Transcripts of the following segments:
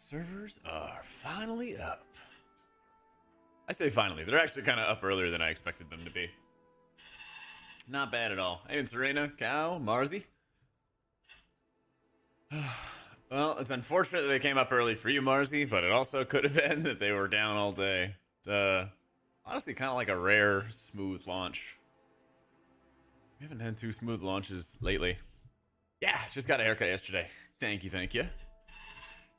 Servers are finally up. I say finally. They're actually kind of up earlier than I expected them to be. Not bad at all. Hey, and Serena, Cow, Marzi. Well, it's unfortunate that they came up early for you, Marzi, but it also could have been that they were down all day. It's honestly kind of like a rare, smooth launch. We haven't had two smooth launches lately. Yeah, just got a haircut yesterday. Thank you, thank you.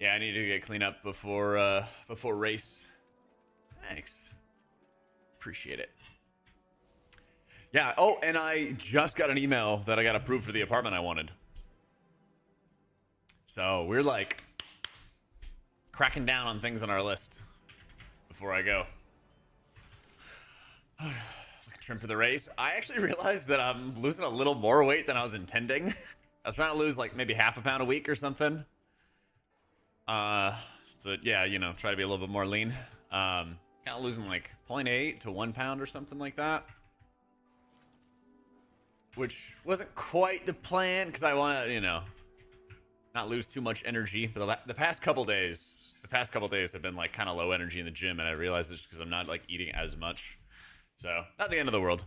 Yeah, I need to get cleaned up before race. Thanks. Appreciate it. Yeah, oh, and I just got an email that I got approved for the apartment I wanted. So we're like cracking down on things on our list before I go. Looking trim for the race. I actually realized that I'm losing a little more weight than I was intending. I was trying to lose like maybe half a pound a week or something. So yeah, you know, try to be a little bit more lean. Kind of losing like 0.8 to 1 pound or something like that. Which wasn't quite the plan because I want to, you know, not lose too much energy. But the past couple days have been like kind of low energy in the gym, and I realized it's because I'm not like eating as much. So not the end of the world.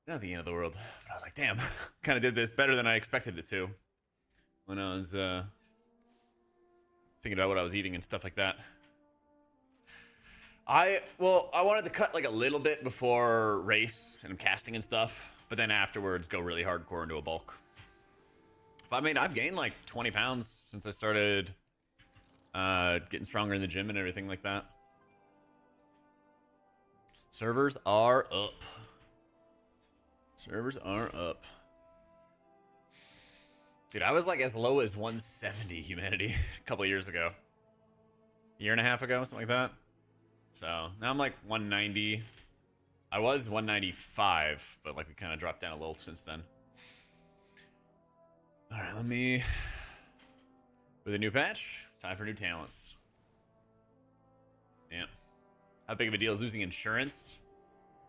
Not the end of the world. But I was like, damn, kind of did this better than I expected it to when I was thinking about what I was eating and stuff like that. I wanted to cut like a little bit before race and casting and stuff, but then afterwards go really hardcore into a bulk. But I mean, I've gained like 20 pounds since I started getting stronger in the gym and everything like that. Servers are up. Servers are up. Dude, I was like as low as 170 humanity a couple years ago. A year and a half ago, something like that. So now I'm like 190. I was 195, but like we kind of dropped down a little since then. All right, let me. With a new patch, time for new talents. Yeah. How big of a deal is losing insurance?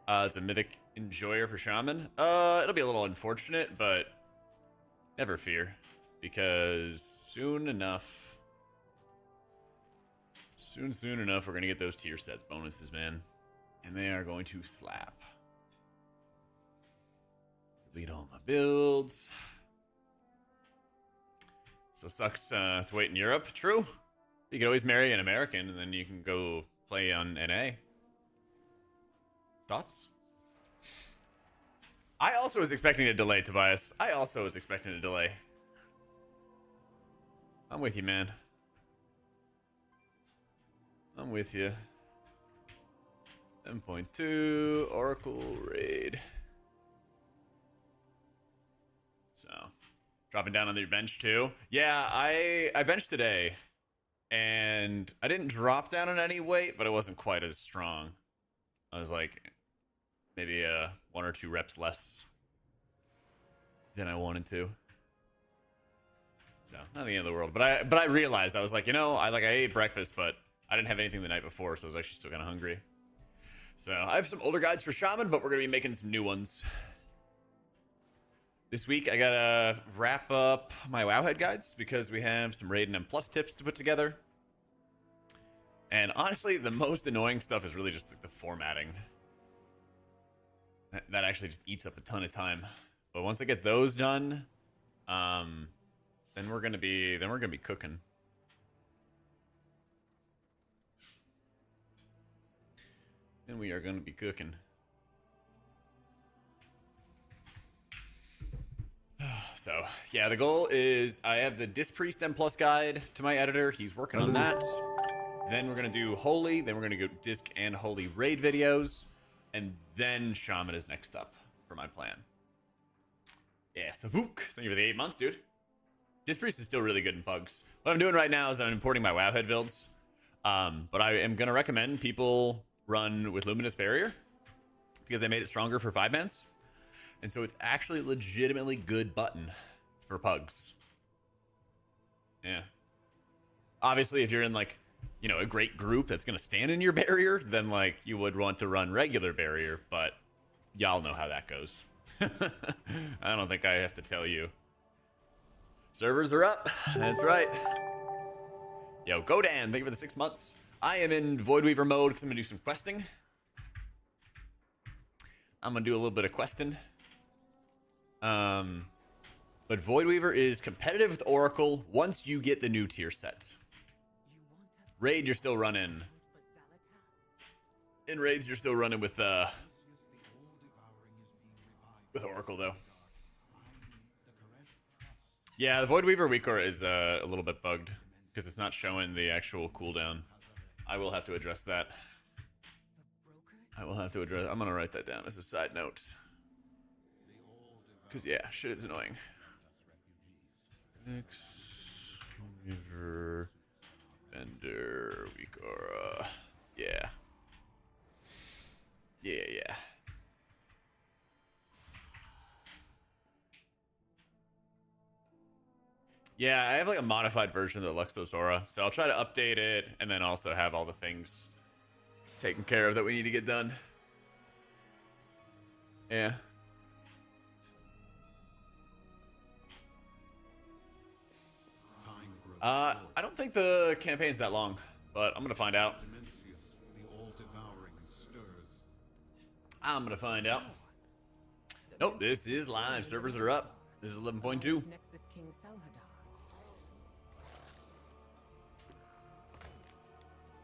As a mythic enjoyer for Shaman? It'll be a little unfortunate, but never fear, because soon enough, we're gonna get those tier sets bonuses, man, and they are going to slap. Delete all my builds. So sucks to wait in Europe. True. You can always marry an American, and then you can go play on NA. Thoughts? I also was expecting a delay, Tobias. I also was expecting a delay. I'm with you, man. I'm with you. 7.2 Oracle Raid. So, dropping down on your bench too. Yeah, I benched today, and I didn't drop down in any weight, but it wasn't quite as strong. I was like maybe 1 or 2 reps less than I wanted to. So not the end of the world, but I realized I was like, you know, I ate breakfast, but I didn't have anything the night before, so I was actually still kind of hungry. So I have some older guides for Shaman, but we're gonna be making some new ones this week. I gotta wrap up my Wowhead guides because we have some raid and M+ tips to put together. And honestly, the most annoying stuff is really just the formatting. That actually just eats up a ton of time. But once I get those done, then we're gonna be cooking. Then we are gonna be cooking. So yeah, the goal is I have the Dispriest M+ guide to my editor. He's working on that. Then we're gonna do Holy. Then we're gonna go Disc and Holy raid videos. And then Shaman is next up for my plan. Yeah, so Vook, thank you for the 8 months, dude. Dispriest is still really good in pugs. What I'm doing right now is I'm importing my Wowhead builds. But I am going to recommend people run with Luminous Barrier because they made it stronger for 5-mans. And so it's actually legitimately good button for pugs. Yeah. Obviously, if you're in like, you know, a great group that's going to stand in your barrier, then like you would want to run regular barrier, but y'all know how that goes. I don't think I have to tell you. Servers are up. That's right. Yo, Godan, thank you for the 6 months. I am in Voidweaver mode because I'm going to do some questing. I'm going to do a little bit of questing. But Voidweaver is competitive with Oracle once you get the new tier set. Raid, you're still running. In raids, you're still running with Oracle, though. Yeah, the Voidweaver weakcore is a little bit bugged because it's not showing the actual cooldown. I will have to address that. I'm gonna write that down as a side note. Because, yeah, shit is annoying. Next, Weaver, Vendor, weakcore, yeah. Yeah. Yeah, I have like a modified version of the Luxosora, so I'll try to update it and then also have all the things taken care of that we need to get done. Yeah. I don't think the campaign's that long, but I'm gonna find out. Nope, this is live. Servers are up. This is 11.2.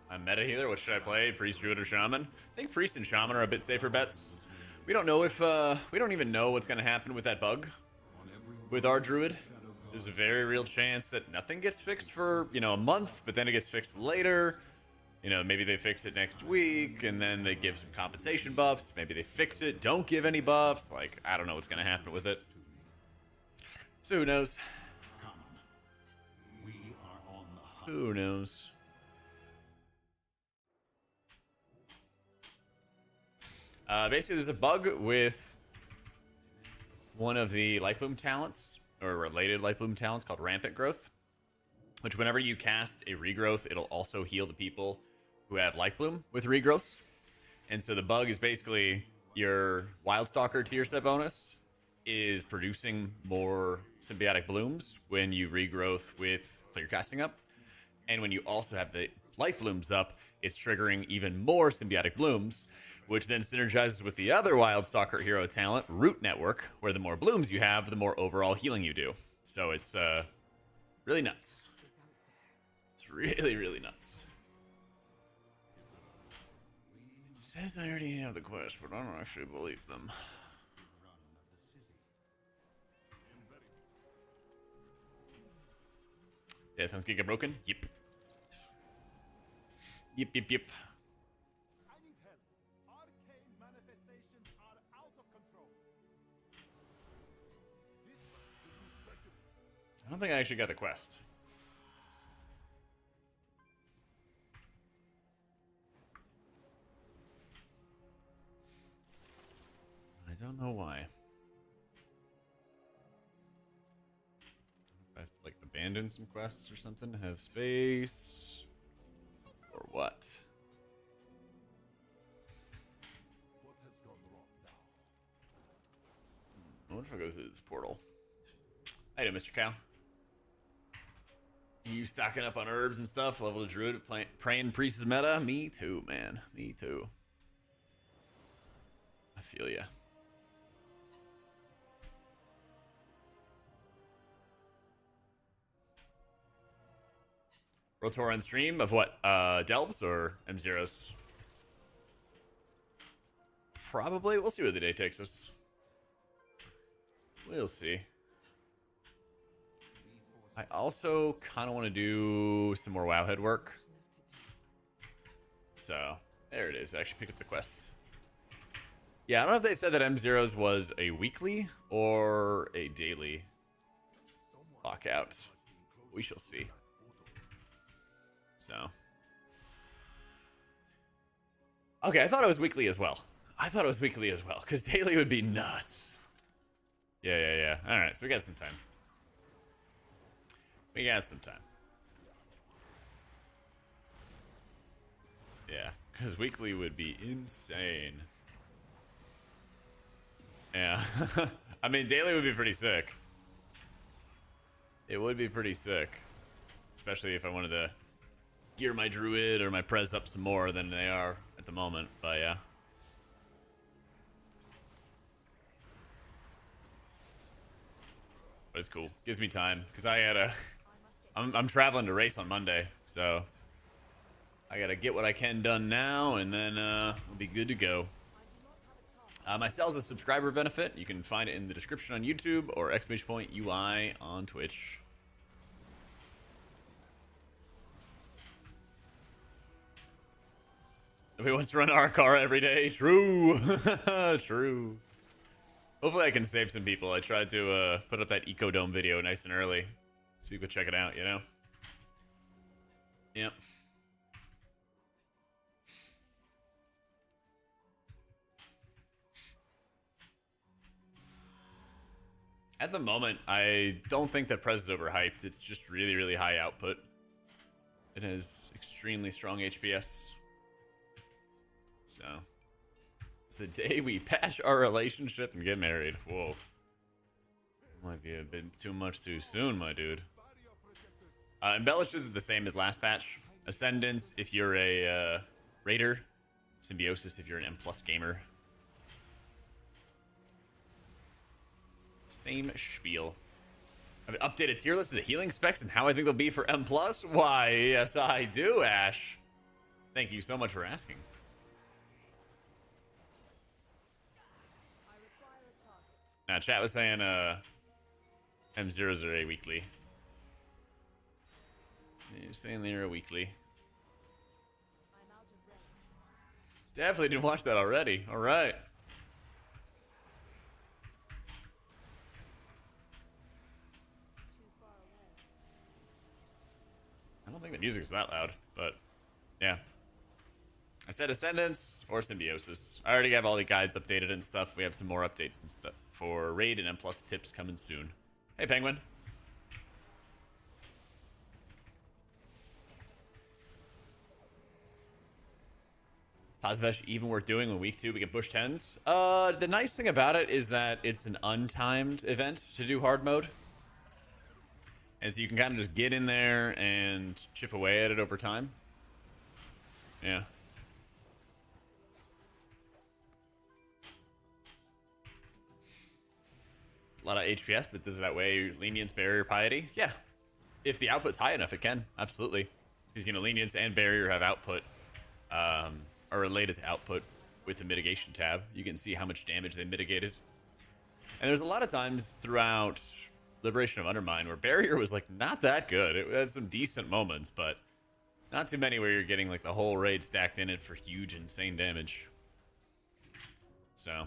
I'm meta healer. What should I play? Priest, Druid, or Shaman? I think Priest and Shaman are a bit safer bets. We don't know if we don't even know what's gonna happen with that bug with our Druid. There's a very real chance that nothing gets fixed for, you know, a month, but then it gets fixed later. You know, maybe they fix it next week, and then they give some compensation buffs. Maybe they fix it, don't give any buffs. Like, I don't know what's gonna happen with it. So who knows? Who knows? Basically, there's a bug with one of the Lightbloom talents, or related Lightbloom talents, called Rampant Growth, which whenever you cast a regrowth, it'll also heal the people who have Lightbloom with regrowths. And so the bug is basically your Wildstalker tier set bonus is producing more symbiotic blooms when you regrowth with clear casting up. And when you also have the life blooms up, it's triggering even more symbiotic blooms, which then synergizes with the other Wildstalker hero talent, Root Network, where the more blooms you have, the more overall healing you do. So it's really nuts. It's really, really nuts. It says I already have the quest, but I don't actually believe them. Yeah, sounds Giga broken? Yep. Yep. I need help. Arcane manifestations are out of control. I don't think I actually got the quest. I don't know why. I have to like abandon some quests or something to have space, or what? What has gone wrong now? I wonder if I go through this portal. How you doing, Mr. Cow? You stocking up on herbs and stuff? Level of druid, praying priest's meta? Me too, man. Me too. I feel ya. Rotor on stream of what? Delves or M0s? Probably. We'll see where the day takes us. We'll see. I also kind of want to do some more Wowhead work. So, there it is. I actually picked up the quest. Yeah, I don't know if they said that M0s was a weekly or a daily lockout. We shall see. So. Okay, I thought it was weekly as well. Because daily would be nuts. Yeah. Alright, so we got some time. Yeah, because weekly would be insane. Yeah. I mean, daily would be pretty sick. It would be pretty sick. Especially if I wanted to gear my druid or my prez up some more than they are at the moment, but yeah. But it's cool. Gives me time because I gotta. I'm traveling to race on Monday, so I gotta get what I can done now, and then we'll be good to go. My sales a subscriber benefit. You can find it in the description on YouTube or !UI on Twitch. Nobody wants to run our car every day. True. True. Hopefully I can save some people. I tried to put up that Ecodome video nice and early so people check it out, you know? Yep. At the moment, I don't think that Prez is overhyped. It's just really, really high output. It has extremely strong HPS. So, it's the day we patch our relationship and get married. Whoa. Might be a bit too much too soon, my dude. Embellish is the same as last patch. Ascendance if you're a Raider. Symbiosis if you're an M+ gamer. Same spiel. I've updated tier list of the healing specs and how I think they'll be for M+. Why, yes I do, Ash. Thank you so much for asking. Now, chat was saying M0s are a weekly. You're saying they're a weekly. Definitely didn't watch that already. All right. I don't think the music's that loud, but yeah. I said Ascendance or Symbiosis. I already have all the guides updated and stuff. We have some more updates and stuff for Raid and M+ tips coming soon. Hey, Penguin. Posivesh even worth doing in week 2. We can push 10s. The nice thing about it is that it's an untimed event to do hard mode. And so you can kind of just get in there and chip away at it over time. Yeah. A lot of HPS, but does it outweigh Lenience, Barrier, Piety? Yeah. If the output's high enough, it can. Absolutely. Because, you know, Lenience and Barrier have output, are related to output with the mitigation tab. You can see how much damage they mitigated. And there's a lot of times throughout Liberation of Undermine where Barrier was, like, not that good. It had some decent moments, but not too many where you're getting, like, the whole raid stacked in it for huge, insane damage. So...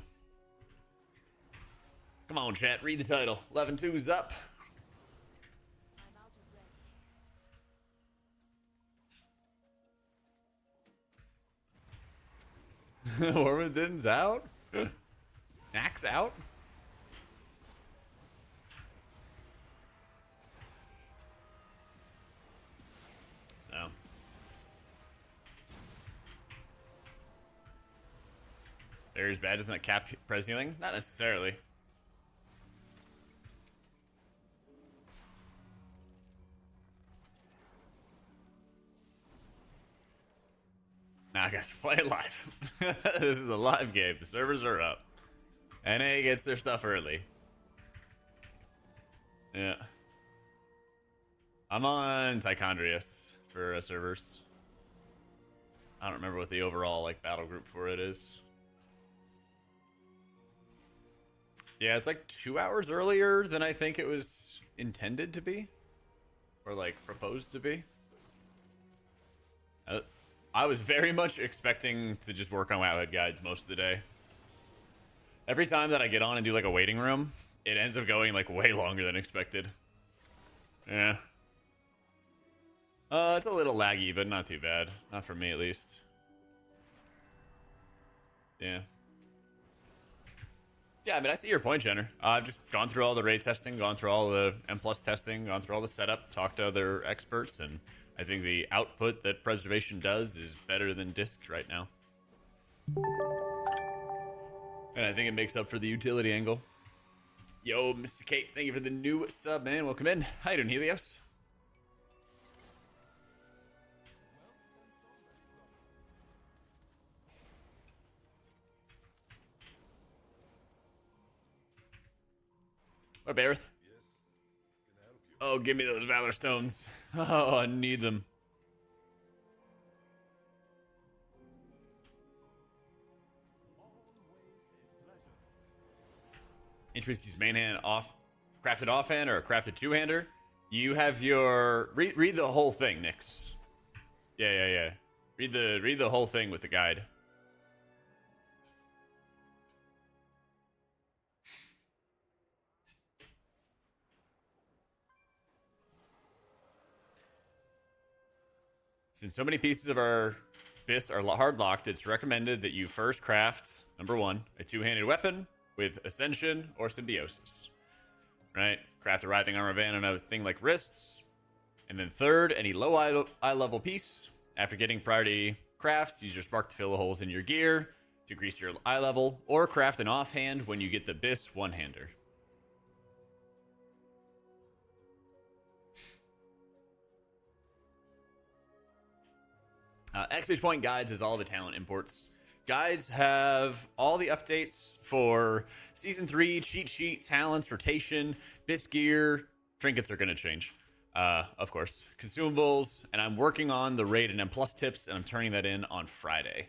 come on, chat. Read the title. 11-2's up. Wormson's out? Nax out? So. Barrier's bad. Doesn't that cap pres healing? Not necessarily. Nah, guys, play it live. This is a live game. The servers are up. NA gets their stuff early. Yeah. I'm on Tichondrius for servers. I don't remember what the overall like battle group for it is. Yeah, it's like 2 hours earlier than I think it was intended to be. Or like proposed to be. I was very much expecting to just work on Wowhead guides most of the day. Every time that I get on and do like a waiting room, it ends up going like way longer than expected. Yeah. It's a little laggy, but not too bad. Not for me, at least. Yeah. Yeah, I mean, I see your point, Jenner. I've just gone through all the raid testing, gone through all the M+ testing, gone through all the setup, talked to other experts, and I think the output that Preservation does is better than Disc right now. And I think it makes up for the utility angle. Yo, Mr. Kate, thank you for the new sub, man. Welcome in. How you doing, Helios? What, Bareth? Oh, give me those Valor Stones. Oh, I need them. Introduce use main hand off, crafted offhand or a crafted two-hander. You have your read the whole thing, Nix. Yeah. Read the whole thing with the guide. Since so many pieces of our bis are hard locked, it's recommended that you first craft, number 1, a two-handed weapon with Ascension or Symbiosis. Right? Craft a writhing armor band and a thing like wrists. And then third, any low eye level piece. After getting priority crafts, use your spark to fill the holes in your gear to increase your eye level, or craft an offhand when you get the bis one-hander. Exclamation point guides is all the talent imports. Guides have all the updates for Season 3, cheat sheet, talents, rotation, bis gear. Trinkets are going to change, of course. Consumables, and I'm working on the raid and M+ tips, and I'm turning that in on Friday.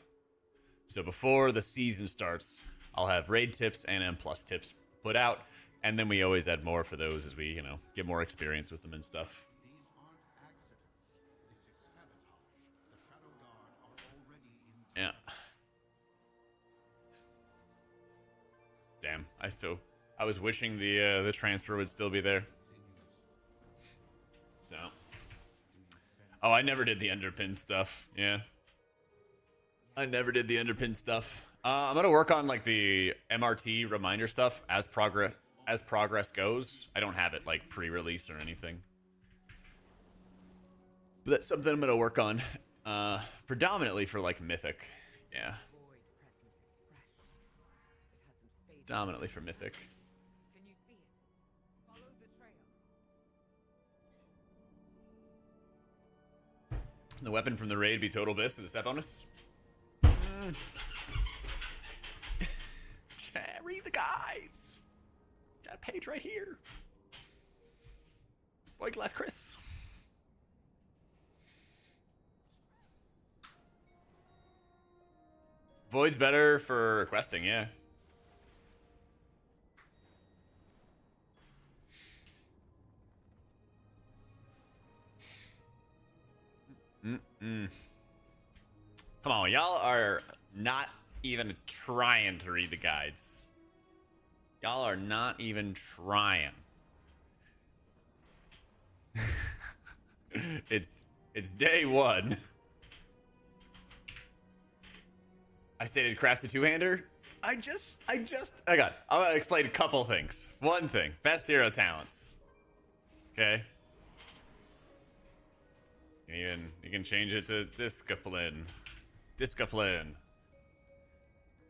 So before the season starts, I'll have raid tips and M+ tips put out, and then we always add more for those as we, you know, get more experience with them and stuff. Yeah. Damn, I was wishing the transfer would still be there. So. Oh, I never did the underpin stuff. Yeah. I never did the underpin stuff. I'm gonna work on like the MRT reminder stuff as progress goes. I don't have it like pre-release or anything. But that's something I'm gonna work on. Predominantly for like Mythic. Yeah. Predominantly for Mythic. Can you see it? Follow the trail. The weapon from the raid be total bis with the set bonus. Read the guides. That page right here. Boy Glass Chris. Void's better for questing, yeah. Come on, y'all are not even trying to read the guides. Y'all are not even trying. It's day 1. I stated crafted two-hander. I'm gonna explain a couple things. One thing, best hero talents. Okay. You can change it to Discipline. Discipline.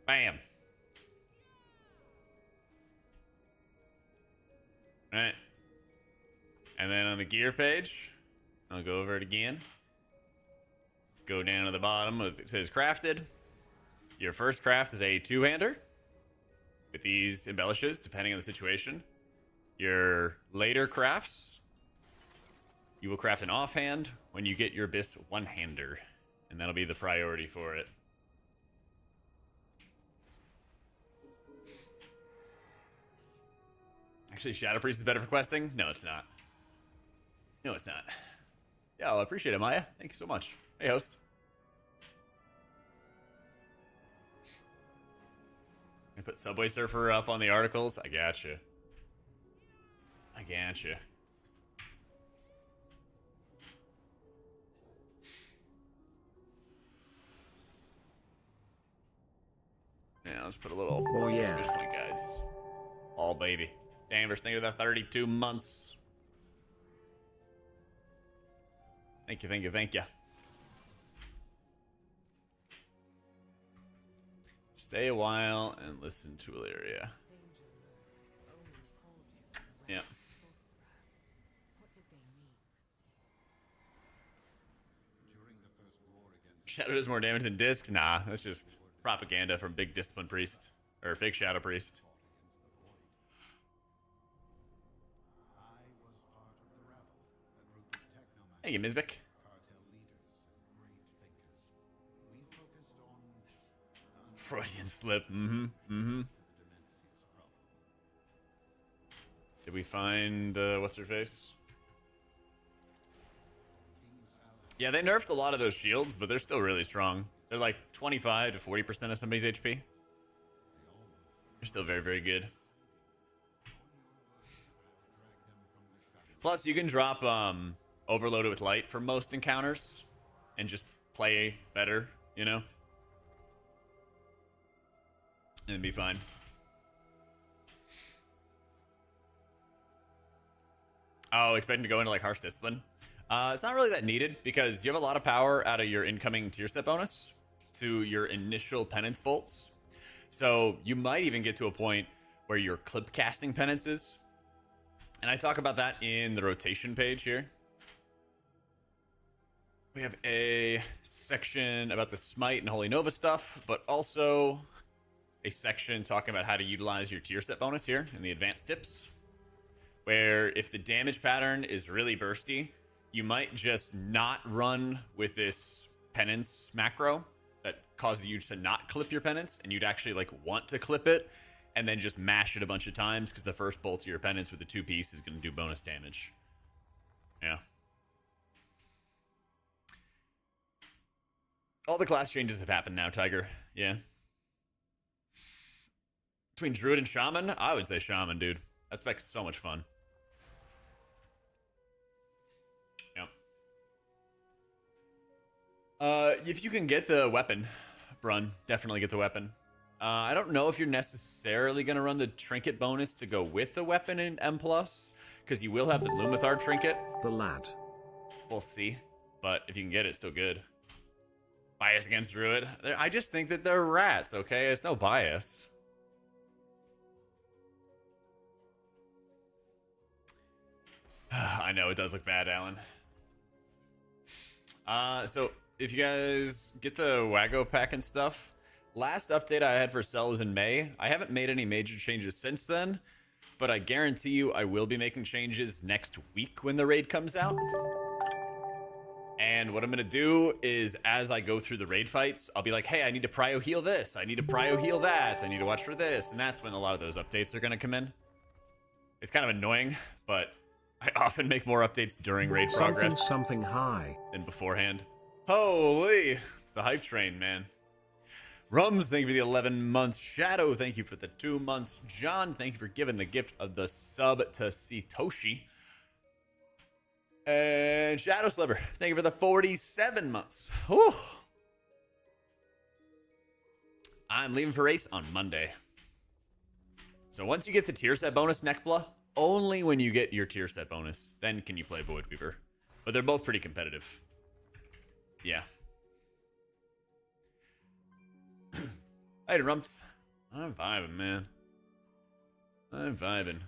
Bam. Alright. And then on the gear page, I'll go over it again. Go down to the bottom, it says crafted. Your first craft is a two-hander with these embellishes, depending on the situation. Your later crafts, you will craft an offhand when you get your bis one-hander, and that'll be the priority for it. Actually, Shadow Priest is better for questing? No, it's not. No, it's not. Yeah, I appreciate it, Maya. Thank you so much. Hey, host. I put Subway Surfer up on the articles. I gotcha. I gotcha. Yeah, let's put a little. Oh, yeah. Switch point guides. Oh, baby. Danvers, thank you for that 32 months. Thank you, thank you, thank you. Stay a while and listen to Illyria. Yeah. Shadow does more damage than Disc? Nah, that's just propaganda from Big Discipline Priest. Or Big Shadow Priest. Thank you, Mizbek. Cartel leaders and great thinkers. We focused on Freudian slip. Mm-hmm. Mm-hmm. the Demencius problem. Did we find what's her face? Yeah, they nerfed a lot of those shields, but they're still really strong. They're like 25 to 40% of somebody's HP. They're still very, very good. Plus, you can drop Overloaded with Light for most encounters and just play better, you know? And be fine. Oh, expecting to go into like Harsh Discipline. It's not really that needed because you have a lot of power out of your incoming tier set bonus to your initial penance bolts. So you might even get to a point where you're clip casting penances. And I talk about that in the rotation page here. We have a section about the Smite and Holy Nova stuff, but also a section talking about how to utilize your tier set bonus here in the advanced tips. Where if the damage pattern is really bursty, you might just not run with this penance macro that causes you to not clip your penance, and you'd actually like want to clip it and then just mash it a bunch of times because the first bolt to your penance with the 2-piece is going to do bonus damage. Yeah. All the class changes have happened now, Tiger. Yeah. Between Druid and Shaman, I would say Shaman, dude. That spec's so much fun. If you can get the weapon, Brun, definitely get the weapon. I don't know if you're necessarily going to run the trinket bonus to go with the weapon in M+, because you will have the Lumithar trinket. The lad. We'll see, but if you can get it, it's still good. Bias against Druid. I just think that they're rats, okay? It's no bias. I know, it does look bad, Alan. So if you guys get the Wago pack and stuff, last update I had for Cell was in May. I haven't made any major changes since then, but I guarantee you I will be making changes next week when the raid comes out. And what I'm going to do is as I go through the raid fights, I'll be like, hey, I need to prio heal this. I need to prio heal that. I need to watch for this. And that's when a lot of those updates are going to come in. It's kind of annoying, but I often make more updates during raid progress Something high. than beforehand. Holy, the hype train, man. Rums, thank you for the 11 months. Shadow, thank you for the 2 months. John, thank you for giving the gift of the sub to Satoshi. And Shadow Sliver, thank you for the 47 months. Whew. I'm leaving for race on Monday. So once you get the tier set bonus, Nekbla, only when you get your tier set bonus, then can you play Void Weaver. But they're both pretty competitive. Yeah. Hey, Rumps. I'm vibing, man. I'm vibing.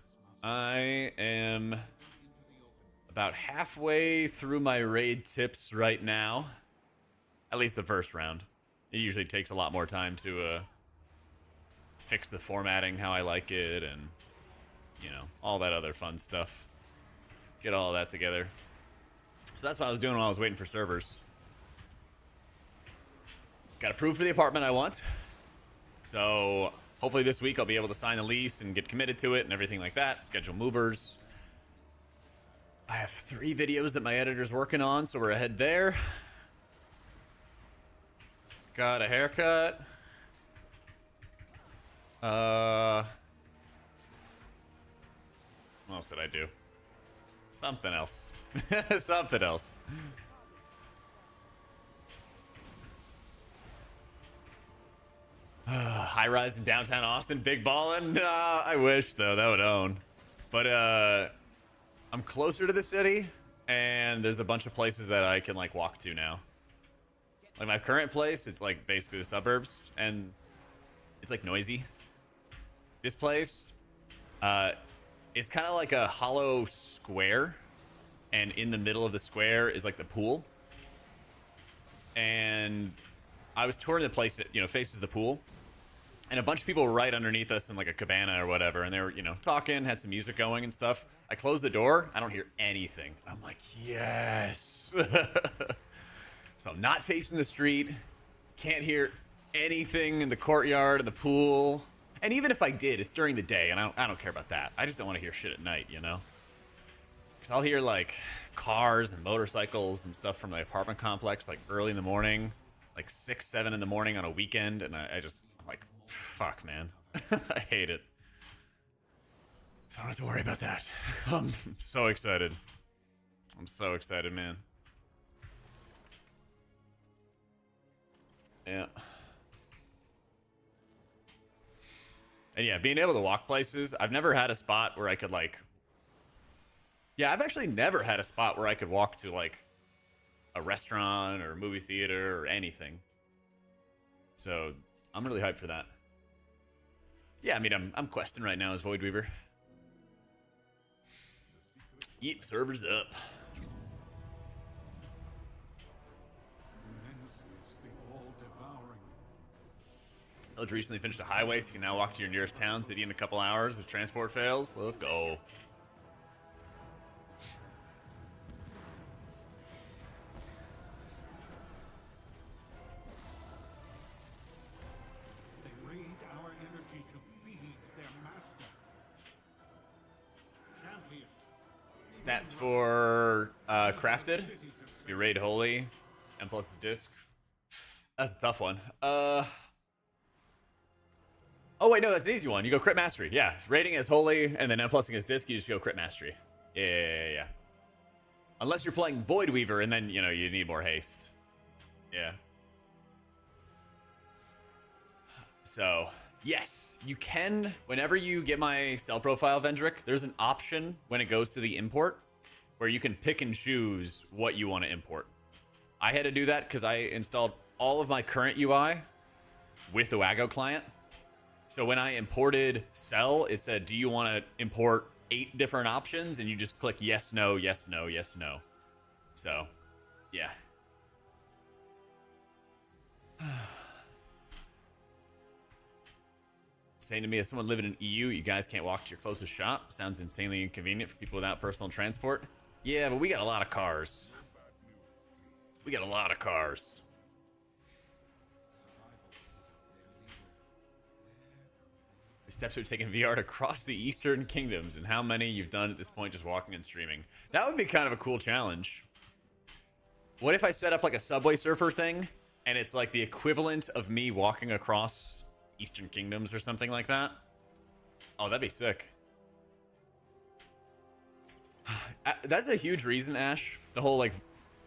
I am about halfway through my raid tips right now. At least the first round. It usually takes a lot more time to fix the formatting how I like it and, you know, all that other fun stuff. Get all that together. So that's what I was doing while I was waiting for servers. Got approved for the apartment I want. So hopefully this week I'll be able to sign the lease and get committed to it and everything like that. Schedule movers. I have 3 videos that my editor's working on, so we're ahead there. Got a haircut. What else did I do? Something else. Something else. High rise in downtown Austin, big ballin'. Nah, I wish though, that would own. But I'm closer to the city, and there's a bunch of places that I can like walk to now. Like my current place, it's like basically the suburbs, and it's like noisy. This place, it's kind of like a hollow square, and in the middle of the square is like the pool. And I was touring the place that, you know, faces the pool, and a bunch of people were right underneath us in like a cabana or whatever, and they were, you know, talking, had some music going and stuff. I close the door, I don't hear anything. I'm like, yes. So I'm not facing the street, can't hear anything in the courtyard and the pool. And even if I did, it's during the day, and I don't care about that. I just don't want to hear shit at night, you know? Because I'll hear, like, cars and motorcycles and stuff from the apartment complex, like, early in the morning, like 6, 7 in the morning on a weekend, and I'm like, fuck, man. I hate it. So I don't have to worry about that. I'm so excited. I'm so excited, man. Yeah. And yeah, being able to walk places, I've never had a spot where I could, like... Yeah, I've actually never had a spot where I could walk to, like, a restaurant or a movie theater or anything. So, I'm really hyped for that. Yeah, I mean, I'm questing right now as Void Weaver. Yeet, servers up. Village recently finished a highway, so you can now walk to your nearest town, city in a couple hours if transport fails. Let's go. They raid our energy to feed their master. Champion. Stats for crafted. You raid holy. M plus is disc. That's a tough one. Oh wait, no, that's an easy one. You go crit mastery. Yeah, rating as holy, and then M plusing as disc. You just go crit mastery. Yeah. Unless you're playing Void Weaver, and then you know you need more haste. Yeah. So yes, you can. Whenever you get my cell profile, Vendrick, there's an option when it goes to the import where you can pick and choose what you want to import. I had to do that because I installed all of my current UI with the Wago client. So when I imported Cell, it said, do you want to import 8 different options? And you just click yes, no, yes, no, yes, no. So, yeah. Saying to me, as someone living in EU, you guys can't walk to your closest shop. Sounds insanely inconvenient for people without personal transport. Yeah, but we got a lot of cars. We got a lot of cars. The steps are taking VR to cross the Eastern Kingdoms, and how many you've done at this point just walking and streaming. That would be kind of a cool challenge. What if I set up like a Subway Surfer thing, and it's like the equivalent of me walking across Eastern Kingdoms or something like that? Oh, that'd be sick. That's a huge reason, Ash. The whole like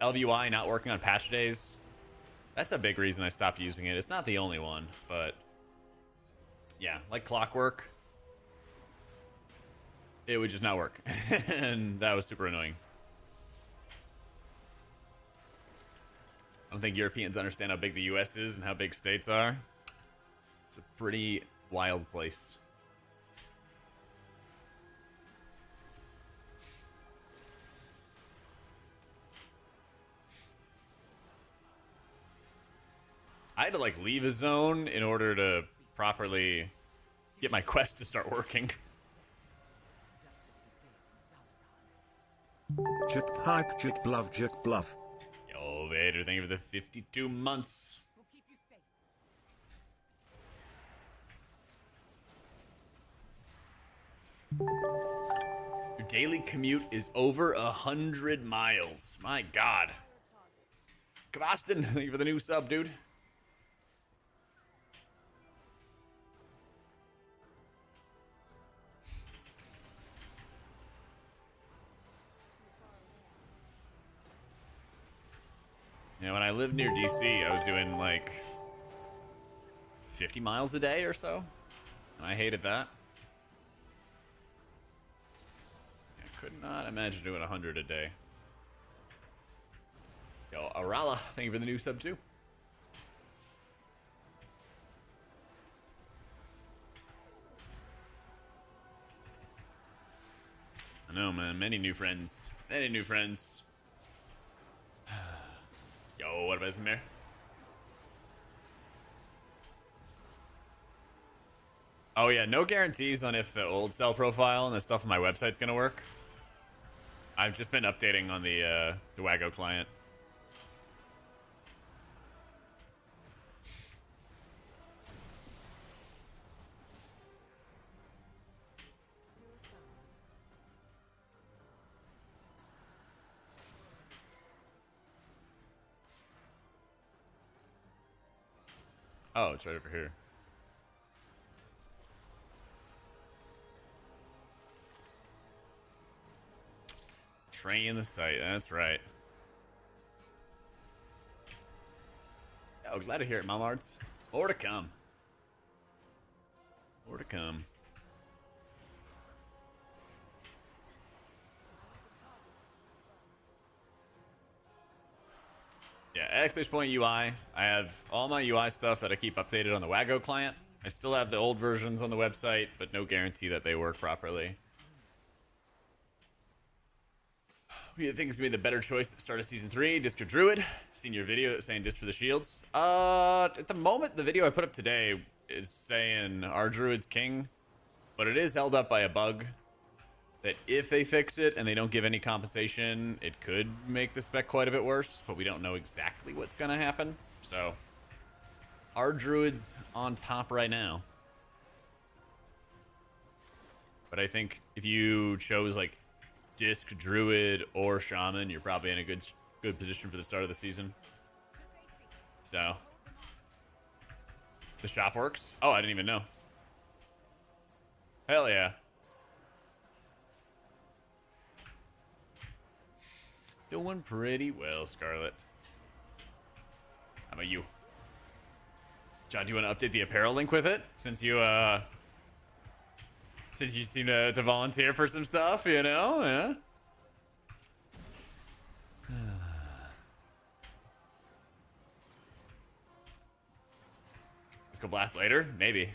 LVUI not working on patch days. That's a big reason I stopped using it. It's not the only one, but... yeah, like clockwork, it would just not work. And that was super annoying. I don't think Europeans understand how big the US is and how big states are. It's a pretty wild place. I had to like leave a zone in order to properly get my quest to start working. Jack hype, Jack bluff, Jack bluff. Yo, Vader, thank you for the 52 months. We'll keep you safe. Your daily commute is over 100 miles. My God. Kvastin, thank you for the new sub, dude. Yeah, when I lived near DC, I was doing like 50 miles a day or so. And I hated that. I could not imagine doing 100 a day. Yo, Arala, thank you for the new sub too. I know, man. Many new friends. Many new friends. Yo, what about Izmir? Oh yeah, no guarantees on if the old cell profile and the stuff on my website's gonna work. I've just been updating on the Wago client. Oh, it's right over here. Train the site. That's right. Oh, glad to hear it, Mamards. More to come. More to come. Yeah, !point UI. I have all my UI stuff that I keep updated on the Wago client. I still have the old versions on the website, but no guarantee that they work properly. Who do you think is going to be the better choice at the start of Season 3? Disc or Druid? Seen your video saying Disc for the shields? At the moment, the video I put up today is saying our Druid's king, but it is held up by a bug that if they fix it and they don't give any compensation, it could make the spec quite a bit worse, but we don't know exactly what's going to happen. So, our Druid's on top right now. But I think if you chose, like, Disc, Druid, or Shaman, you're probably in a good position for the start of the season. So, the shop works? Oh, I didn't even know. Hell yeah. Doing pretty well, Scarlet. How about you? John, do you want to update the apparel link with it? Since you seem to volunteer for some stuff, you know? Yeah. Let's go blast later? Maybe.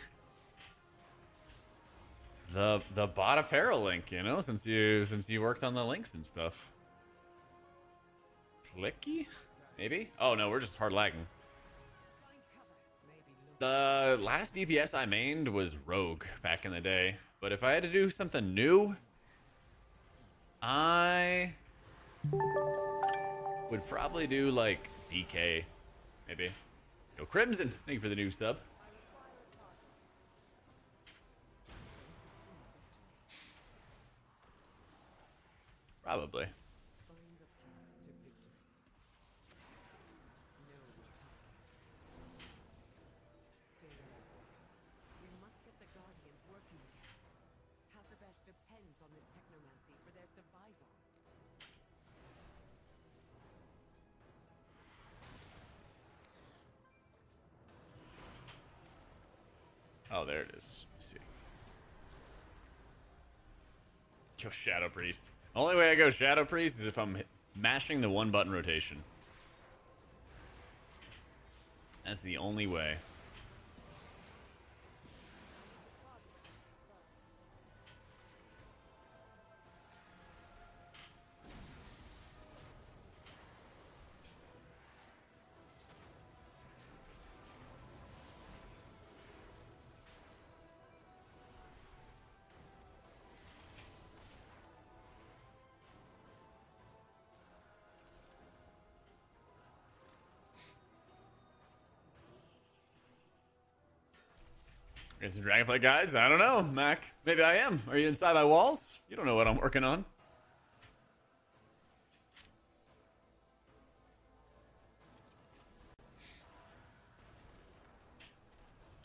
The bot apparel link, you know, since you worked on the links and stuff. Clicky? Maybe? Oh no, we're just hard lagging. The last DPS I mained was Rogue back in the day. But if I had to do something new, I would probably do like DK, maybe. Yo, Crimson, thank you for the new sub. Probably. Oh, there it is. Let's see. Go Shadow Priest. Only way I go Shadow Priest is if I'm mashing the one button rotation. That's the only way. Get some Dragonflight guides? I don't know, Mac. Maybe I am. Are you inside my walls? You don't know what I'm working on.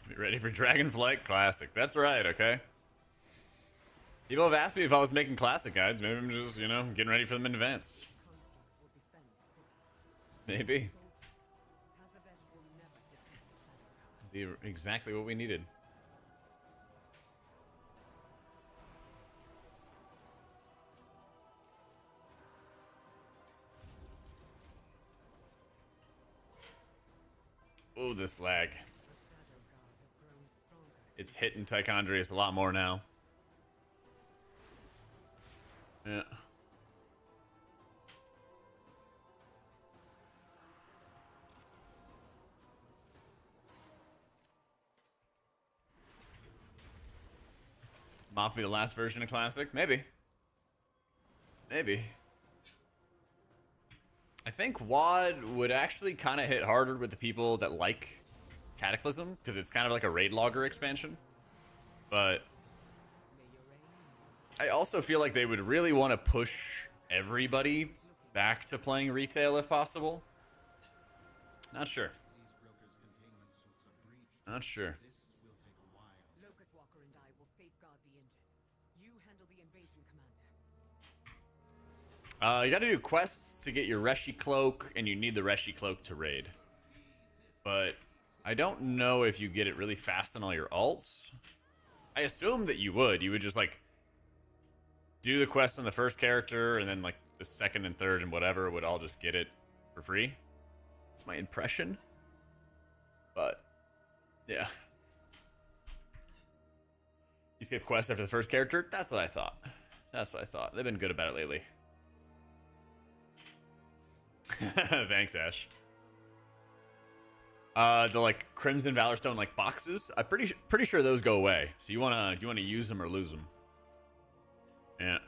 Be ready for Dragonflight Classic. That's right, okay? People have asked me if I was making classic guides. Maybe I'm just, you know, getting ready for them in advance. Maybe. Be exactly what we needed. Oh, this lag. It's hitting Tichondrius a lot more now. Yeah. Might be the last version of Classic? Maybe. Maybe. I think WOD would actually kind of hit harder with the people that like Cataclysm, because it's kind of like a raid logger expansion. But I also feel like they would really want to push everybody back to playing retail if possible. Not sure. Not sure. Locust Walker and I will safeguard the injured. You handle the invasion, Commander. You gotta do quests to get your Reshi Cloak, and you need the Reshi Cloak to raid. But I don't know if you get it really fast on all your alts. I assume that you would. You would just, like, do the quest on the first character, and then, like, the second and third and whatever would all just get it for free. That's my impression. But, yeah. You skip quests after the first character? That's what I thought. That's what I thought. They've been good about it lately. Thanks, Ash. The like Crimson Valorstone like boxes, I'm pretty sure those go away. So you wanna use them or lose them. Yeah.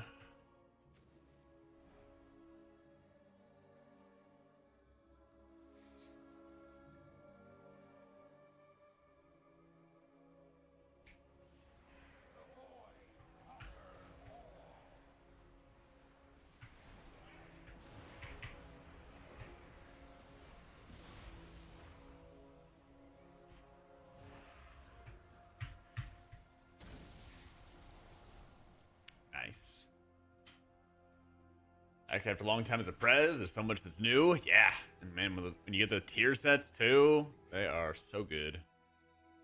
Nice. I've had for a long time as a prez. There's so much that's new. Yeah. And man, when you get the tier sets too, they are so good.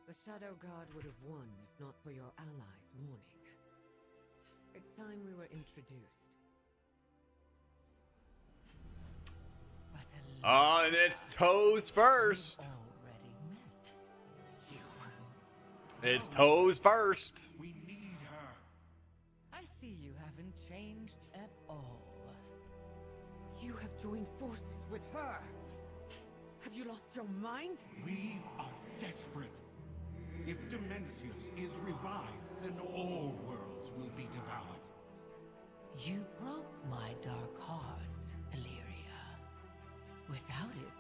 The Shadow God would have won if not for your allies' warning. It's time we were introduced. But Oh, and it's toes first. already met you. It's toes first. We need her. I see you haven't changed at all. You have joined forces with her. Have you lost your mind? We are desperate. If Dimensius is revived, then all worlds will be devoured. You broke my dark heart, Illyria. Without it,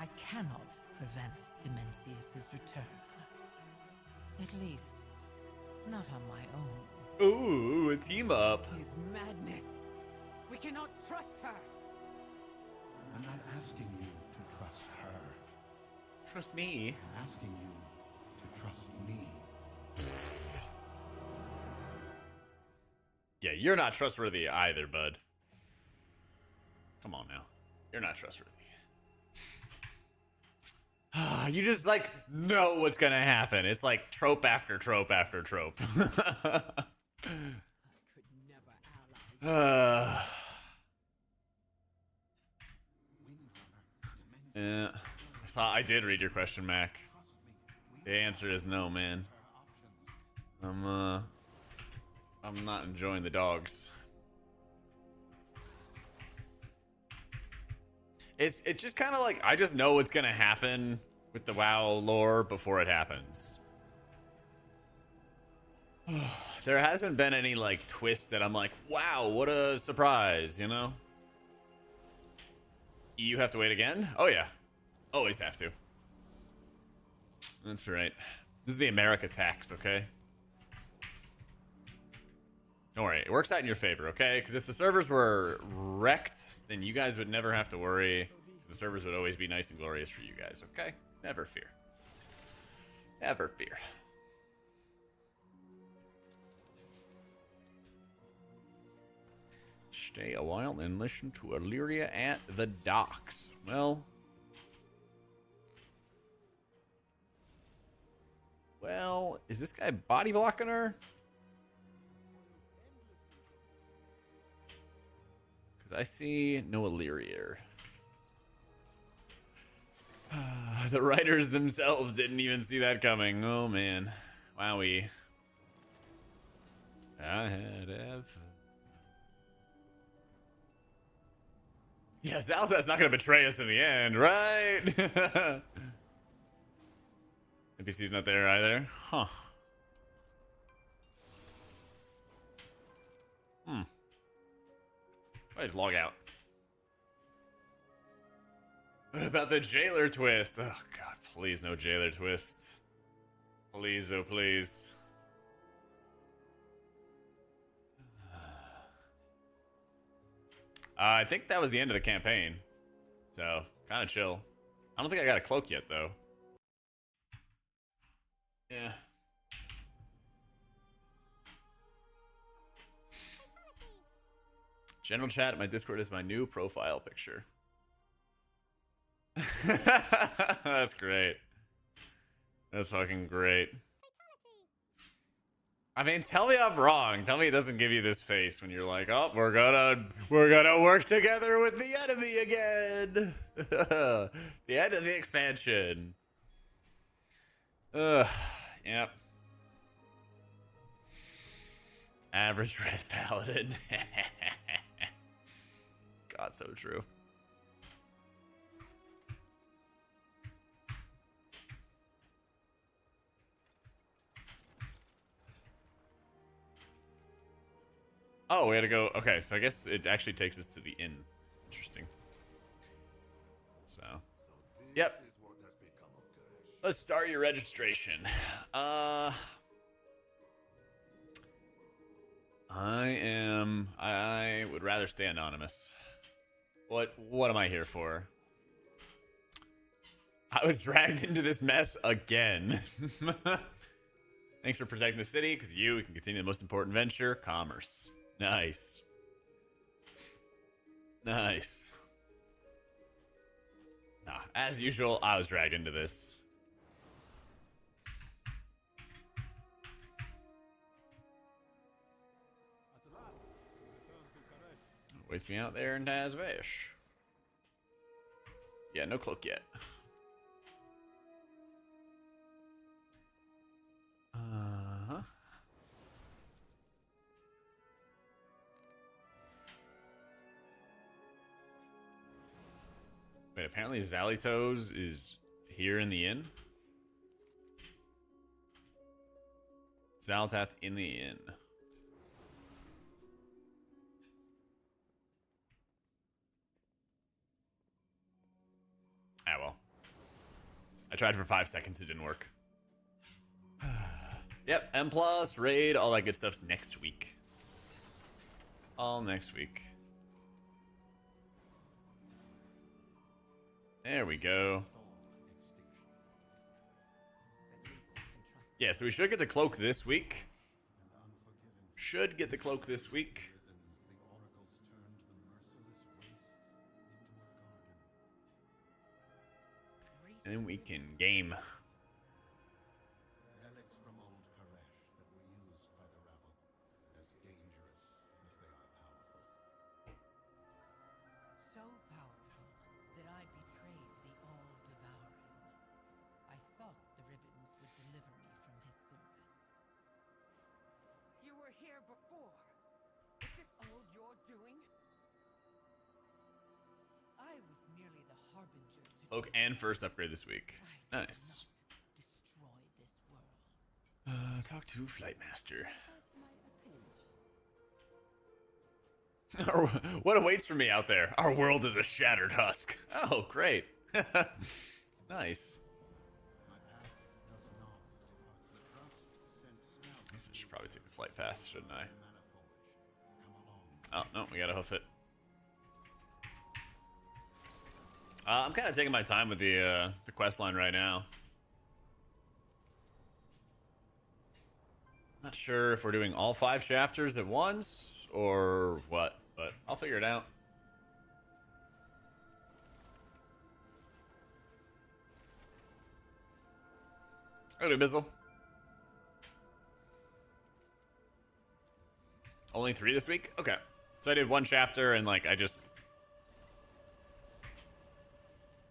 I cannot prevent Dimensius's return. At least, not on my own. Ooh, a team up. His madness. We cannot trust her. I'm not asking you to trust her. Trust me. I'm asking you to trust me. Yeah, you're not trustworthy either, bud. Come on now. You're not trustworthy. You just, like, know what's gonna happen. It's like trope after trope after trope. I could never ally. Yeah. I did read your question, Mac. The answer is no, man. I'm not enjoying the dogs. It's just kind of like I just know what's gonna happen with the WoW lore before it happens. There hasn't been any like twist that I'm like, wow, what a surprise, you know? You have to wait again? Oh yeah, always have to. That's right. This is the America tax, okay? Don't worry, it works out in your favor, okay? Because if the servers were wrecked, then you guys would never have to worry. The servers would always be nice and glorious for you guys, okay? Never fear. Never fear. Stay a while and listen to Illyria at the docks. Well, is this guy body blocking her? Because I see no Illyria. The writers themselves didn't even see that coming. Oh man. Wowie. I had F. Yeah, Zalda's not gonna betray us in the end, right? NPC's not there either. Huh. I just log out. What about the jailer twist? Oh god, please no jailer twist. Please, oh please. I think that was the end of the campaign. So, kind of chill. I don't think I got a cloak yet, though. Yeah. General chat, my Discord is my new profile picture. That's great. That's fucking great. I mean, tell me I'm wrong. Tell me it doesn't give you this face when you're like, oh, we're gonna work together with the enemy again. The end of the expansion. Yep. Average red paladin. God, so true. Oh, we had to go. Okay, so I guess it actually takes us to the inn. Interesting. So, yep. Let's start your registration. I would rather stay anonymous. What am I here for? I was dragged into this mess again. Thanks for protecting the city, because we can continue the most important venture, commerce. Nice. Nice. Nah, as usual, I was dragged into this. Waits me out there in Tazvesh. Yeah, no cloak yet. Uh-huh. Wait, apparently Zalitos is here in the inn? Zaltath in the inn. Ah, well. I tried for 5 seconds, it didn't work. Yep, M+, raid, all that good stuff's next week. All next week. There we go. Yeah, so we should get the cloak this week. Should get the cloak this week. And then we can game. Relics from old Koresh that were used by the rabble, as dangerous as they are powerful. So powerful that I betrayed the all-devouring. I thought the ribbons would deliver me from his service. You were here before. Is this all you're doing? I was merely the harbinger to Cloak and first upgrade this week. I did Nice. not destroy this world. Talk to Flightmaster. What awaits for me out there? Our world is a shattered husk. Oh, great. Nice. I guess I should probably take the flight path, shouldn't I? Oh, no, we gotta hoof it. I'm kind of taking my time with the quest line right now. Not sure if we're doing all 5 chapters at once or what, but I'll figure it out. Hello, Bizzle. Only 3 this week? Okay. So I did 1 chapter and like I just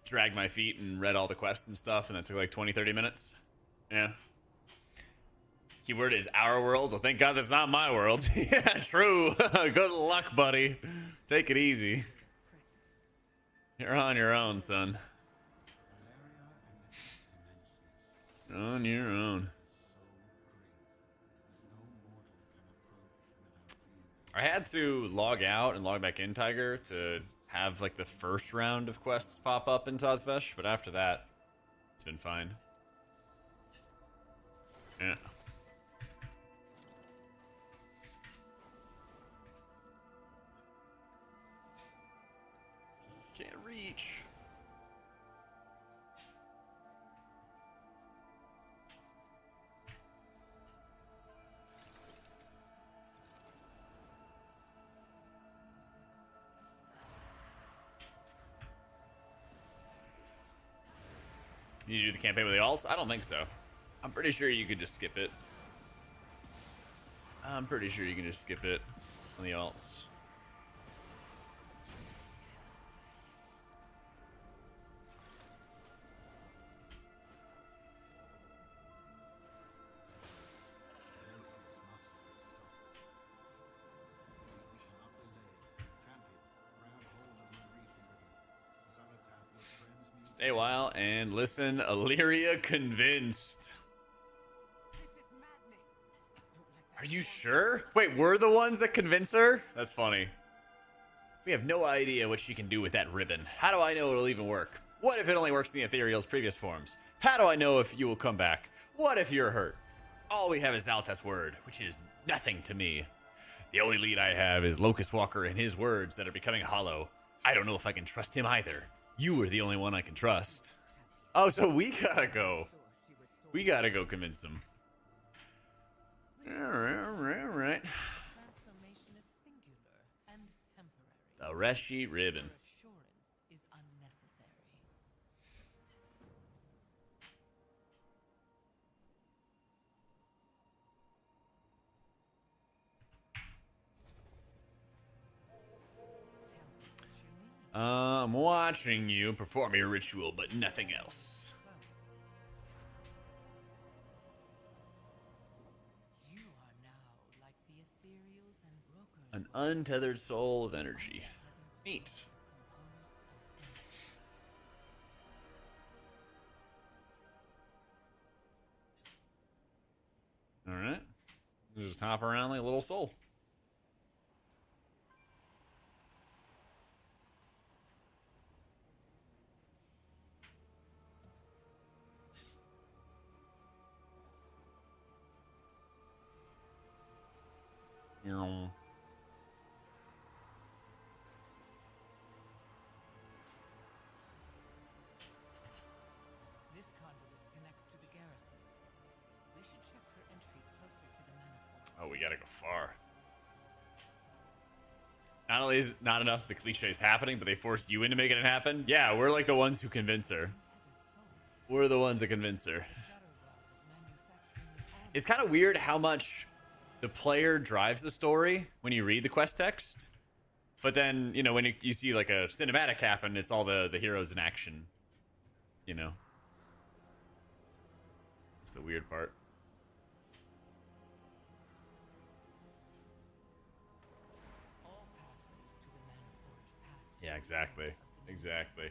dragged my feet and read all the quests and stuff, and that took like 20-30 minutes. Yeah. Keyword is our world. Well, thank God that's not my world. Yeah, true. Good luck, buddy. Take it easy. You're on your own, son. On your own. I had to log out and log back in, Tiger, to have like the first round of quests pop up in Tazvesh, but after that, it's been fine. Yeah. Can't reach. You do the campaign with the alts? I don't think so. I'm pretty sure you could just skip it. I'm pretty sure you can just skip it on the alts. Stay a while and listen. Illyria convinced. Are you sure? Wait, we're the ones that convince her? That's funny. We have no idea what she can do with that ribbon. How do I know it'll even work? What if it only works in the Ethereal's previous forms? How do I know if you will come back? What if you're hurt? All we have is Zalta's word, which is nothing to me. The only lead I have is Locust Walker and his words that are becoming hollow. I don't know if I can trust him either. You are the only one I can trust. Oh, so we gotta go. We gotta go convince him. Alright. Transformation is singular and temporary. The Reshi ribbon. Your assurance is unnecessary. I'm watching you perform your ritual, but nothing else. You are now like the ethereals and brokers. An untethered soul of energy. Neat. Alright. Just hop around like a little soul. This conduit connects to the garrison. We should check for entry closer to the manifold. Oh, we gotta go far. Not only is it not enough the cliche is happening, but they forced you into making it happen. Yeah, we're like the ones who convince her. We're the ones that convince her. It's kind of weird how much the player drives the story when you read the quest text. But then, you know, when you see like a cinematic happen, it's all the heroes in action. You know? It's the weird part. All pathways to the Maniforge pass. Yeah, exactly. Exactly.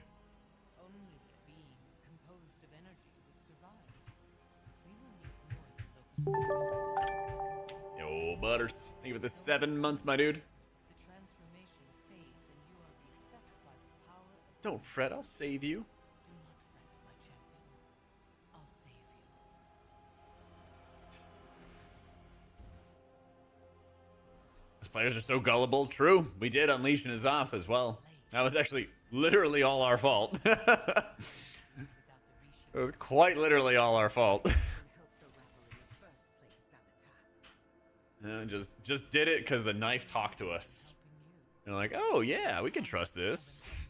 Only a being composed of energy would survive. We will need more than Locust Walkers. Yo, Butters. Think of it this 7 months, my dude. The transformation fades and you are beset by the power of... Don't fret, I'll save you. Do not fret, my champion. I'll save you. Those players are so gullible. True, we did unleash N'Zoth as well. That was actually literally all our fault. It was quite literally all our fault. Just did it because the knife talked to us. And like, oh yeah, we can trust this.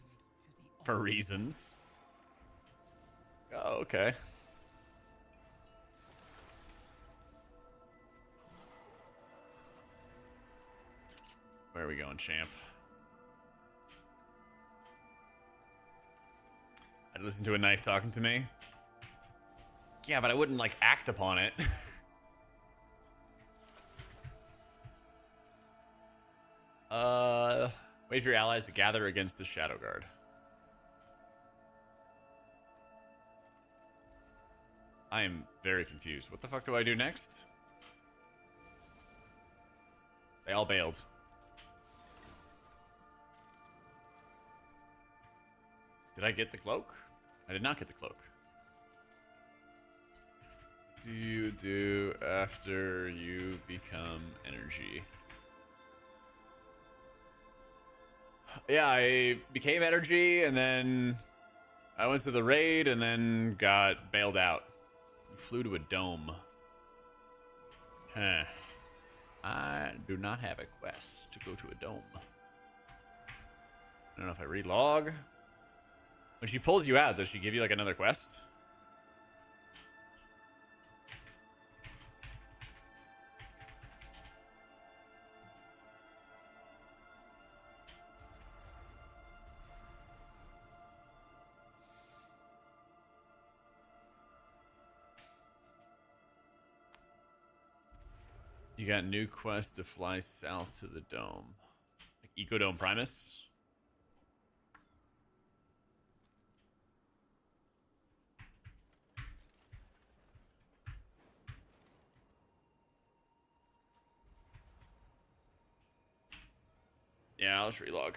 For reasons. Oh, okay. Where are we going, champ? I'd listen to a knife talking to me. Yeah, but I wouldn't, like, act upon it. Wait for your allies to gather against the Shadow Guard. I am very confused. What the fuck do I do next? They all bailed. Did I get the cloak? I did not get the cloak. Do you do after you become energy? Yeah, I became energy and then I went to the raid and then got bailed out. Flew to a dome. Huh. I do not have a quest to go to a dome. I don't know if I relog. When she pulls you out, does she give you like another quest? You got new quest to fly south to the dome. Like Ecodome Primus? Yeah, I'll just relog.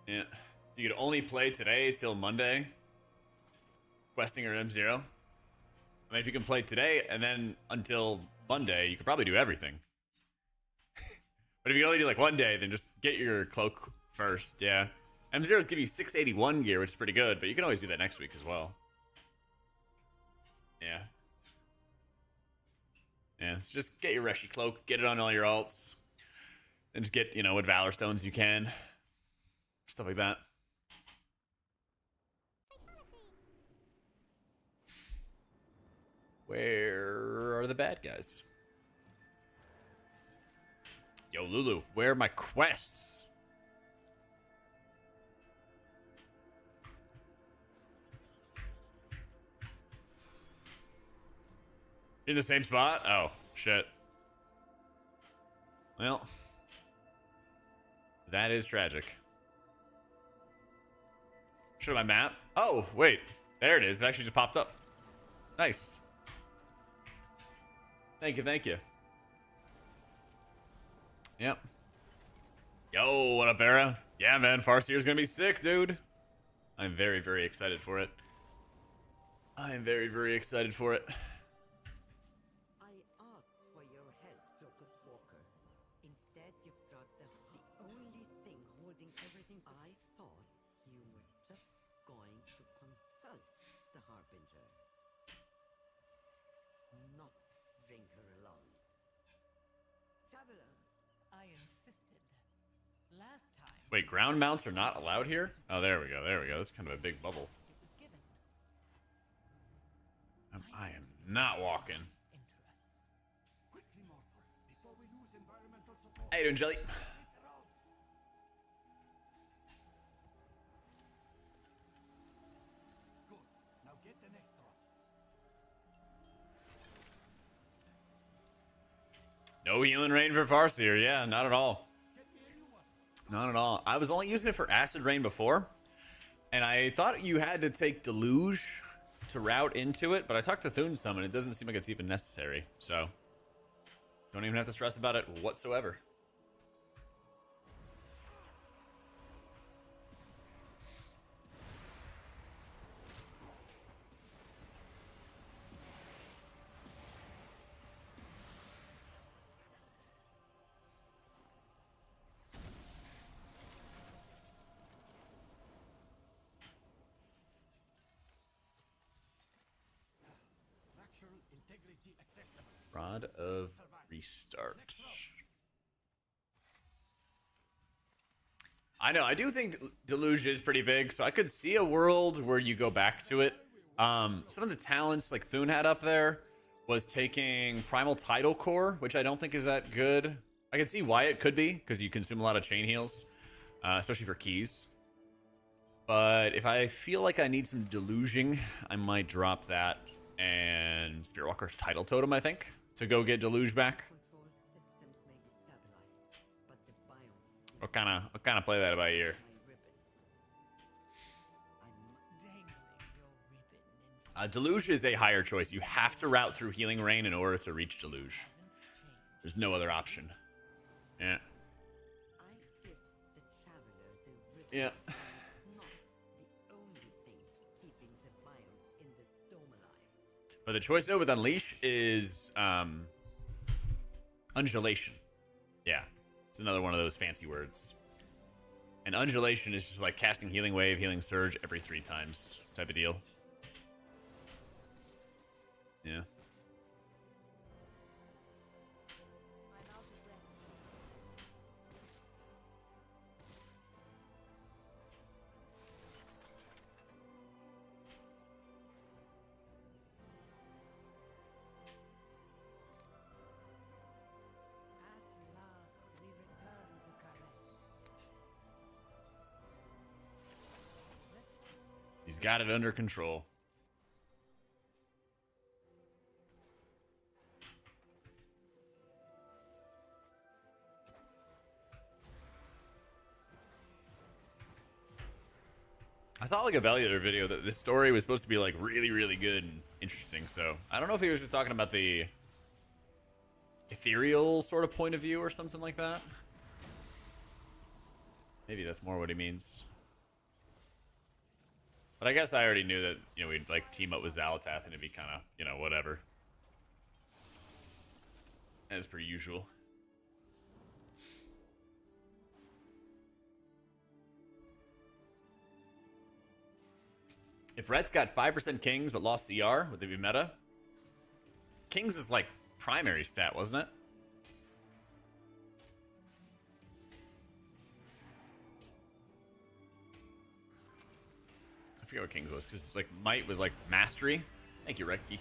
Yeah. You could only play today till Monday. Questing or M0. I mean, if you can play today and then until Monday, you could probably do everything. But if you can only do like one day, then just get your cloak first, yeah. M0s give you 681 gear, which is pretty good, but you can always do that next week as well. Yeah. Yeah, so just get your Reshi cloak, get it on all your alts, and just get, you know, what Valor Stones you can. Stuff like that. Where are the bad guys? Yo, Lulu, where are my quests? In the same spot? Oh, shit. Well, that is tragic. Show my map. Oh, wait. There it is. It actually just popped up. Nice. Thank you, thank you. Yep. Yo, what up, Era? Yeah, man, Farseer's gonna be sick, dude. I'm very, very excited for it. I am very, very excited for it. I asked for your help, Locust Walker. Instead, you brought the only thing holding everything. I thought you were just going to consult the Harbinger, not bring her along. Traveler, I insisted. Last time. Wait, ground mounts are not allowed here? Oh, there we go, there we go. That's kind of a big bubble. It was given. I am not walking. Interests. Quickly, mortal, before we lose environmental support. How you doing, Jelly? Good. Now get the next drop. No healing rain for Farseer. Yeah, not at all. Get me a new one. Not at all. I was only using it for Acid Rain before, and I thought you had to take Deluge to route into it, but I talked to Thune some, and it doesn't seem like it's even necessary, so don't even have to stress about it whatsoever. Structural integrity acceptable. Rod of Restart. I know, I do think Deluge is pretty big, so I could see a world where you go back to it. Some of the talents like Thune had up there was taking Primal Tidal Core, which I don't think is that good. I can see why it could be, because you consume a lot of chain heals, especially for keys. But if I feel like I need some deluging, I might drop that and Spiritwalker's Tidal Totem, I think, to go get Deluge back. Control systems may be stabilized, but the biome What kind of play that by ear? my ribbon. I'm Dangling your ribbon in Deluge is a higher choice. You have to route through Healing Rain in order to reach Deluge. There's no other option. Yeah. I give the traveler the river. Yeah. Not the only thing keeping the biome in the storm alive. But the choice though with Unleash is Undulation. Yeah. It's another one of those fancy words. And Undulation is just like casting Healing Wave, Healing Surge every 3 times type of deal. Yeah. At last we return to Kareth. He's got it under control. I saw like a Valuator video that this story was supposed to be like really, really good and interesting. So I don't know if he was just talking about the ethereal sort of point of view or something like that. Maybe that's more what he means. But I guess I already knew that, you know, we'd like team up with Xalatath and it'd be kind of, you know, whatever. As per usual. If Rhett's got 5% Kings but lost CR, would they be meta? Kings is like primary stat, wasn't it? I forget what Kings was, because it's like Might was like Mastery. Thank you, Reki.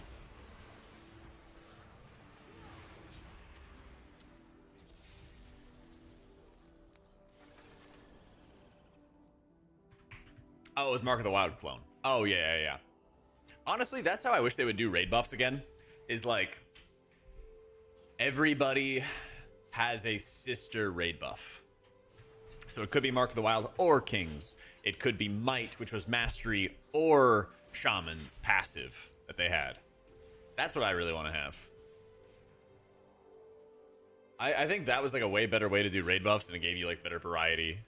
Oh, it was Mark of the Wild clone. Oh, yeah. Honestly, that's how I wish they would do raid buffs again. Is like, everybody has a sister raid buff. So it could be Mark of the Wild or Kings. It could be Might, which was Mastery, or Shaman's passive that they had. That's what I really want to have. I think that was like a way better way to do raid buffs, and it gave you like better variety.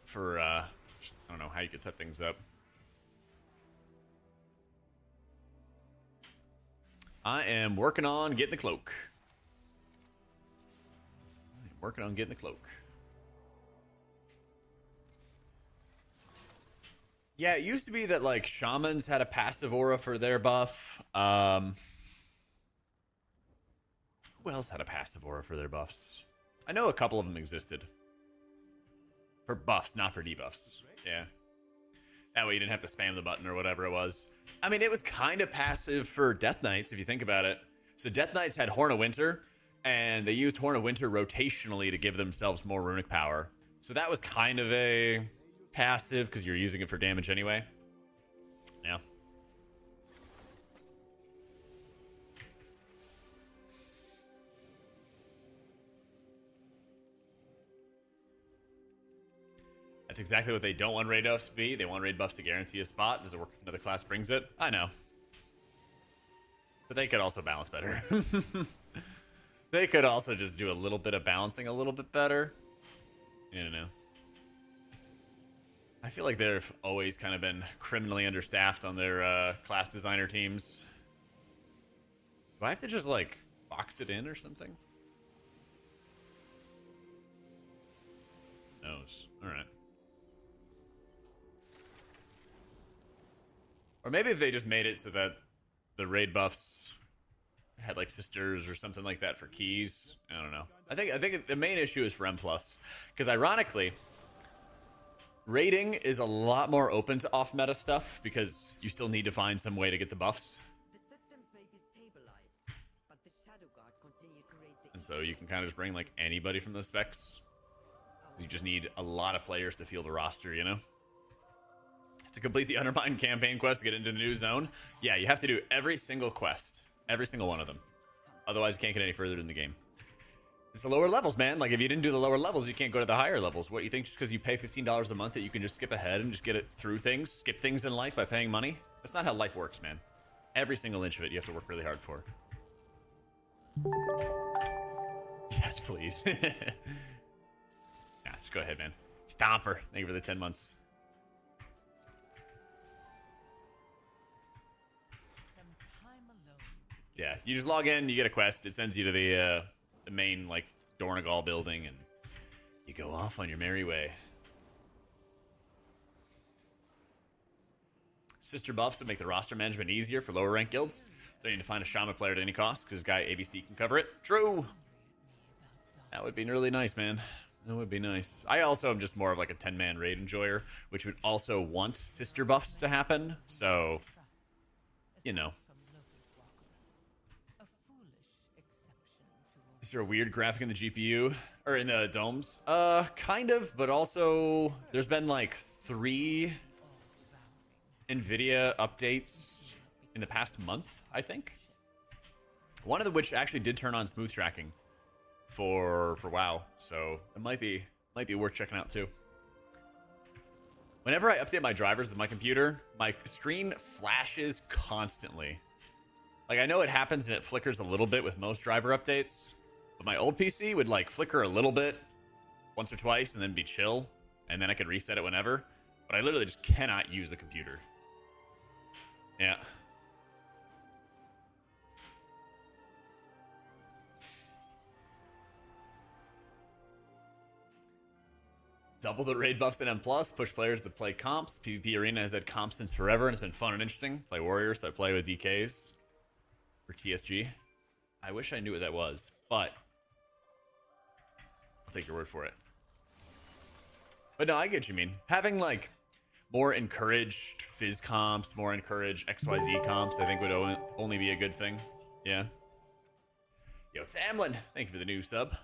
For, I don't know how you could set things up. I am working on getting the cloak. Yeah, it used to be that like shamans had a passive aura for their buff. Who else had a passive aura for their buffs? I know a couple of them existed. For buffs, not for debuffs. Yeah. That way you didn't have to spam the button or whatever it was. I mean, it was kind of passive for Death Knights, if you think about it. So Death Knights had Horn of Winter, and they used Horn of Winter rotationally to give themselves more runic power. So that was kind of a passive, because you're using it for damage anyway. Yeah. That's exactly what they don't want raid buffs to be. They want raid buffs to guarantee a spot. Does it work if another class brings it? I know. But they could also balance better. They could also just do a little bit of balancing a little bit better. I don't know. I feel like they've always kind of been criminally understaffed on their class designer teams. Do I have to just like box it in or something? Knows. All right. Or maybe if they just made it so that the raid buffs had like sisters or something like that for keys. I don't know. I think the main issue is for M+. Because ironically, raiding is a lot more open to off-meta stuff because you still need to find some way to get the buffs. The systems may be stabilized, but the Shadow Guard continue to raid the... And so you can kind of just bring like anybody from the specs. You just need a lot of players to field a roster, you know? To complete the Undermine campaign quest to get into the new zone, yeah, you have to do every single quest. Every single one of them. Otherwise, you can't get any further in the game. It's the lower levels, man. Like, if you didn't do the lower levels, you can't go to the higher levels. What, you think just because you pay $15 a month that you can just skip ahead and just get it through things, skip things in life by paying money? That's not how life works, man. Every single inch of it you have to work really hard for. Yes, please. Yeah, just go ahead, man. Stomper. Thank you for the 10 months. Yeah, you just log in, you get a quest, it sends you to the main, like, Dornagal building, and you go off on your merry way. Sister buffs that make the roster management easier for lower rank guilds. They need to find a Shaman player at any cost, because guy ABC can cover it. True! That would be really nice, man. That would be nice. I also am just more of like a 10-man raid enjoyer, which would also want sister buffs to happen, so, you know. Is there a weird graphic in the GPU? Or in the domes? Kind of, but also there's been like 3 NVIDIA updates in the past month, I think. One of the which actually did turn on smooth tracking for WoW, so it might be worth checking out too. Whenever I update my drivers with my computer, my screen flashes constantly. Like, I know it happens and it flickers a little bit with most driver updates, but my old PC would like flicker a little bit once or twice and then be chill, and then I could reset it whenever. But I literally just cannot use the computer. Yeah. Double the raid buffs in M+, push players to play comps. PvP Arena has had comps since forever, and it's been fun and interesting. Play warriors, so I play with DKs. Or TSG. I wish I knew what that was, but I'll take your word for it. But no, I get what you mean. Having, like, more encouraged Fizz comps, more encouraged XYZ comps, I think would only be a good thing. Yeah. Yo, it's Amlin. Thank you for the new sub.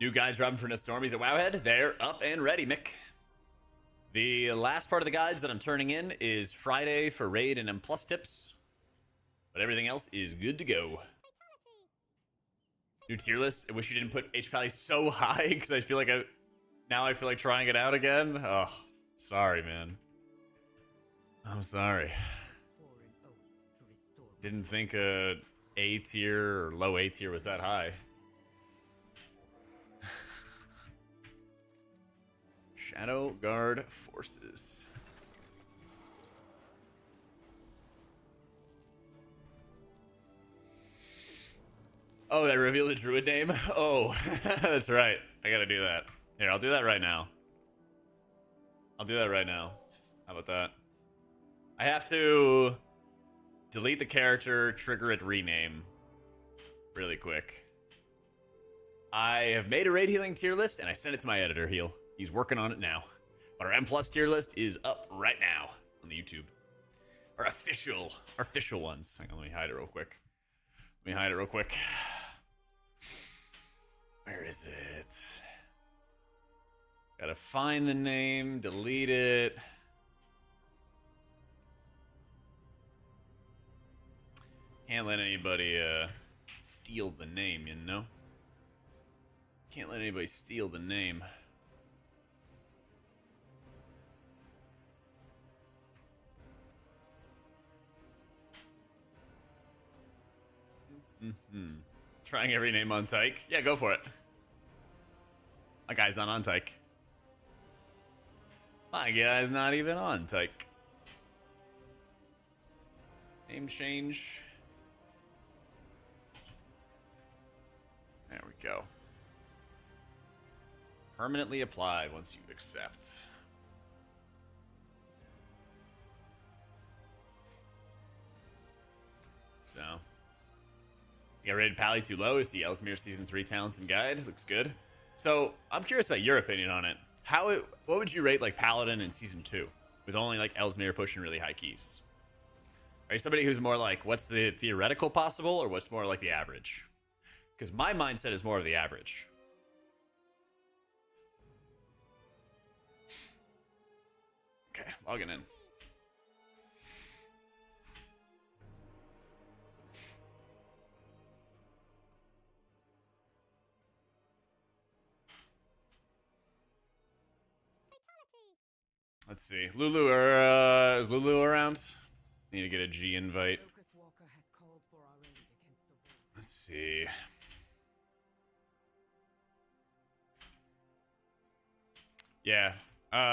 New guides dropping for Nestormies at Wowhead. They're up and ready, Mick. The last part of the guides that I'm turning in is Friday for raid and M+ tips. But everything else is good to go. New tier list. I wish you didn't put H Pally so high, because I feel like now I feel like trying it out again. Oh, sorry, man. I'm sorry. Didn't think a tier or low A tier was that high. Shadow Guard Forces. Oh, did I reveal the druid name? Oh, that's right. I gotta do that. Here, I'll do that right now. I'll do that right now. How about that? I have to delete the character, trigger it, rename. Really quick. I have made a raid healing tier list, and I sent it to my editor, Heal. He's working on it now. But our M+ tier list is up right now on the YouTube. Our official ones. Hang on, let me hide it real quick. Where is it? Gotta find the name, delete it. Can't let anybody steal the name, you know? Can't let anybody steal the name. Trying every name on Tyke. Yeah, go for it. My guy's not on Tyke. My guy's not even on Tyke. Name change. There we go. Permanently applied once you accept. So. You got rated Pally too low to see Ellesmere Season 3 Talents and Guide. Looks good. So, I'm curious about your opinion on it. What would you rate like Paladin in season 2 with only like Ellesmere pushing really high keys? Are you somebody who's more like what's the theoretical possible or what's more like the average? Because my mindset is more of the average. Okay, logging in. Let's see. Lulu, is Lulu around? Need to get a G invite. Locust Walker has called for our aid against the wolves. Let's see. Yeah.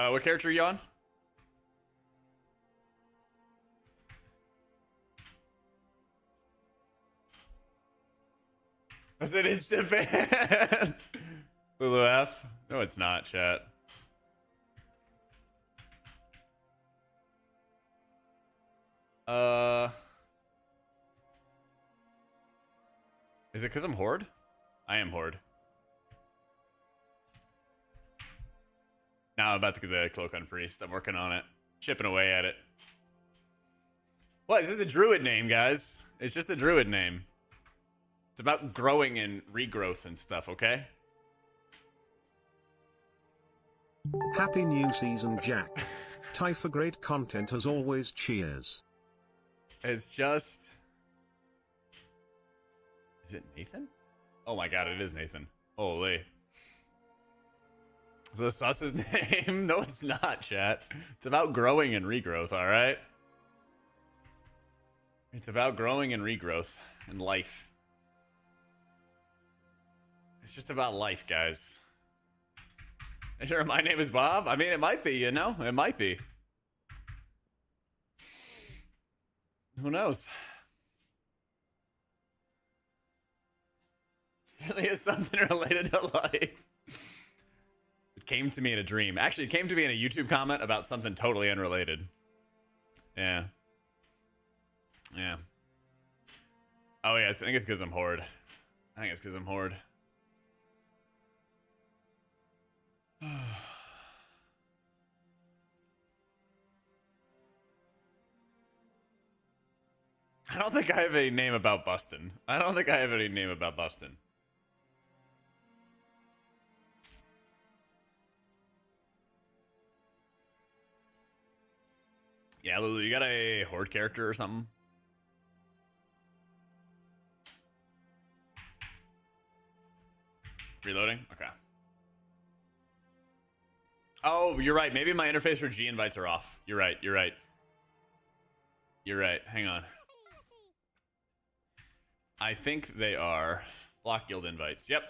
What character are you on? That's an instant ban. Lulu F? No, it's not, chat. Is it because I'm Horde? I am Horde. Now I'm about to get the Cloak on Priest. I'm working on it. Chipping away at it. What? This is a druid name, guys. It's just a druid name. It's about growing and regrowth and stuff, okay? Happy new season, Jack. Tie for great content as always. Cheers. It's just... Is it Nathan? Oh my god, it is Nathan. Holy. Is this Sus's name? No, it's not, chat. It's about growing and regrowth, alright? It's about growing and regrowth and life. It's just about life, guys. And sure, my name is Bob? I mean, it might be, you know? It might be. Who knows? Certainly is something related to life. It came to me in a dream. Actually, it came to me in a YouTube comment about something totally unrelated. Yeah. Yeah. Oh, yeah, I think it's because I'm Horde. I think it's because I'm Horde. I don't think I have a name about bustin'. I don't think I have any name about bustin'. Yeah, Lulu, you got a Horde character or something? Reloading? Okay. Oh, you're right. Maybe my interface for G invites are off. You're right. You're right. You're right. Hang on. I think they are block guild invites. Yep.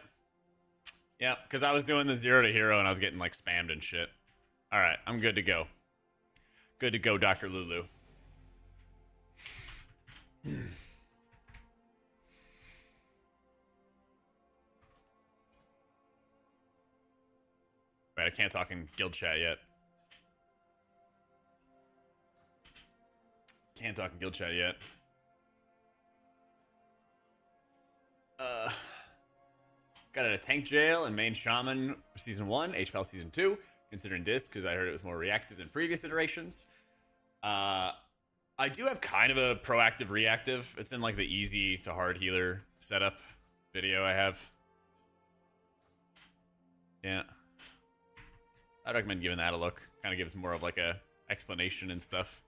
Yep, because I was doing the 0 to hero and I was getting like spammed and shit. All right, I'm good to go. Good to go, Dr. Lulu. Wait, I can't talk in guild chat yet. Can't talk in guild chat yet. Got out of tank jail and main shaman season 1, HPAL season 2, considering disc because I heard it was more reactive than previous iterations. I do have kind of a proactive reactive. It's in like the easy to hard healer setup video I have. Yeah. I'd recommend giving that a look. Kind of gives more of like a explanation and stuff.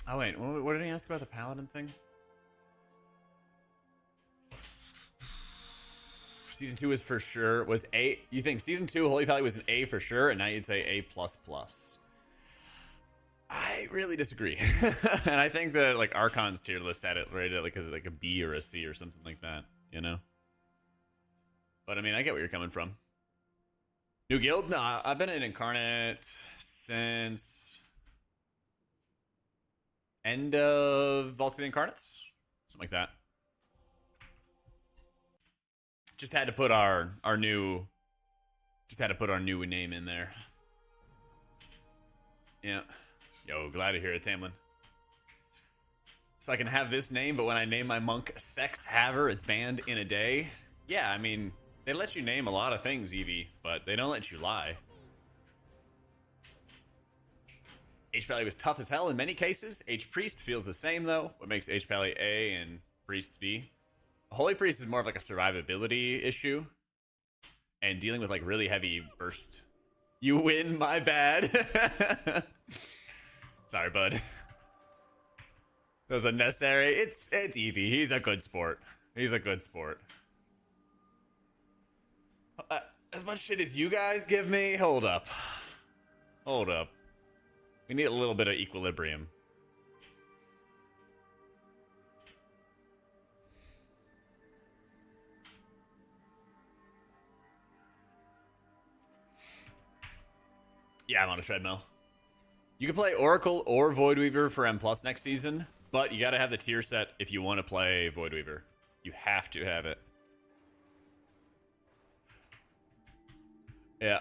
Oh wait, what did he ask about the paladin thing? Season 2 is for sure was A. You think season 2 Holy Pally was an A for sure, and now you'd say A++. I really disagree, and I think that like Archon's tier list had it rated like as like a B or a C or something like that, you know. But I mean, I get where you're coming from. New guild? Nah, I've been in Incarnate since end of Vault of the Incarnates, something like that. Just had to put our new name in there. Yeah. Yo, glad to hear it, Tamlin. so I can have this name, but when I name my monk Sex Haver, it's banned in a day. Yeah, I mean, they let you name a lot of things, Evie, but they don't let you lie. H-Pally was tough as hell in many cases. H-Priest feels the same, though. What makes H-Pally A and Priest B? Holy Priest is more of like a survivability issue. And dealing with like really heavy burst. You win, my bad. Sorry, bud. That was unnecessary. It's Evie. He's a good sport. He's a good sport. As much shit as you guys give me, hold up. Hold up. We need a little bit of equilibrium. Yeah, I'm on a treadmill. You can play Oracle or Voidweaver for M+ next season, but you gotta have the tier set if you want to play Voidweaver. You have to have it. Yeah.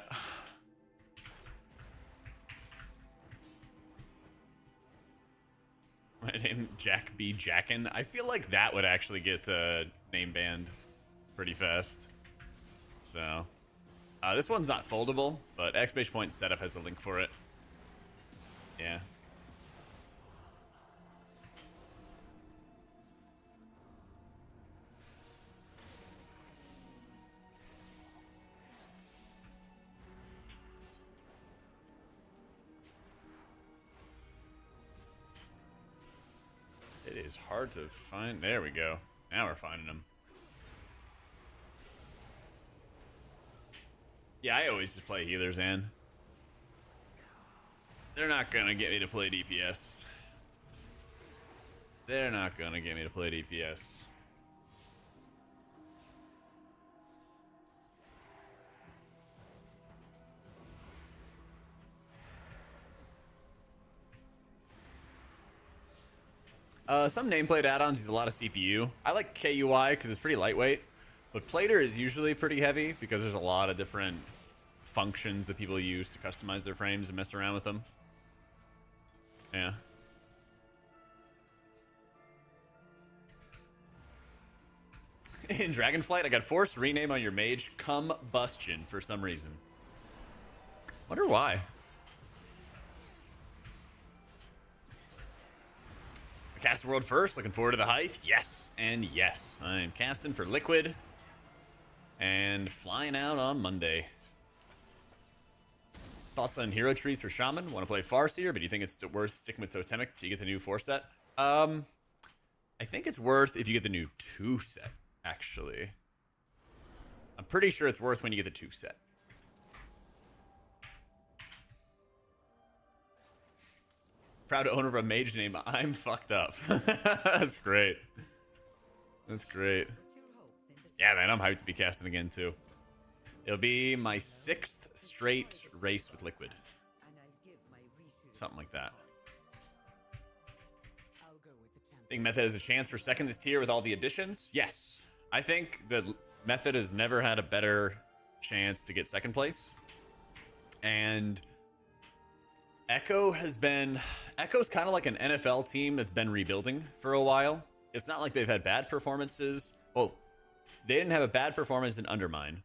My name Jack B. Jackin. I feel like that would actually get name banned pretty fast. So, this one's not foldable, but exclamation point setup has a link for it. Yeah. It is hard to find. There we go. Now we're finding them. Yeah, I always just play healers, Ann. They're not gonna get me to play DPS. They're not gonna get me to play DPS. Some nameplate add-ons use a lot of CPU. I like KUI because it's pretty lightweight, but Plater is usually pretty heavy because there's a lot of different functions that people use to customize their frames and mess around with them. Yeah. In Dragonflight, I got forced rename on your mage Combustion for some reason. Wonder why. I cast the world first, looking forward to the hype. Yes, and yes. I'm casting for Liquid and flying out on Monday. Thoughts on hero trees for Shaman? Want to play Farseer, but do you think it's worth sticking with Totemic to get the new 4 set? I think it's worth if you get the new 2 set, actually. I'm pretty sure it's worth when you get the 2 set. Proud owner of a mage name. I'm fucked up. That's great. That's great. Yeah, man, I'm hyped to be casting again, too. It'll be my 6th straight race with Liquid. Something like that. Think Method has a chance for second this tier with all the additions? Yes. I think that Method has never had a better chance to get second place. And Echo's kind of like an NFL team that's been rebuilding for a while. It's not like they've had bad performances. Well, they didn't have a bad performance in Undermine,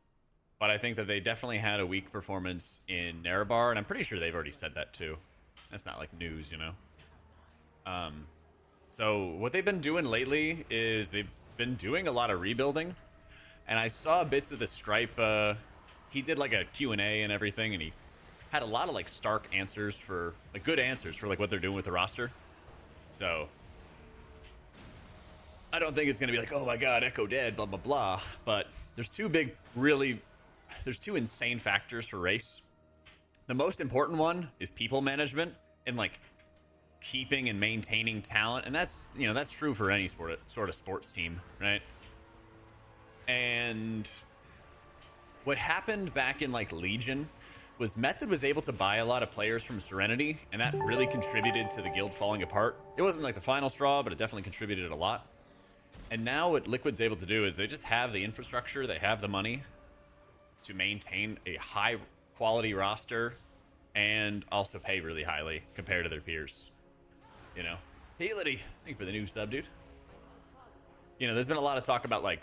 but I think that they definitely had a weak performance in Nerebar, and I'm pretty sure they've already said that too. That's not like news, you know? So what they've been doing lately is they've been doing a lot of rebuilding, and I saw bits of the Stripe, he did like a Q&A and everything, and he had a lot of like stark answers for, like good answers for like what they're doing with the roster. So I don't think it's gonna be like, oh my god, Echo dead, blah blah blah. But there's two insane factors for race. The most important one is people management and like keeping and maintaining talent, and that's, you know, that's true for any sort of sports team, right? And what happened back in like Legion was Method was able to buy a lot of players from Serenity, and that really contributed to the guild falling apart. It wasn't like the final straw, but it definitely contributed a lot. And now what Liquid's able to do is they just have the infrastructure, they have the money to maintain a high quality roster and also pay really highly compared to their peers. You know, Heality, thank you for the new sub, dude. You know, there's been a lot of talk about, like,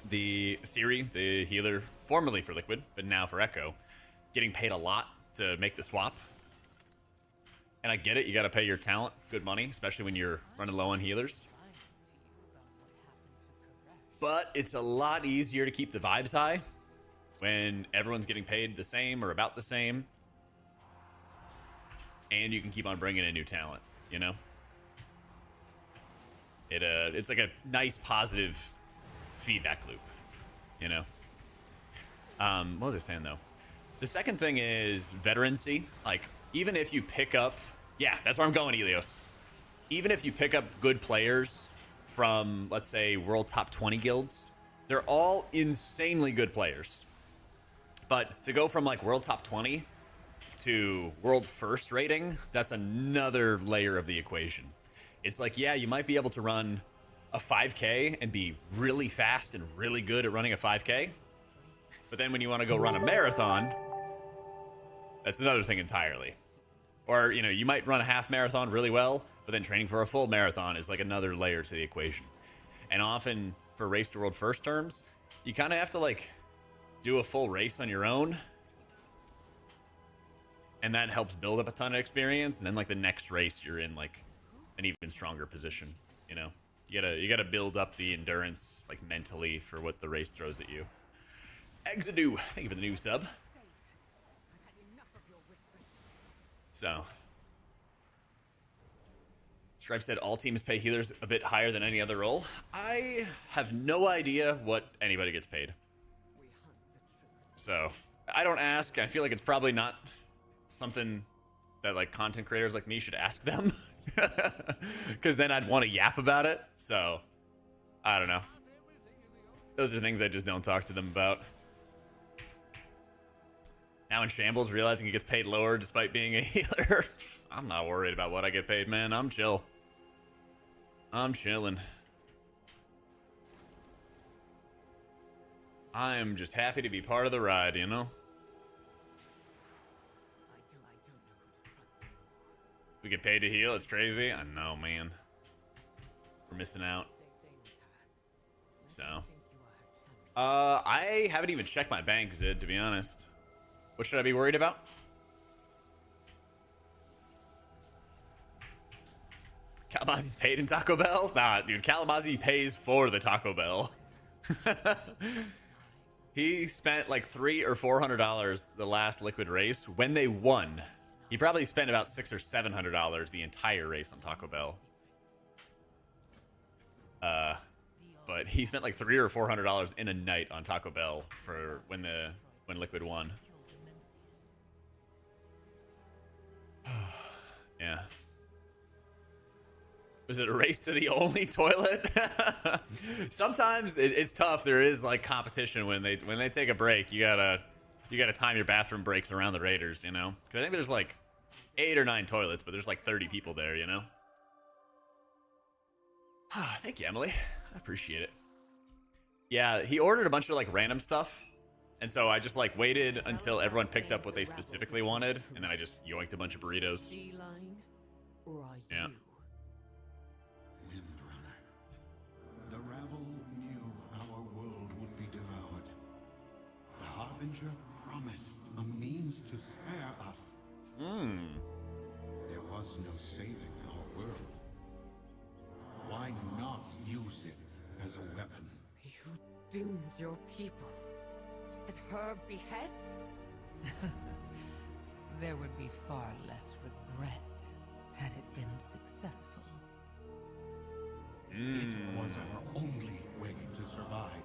the Siri, the healer, formerly for Liquid, but now for Echo, getting paid a lot to make the swap. And I get it, you gotta pay your talent good money, especially when you're running low on healers. But it's a lot easier to keep the vibes high when everyone's getting paid the same or about the same. And you can keep on bringing in new talent, you know? It's like a nice positive feedback loop, you know? What was I saying, though? The second thing is veterancy. Like, even if you pick up... Yeah, that's where I'm going, Elios. Even if you pick up good players from, let's say, World Top 20 guilds, they're all insanely good players. But to go from, like, World Top 20 to World First rating, that's another layer of the equation. It's like, yeah, you might be able to run a 5K and be really fast and really good at running a 5K. But then when you want to go run a marathon, that's another thing entirely. Or, you know, you might run a half marathon really well, but then training for a full marathon is like another layer to the equation. And often for Race to World First terms, you kind of have to, like, do a full race on your own. And that helps build up a ton of experience. And then, like, the next race, you're in, like, an even stronger position, you know? You gotta build up the endurance, like, mentally for what the race throws at you. Exadu, thank you for the new sub. So, Stripe said all teams pay healers a bit higher than any other role. I have no idea what anybody gets paid. So, I don't ask. I feel like it's probably not something that, like, content creators like me should ask them. Because then I'd want to yap about it. So, I don't know. Those are things I just don't talk to them about. Now in Shambles, realizing he gets paid lower despite being a healer. I'm not worried about what I get paid, man. I'm chill. I'm chilling. I'm just happy to be part of the ride, you know? We get paid to heal, it's crazy. I know, man. We're missing out. So. I haven't even checked my bank, Zid, to be honest. What should I be worried about? Kalamazi's paid in Taco Bell? Nah, dude, Kalamazi pays for the Taco Bell. He spent like $300 or $400 the last Liquid race when they won. He probably spent about $600 or $700 the entire race on Taco Bell. But he spent like $300 or $400 in a night on Taco Bell for when Liquid won. Yeah. Was it a race to the only toilet? Sometimes it's tough. There is like competition when they take a break. You gotta time your bathroom breaks around the Raiders, you know? Because I think there's like 8 or 9 toilets, but there's like 30 people there, you know? Thank you, Emily. I appreciate it. Yeah, he ordered a bunch of like random stuff. And so I just like waited until everyone picked up what they specifically wanted, and then I just yoinked a bunch of burritos. Yeah. Windrunner. The Ravel knew our world would be devoured. The Harbinger promised a means to spare us. There was no saving our world. Why not use it as a weapon? You doomed your people. At her behest? There would be far less regret had it been successful. It was our only way to survive.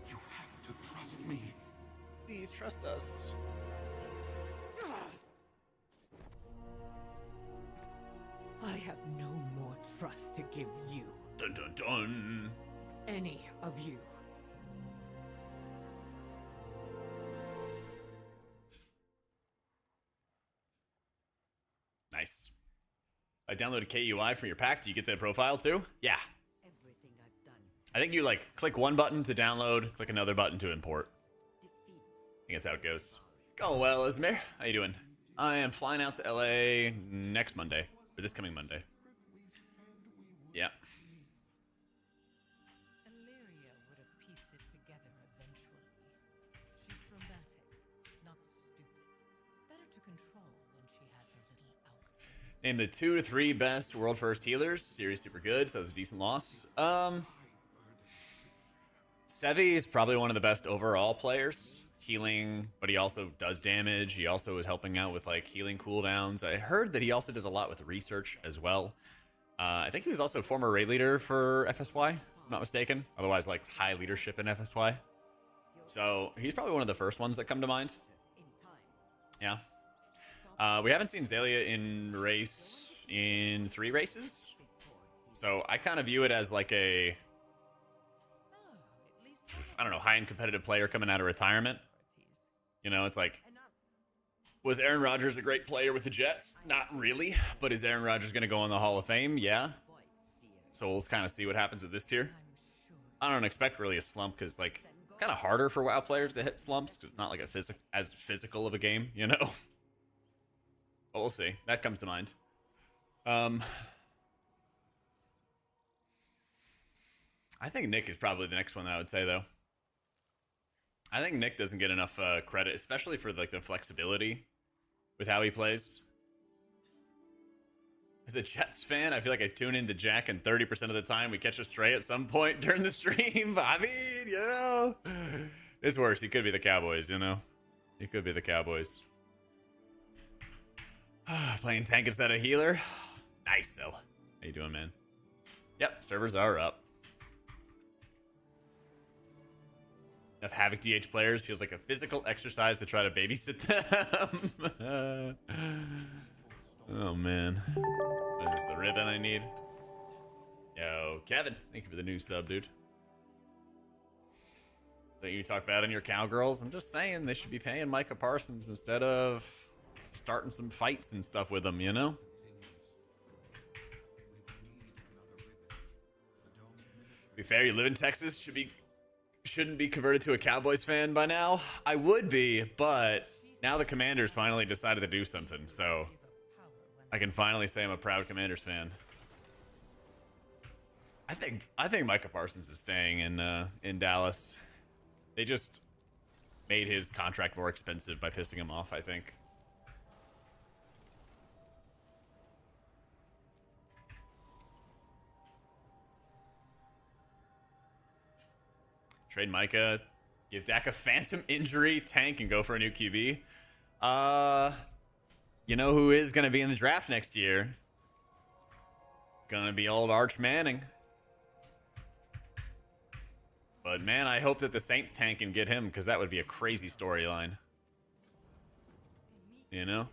You have to trust me. Please trust us. I have no more trust to give you. Dun dun dun. Any of you. Nice. I downloaded KUI from your pack. Do you get the profile too? Yeah. Everything I've done. I think you like click one button to download, click another button to import. I think that's how it goes. Going well, Ismir. How you doing? I am flying out to LA next Monday. Or this coming Monday. Yeah. Illyria would have pieced it together eventually. She's dramatic, not stupid. Better to control when she has her little outbursts. Name the 2 to 3 best world first healers. Series super good, so that was a decent loss. Sevi is probably one of the best overall players. Healing, but he also does damage. He also is helping out with like healing cooldowns. I heard that he also does a lot with research as well. I think he was also former raid leader for FSY, if I'm not mistaken. Otherwise, like high leadership in FSY. So he's probably one of the first ones that come to mind. Yeah. We haven't seen Zalia in race in 3 races. So I kind of view it as like a, I don't know, high-end competitive player coming out of retirement. You know, it's like, was Aaron Rodgers a great player with the Jets? Not really. But is Aaron Rodgers going to go in the Hall of Fame? Yeah. So we'll kind of see what happens with this tier. I don't expect really a slump because, like, it's kind of harder for WoW players to hit slumps because it's not like a as physical of a game, you know? But we'll see. That comes to mind. I think Nick is probably the next one that I would say, though. I think Nick doesn't get enough credit, especially for like the flexibility with how he plays. As a Jets fan, I feel like I tune into Jack, and 30% of the time we catch a stray at some point during the stream. But I mean, you know, it's worse. He could be the Cowboys, you know. He could be the Cowboys. Playing tank instead of healer. Nice, though. How you doing, man? Yep, servers are up. Enough Havoc DH players feels like a physical exercise to try to babysit them. Oh, man. What is this, the ribbon I need? Yo, Kevin, thank you for the new sub, dude. Don't you talk bad on your cowgirls? I'm just saying they should be paying Micah Parsons instead of starting some fights and stuff with them, you know? To be fair, you live in Texas, shouldn't be converted to a Cowboys fan by now. I would be, but now the Commanders finally decided to do something, so I can finally say I'm a proud Commanders fan. I think Micah Parsons is staying in Dallas. They just made his contract more expensive by pissing him off, I think. Trade Micah, give Dak a phantom injury, tank, and go for a new QB. You know who is going to be in the draft next year? Gonna be old Arch Manning. But man, I hope that the Saints tank and get him, because that would be a crazy storyline. You know?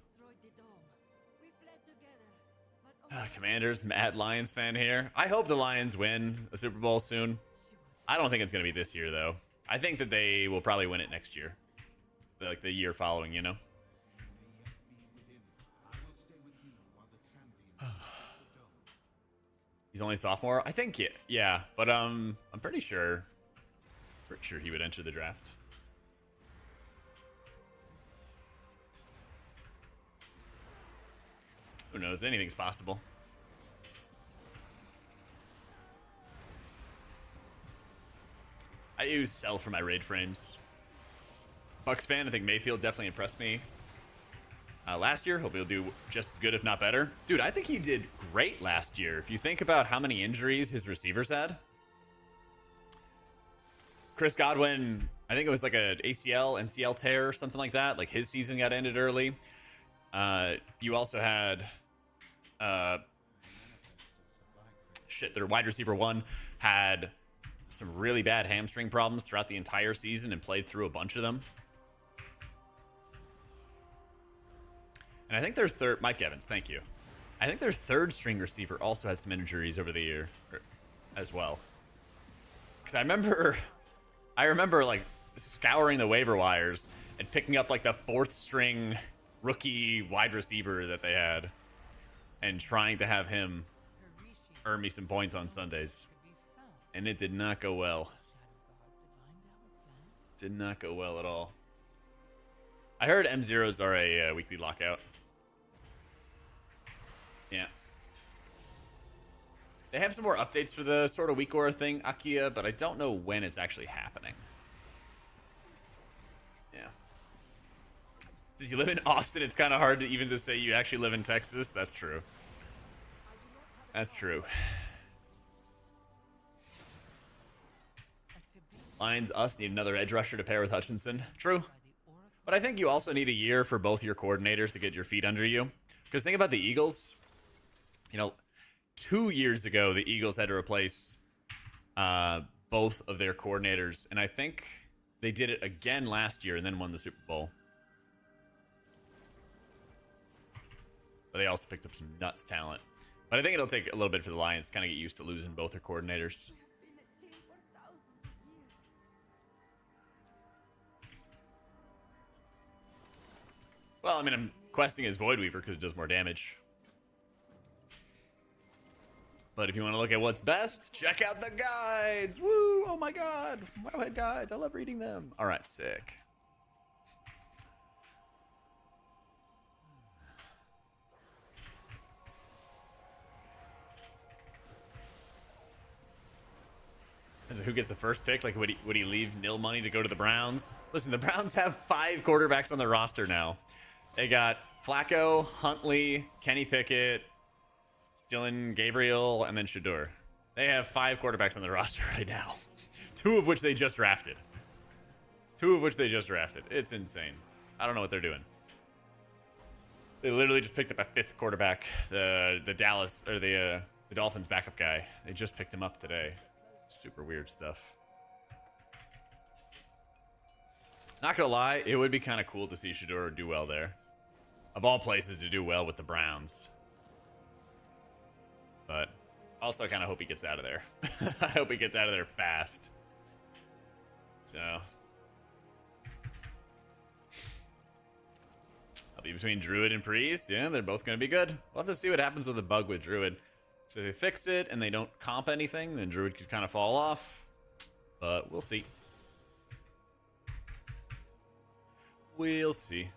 Commanders, mad Lions fan here. I hope the Lions win a Super Bowl soon. I don't think it's going to be this year, though. I think that they will probably win it next year. Like the year following, you know? He's only a sophomore? I think, yeah. But I'm pretty sure he would enter the draft. Who knows? Anything's possible. I use Cell for my raid frames. Bucks fan, I think Mayfield definitely impressed me last year. Hope he'll do just as good, if not better. Dude, I think he did great last year. If you think about how many injuries his receivers had. Chris Godwin, I think it was like an ACL, MCL tear or something like that. Like his season got ended early. You also had... their wide receiver 1 had some really bad hamstring problems throughout the entire season and played through a bunch of them. And I think their third... Mike Evans, thank you. I think their third string receiver also had some injuries over the year as well. Because I remember like scouring the waiver wires and picking up like the 4th string rookie wide receiver that they had and trying to have him earn me some points on Sundays. And it did not go well. Did not go well at all. I heard M0s are a weekly lockout. Yeah. They have some more updates for the sort of weak aura thing, Akia, but I don't know when it's actually happening. Yeah. Does you live in Austin? It's kind of hard to even to say you actually live in Texas. That's true. That's true. Lions, us need another edge rusher to pair with Hutchinson. True. But I think you also need a year for both your coordinators to get your feet under you. Because think about the Eagles. You know, 2 years ago, the Eagles had to replace both of their coordinators. And I think they did it again last year and then won the Super Bowl. But they also picked up some nuts talent. But I think it'll take a little bit for the Lions to kind of get used to losing both their coordinators. Well, I mean, I'm questing as Void Weaver because it does more damage. But if you want to look at what's best, check out the guides. Woo! Oh my god. Wowhead guides. I love reading them. All right, sick. So who gets the first pick? Like, would he leave nil money to go to the Browns? Listen, the Browns have 5 quarterbacks on their roster now. They got Flacco, Huntley, Kenny Pickett, Dylan Gabriel, and then Shador. They have 5 quarterbacks on their roster right now. 2 of which they just drafted. It's insane. I don't know what they're doing. They literally just picked up a 5th quarterback, the Dallas or the Dolphins backup guy. They just picked him up today. Super weird stuff. Not gonna lie, it would be kind of cool to see Shador do well there. Of all places to do well with the Browns. But also I kind of hope he gets out of there. I hope he gets out of there fast. So I'll be between Druid and Priest. Yeah, they're both going to be good. We'll have to see what happens with the bug with Druid. So if they fix it and they don't comp anything, then Druid could kind of fall off. But we'll see. We'll see.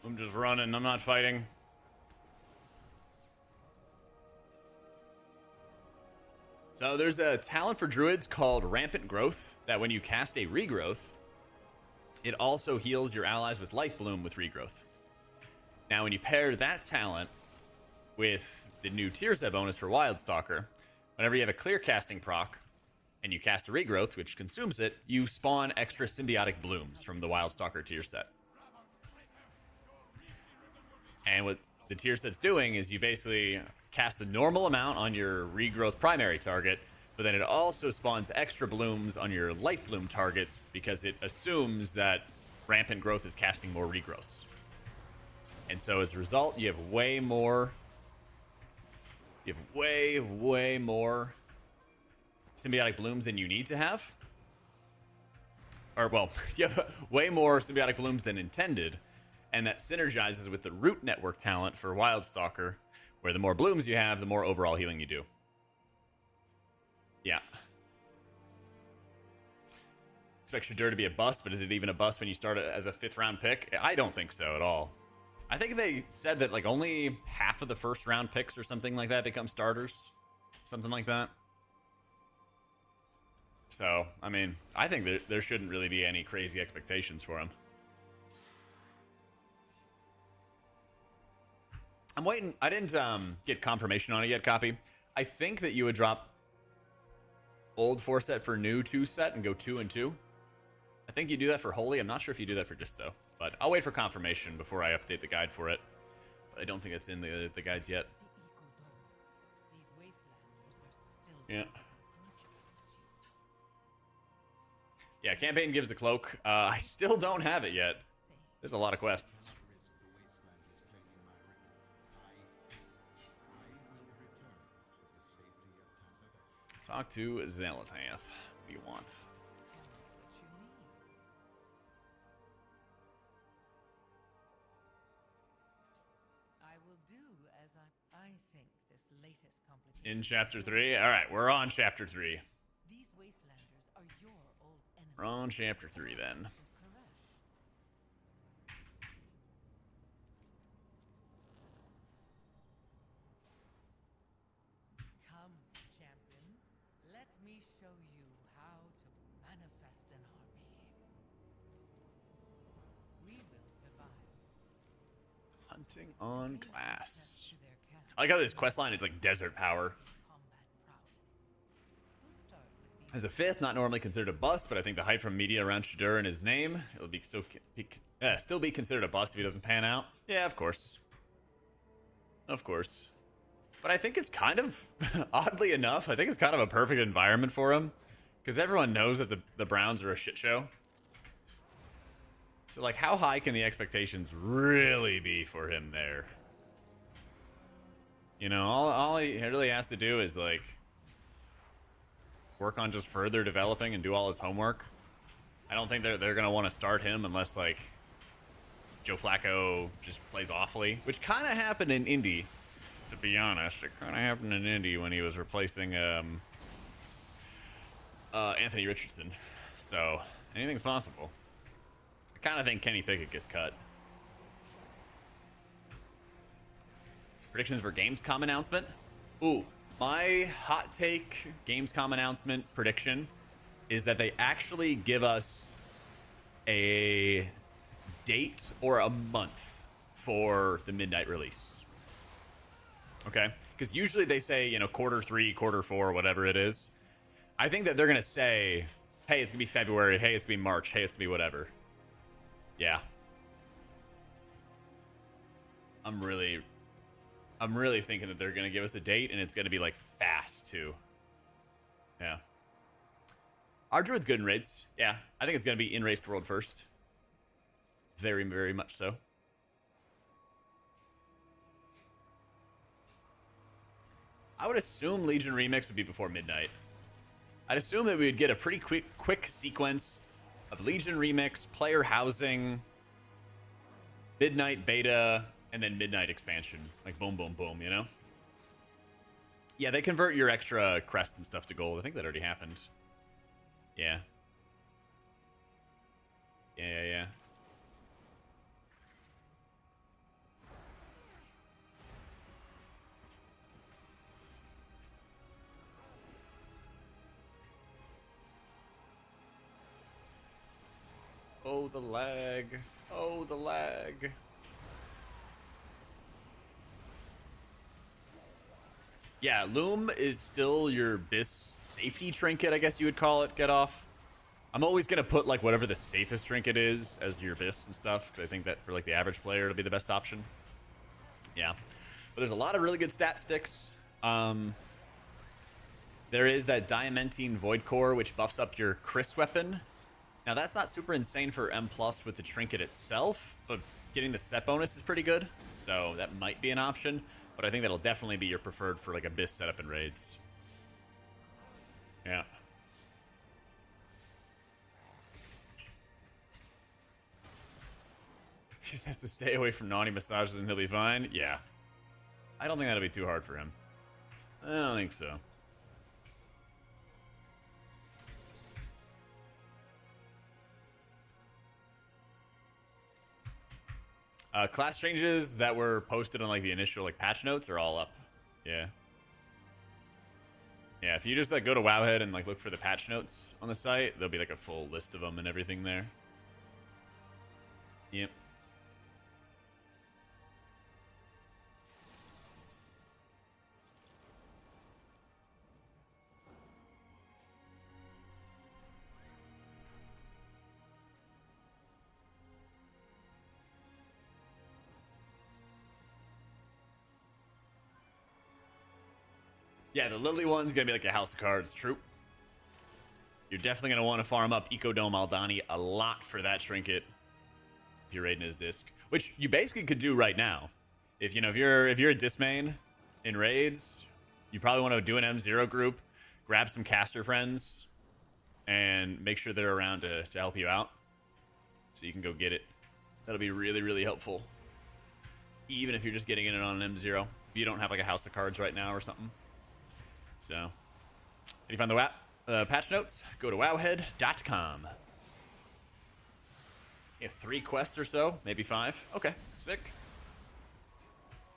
I'm just running. I'm not fighting. So there's a talent for druids called Rampant Growth that when you cast a regrowth, it also heals your allies with Life Bloom with regrowth. Now when you pair that talent with the new tier set bonus for Wildstalker, whenever you have a clear casting proc and you cast a regrowth, which consumes it, you spawn extra symbiotic blooms from the Wildstalker tier set. And what the tier set's doing is you basically cast the normal amount on your regrowth primary target, but then it also spawns extra blooms on your life bloom targets because it assumes that rampant growth is casting more regrowths. And so as a result, you have way more symbiotic blooms than you need to have. Or, well, you have way more symbiotic blooms than intended. And that synergizes with the root network talent for Wildstalker, where the more blooms you have, the more overall healing you do. Yeah. Expect Shador to be a bust, but is it even a bust when you start as a 5th round pick? I don't think so at all. I think they said that like only half of the 1st round picks or something like that become starters. Something like that. So, I mean, I think there shouldn't really be any crazy expectations for him. I'm waiting. I didn't get confirmation on it yet, Copy. I think that you would drop old 4 set for new 2 set and go 2 and 2. I think you do that for Holy. I'm not sure if you do that for just though. But I'll wait for confirmation before I update the guide for it. But I don't think it's in the guides yet. Yeah. Yeah, campaign gives a cloak. I still don't have it yet. There's a lot of quests. Talk to Zealotath. What do you want? In chapter 3? Alright, we're on chapter 3. These wastelanders are your old enemies. We're on chapter 3 then. Come, champion. Let me show you how to manifest an army. We will survive. Hunting on glass. To their camp. I like how this questline is like desert power. Combat prowess. We'll start with the As a 5th, not normally considered a bust, but I think the hype from media around Shadur and his name, it'll be still be considered a bust if he doesn't pan out. Yeah, of course. Of course. But I think it's kind of, oddly enough, I think it's kind of a perfect environment for him. Because everyone knows that the Browns are a shit show. So, like, how high can the expectations really be for him there? You know, all he really has to do is, like, work on just further developing and do all his homework. I don't think they're going to want to start him unless, like, Joe Flacco just plays awfully. Which kind of happened in Indy, to be honest. It kind of happened in Indy when he was replacing Anthony Richardson. So, anything's possible. I kind of think Kenny Pickett gets cut. Predictions for Gamescom announcement? Ooh, my hot take Gamescom announcement prediction is that they actually give us a date or a month for the midnight release. Okay? Because usually they say, you know, quarter 3, quarter 4, whatever it is. I think that they're going to say, hey, it's going to be February. Hey, it's going to be March. Hey, it's going to be whatever. Yeah. I'm really thinking that they're going to give us a date, and it's going to be, like, fast, too. Yeah. Our druid's good in raids. Yeah, I think it's going to be in Raced World first. Very, very much so. I would assume Legion Remix would be before midnight. I'd assume that we would get a pretty quick sequence of Legion Remix, player housing, midnight beta, and then midnight expansion. Like boom, boom, boom, you know? Yeah, they convert your extra crests and stuff to gold. I think that already happened. Yeah. Yeah. Oh, the lag. Oh, the lag. Yeah, Loom is still your BIS safety trinket, I guess you would call it, get off. I'm always going to put, like, whatever the safest trinket is as your BIS and stuff, because I think that for, like, the average player, it'll be the best option. Yeah. But there's a lot of really good stat sticks. There is that Diamantine Void Core, which buffs up your Chris weapon. Now, that's not super insane for M+ with the trinket itself, but getting the set bonus is pretty good, so that might be an option. But I think that'll definitely be your preferred for, like, a BIS setup in raids. Yeah. He just has to stay away from naughty massages and he'll be fine? Yeah. I don't think that'll be too hard for him. I don't think so. Class changes that were posted on, like, the initial, like, patch notes are all up. Yeah. Yeah, if you just, like, go to Wowhead and, like, look for the patch notes on the site, there'll be, like, a full list of them and everything there. Yep. Yeah, the Lily one's gonna be like a House of Cards troop. You're definitely gonna want to farm up Ecodome Aldani a lot for that trinket if you're raiding his disc, which you basically could do right now. If you're a disc main in raids, you probably want to do an M0 group, grab some caster friends, and make sure they're around to help you out, so you can go get it. That'll be really, really helpful, even if you're just getting in it on an M0. If you don't have like a house of cards right now or something. So, if you find the patch notes, go to wowhead.com. You have 3 quests or so, maybe 5. Okay, sick.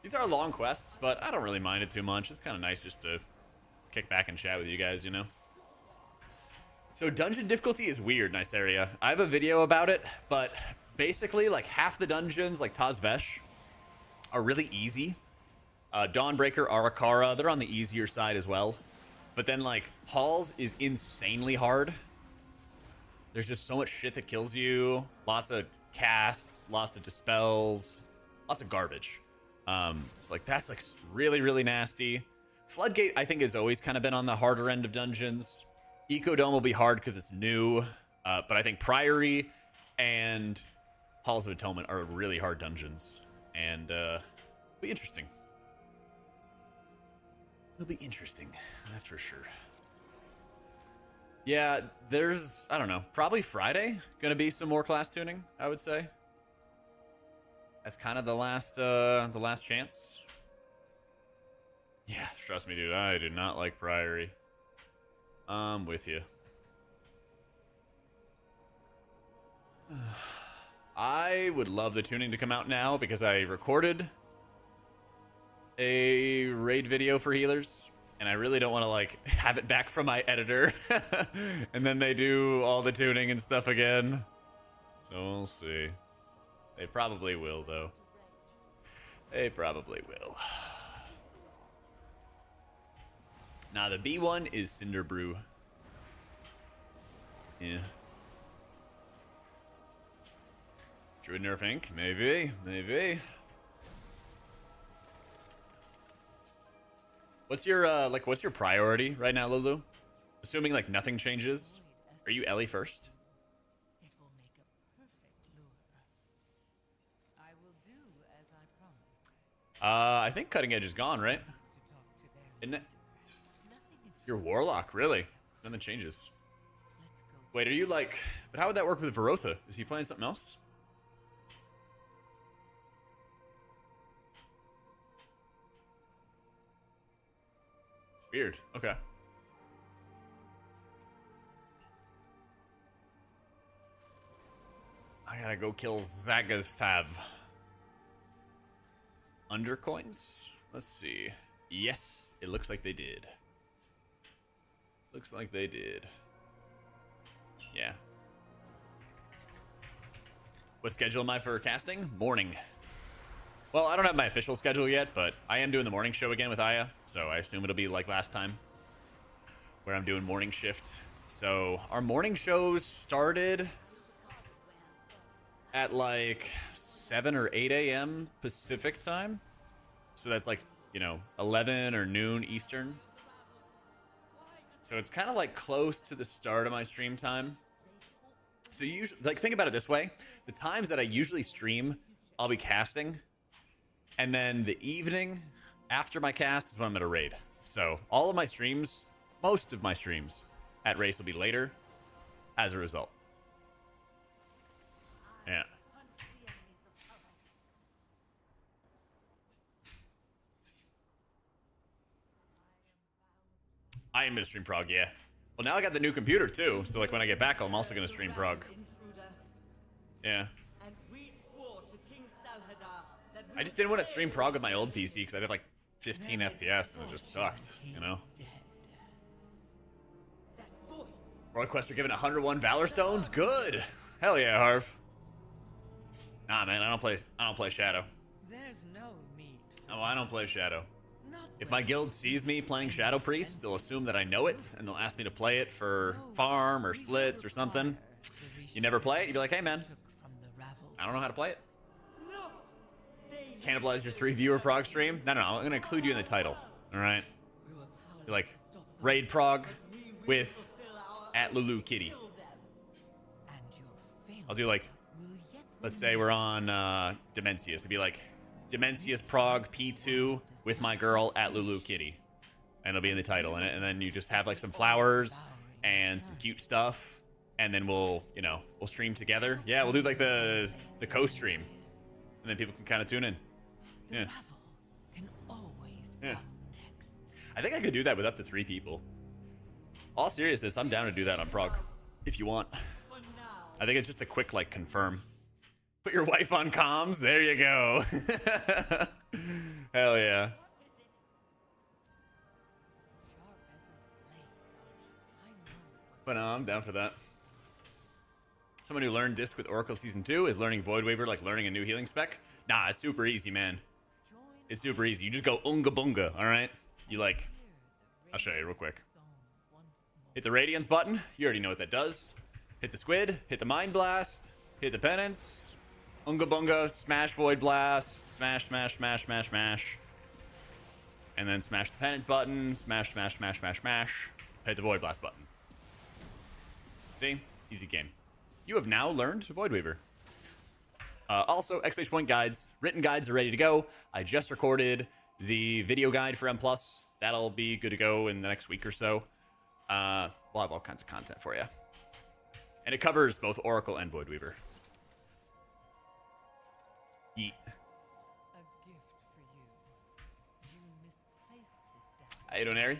These are long quests, but I don't really mind it too much. It's kind of nice just to kick back and chat with you guys, you know? So dungeon difficulty is weird in Iceria. I have a video about it, but basically, like, half the dungeons, like Tazvesh, are really easy. Dawnbreaker, Arakara, they're on the easier side as well. But then, like, Halls is insanely hard. There's just so much shit that kills you. Lots of casts, lots of dispels, lots of garbage. It's like, that's like really, really nasty. Floodgate, I think, has always kind of been on the harder end of dungeons. Ecodome will be hard because it's new. But I think Priory and Halls of Atonement are really hard dungeons. And it'll be interesting. It'll be interesting, that's for sure. Yeah, there's, I don't know, probably Friday gonna be some more class tuning, I would say. That's kind of the last chance. Yeah, trust me, dude, I do not like Priory. I'm with you. I would love the tuning to come out now because I recorded a raid video for healers. And I really don't want to, like, have it back from my editor. And then they do all the tuning and stuff again. So we'll see. They probably will, though. They probably will. Nah, the B one is Cinder Brew. Yeah. Druid Nerf Inc? Maybe. Maybe. What's your what's your priority right now, Lulu? Assuming like nothing changes, are you Ellie first? It will make a perfect lure. I will do as I promised. I think Cutting Edge is gone, right? To talk to their Isn't it? nothing You're Warlock, really? Nothing changes. Let's go. Wait, are you like? But how would that work with Varotha? Is he playing something else? Weird. Okay. I gotta go kill Zagathav. Undercoins? Let's see. Yes, it looks like they did. Looks like they did. Yeah. What schedule am I for casting? Morning. Well, I don't have my official schedule yet, but I am doing the morning show again with Aya, so I assume it'll be like last time, where I'm doing morning shift. So our morning shows started at like 7 or 8 a.m. Pacific time. So that's like, you know, 11 or noon Eastern. So it's kind of like close to the start of my stream time. So you usually, like, think about it this way. The times that I usually stream, I'll be casting. And then the evening after my cast is when I'm going to raid. So all of my streams, most of my streams at race will be later as a result. Yeah. I am going to stream prog, yeah. Well, now I got the new computer too. So like when I get back, I'm also going to stream prog. Yeah. And we swore to King Salhadar that we I just didn't want to stream prog with my old PC because I did like 15 FPS and it just sucked, you know? that voice. Roy Quest are giving 101 Valor Stones? Good! Hell yeah, Harv. Nah, man, I don't play Shadow. There's no need. Oh, I don't play Shadow. Not If my guild sees me playing Shadow Priest, they'll assume that I know it, and they'll ask me to play it for farm or splits or something. You never play it? You'd be like, hey man, from the ravel. I don't know how to play it. No. They Cannibalize your 3-viewer prog stream? No, I'm gonna include you in the title, alright? You're like, raid prog with @LuluKitty. And your failure I'll do like, will yet let's say we're on Demencius. It'd be like Demencius Prog P2 with my girl @LuluKitty. And it'll be in the title. And then you just have like some flowers and some cute stuff. And then we'll stream together. Yeah, we'll do like the co-stream. And then people can kind of tune in. Yeah. ravel can always Yeah. I think I could do that with up to 3 people. All seriousness, I'm down to do that on prog. If you want. I think it's just a quick, like, confirm. Put your wife on comms. There you go. Hell yeah. But no, I'm down for that. Someone who learned Disc with Oracle Season 2 is learning Void Waver like learning a new healing spec. Nah, it's super easy, man. It's super easy. You just go unga bunga, alright? You like... I'll show you real quick. Hit the Radiance button. You already know what that does. Hit the Squid. Hit the Mind Blast. Hit the Penance. Unga bunga. Smash Void Blast. Smash, smash, smash, smash, smash. And then smash the Penance button. Smash, smash, smash, smash, smash. Hit the Void Blast button. See? Easy game. You have now learned Void Weaver. Also, exclamation point guides. Written guides are ready to go. I just recorded the video guide for M+. That'll be good to go in the next week or so. We'll have all kinds of content for you. And it covers both Oracle and Void Weaver. Yeet. A gift for you. You misplaced this down. How you doing, Ari?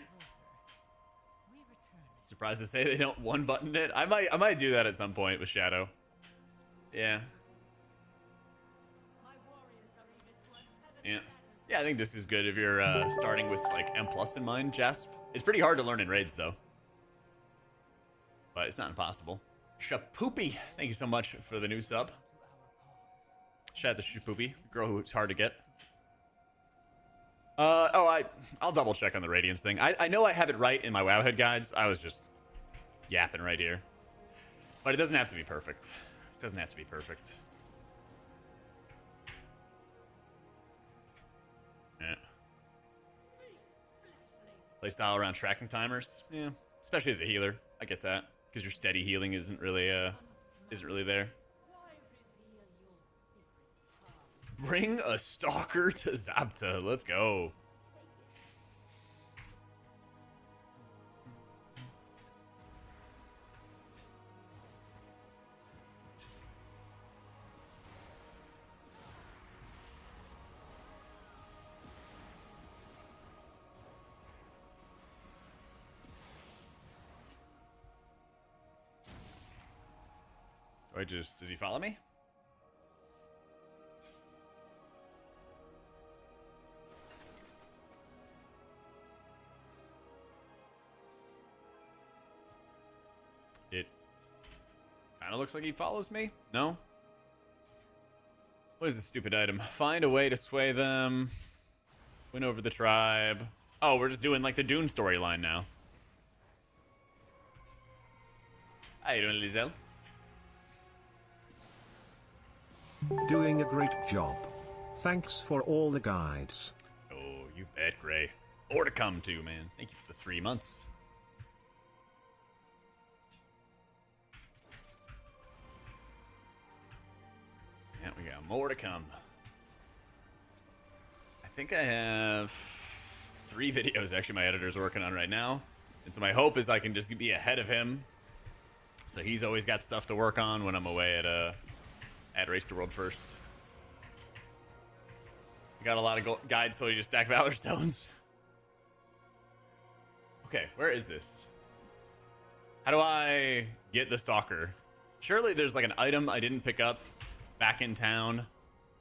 We return it. Surprised to say they don't one-button it. I might do that at some point with Shadow. Yeah. Yeah. Yeah, I think this is good if you're starting with like M+ in mind, Jasp. It's pretty hard to learn in raids though. But it's not impossible. Shapoopy, thank you so much for the new sub. Shout out to Shapoopy, girl who's hard to get. I'll double check on the Radiance thing. I know I have it right in my Wowhead guides. I was just yapping right here. But it doesn't have to be perfect. It doesn't have to be perfect. Yeah. Playstyle around tracking timers. Yeah. Especially as a healer. I get that. Because your steady healing isn't really there. Bring a stalker to Zabta. Let's go. Does he follow me? It kind of looks like he follows me. No? What is this stupid item? Find a way to sway them. Win over the tribe. Oh, we're just doing like the Dune storyline now. How you doing, Lizelle? Doing a great job. Thanks for all the guides. Oh, you bet, Gray. More to come too, man. Thank you for the 3 months. Yeah, we got more to come. I think I have 3 videos actually my editor's working on right now. And so my hope is I can just be ahead of him. So he's always got stuff to work on when I'm away at Race to World First. We got a lot of guides told you to stack Valor Stones. Okay, where is this? How do I get the Stalker? Surely there's like an item I didn't pick up back in town.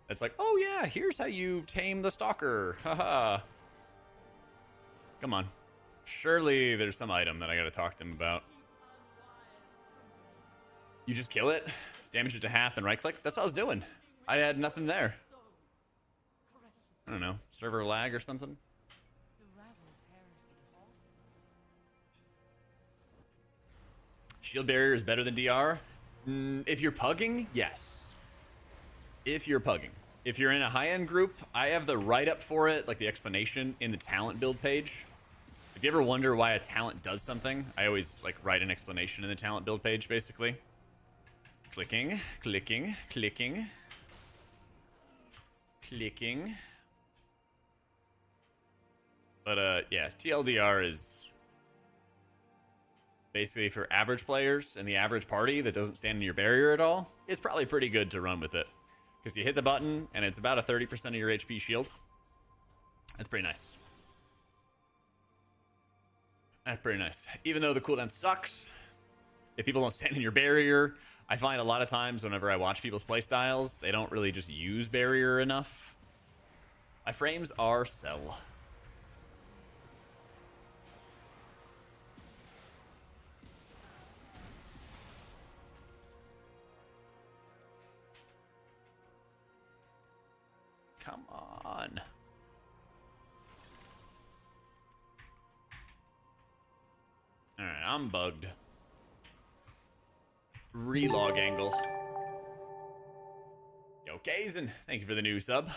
That's like, oh yeah, here's how you tame the Stalker. Haha. Come on. Surely there's some item that I gotta talk to him about. You just kill it? Damage it to half, then right click? That's what I was doing. I had nothing there. I don't know. Server lag or something? Shield barrier is better than DR? If you're pugging, yes. If you're pugging. If you're in a high-end group, I have the write-up for it, like the explanation, in the talent build page. If you ever wonder why a talent does something, I always like write an explanation in the talent build page, basically. Clicking, clicking, clicking. Clicking. But, yeah, TLDR is basically for average players and the average party that doesn't stand in your barrier at all. It's probably pretty good to run with it. Because you hit the button, and it's about a 30% of your HP shield. That's pretty nice. That's pretty nice. Even though the cooldown sucks, if people don't stand in your barrier, I find a lot of times whenever I watch people's playstyles, they don't really just use barrier enough. My frames are sell. Come on. Alright, I'm bugged. Relog angle. Yo, Kazin, thank you for the new sub.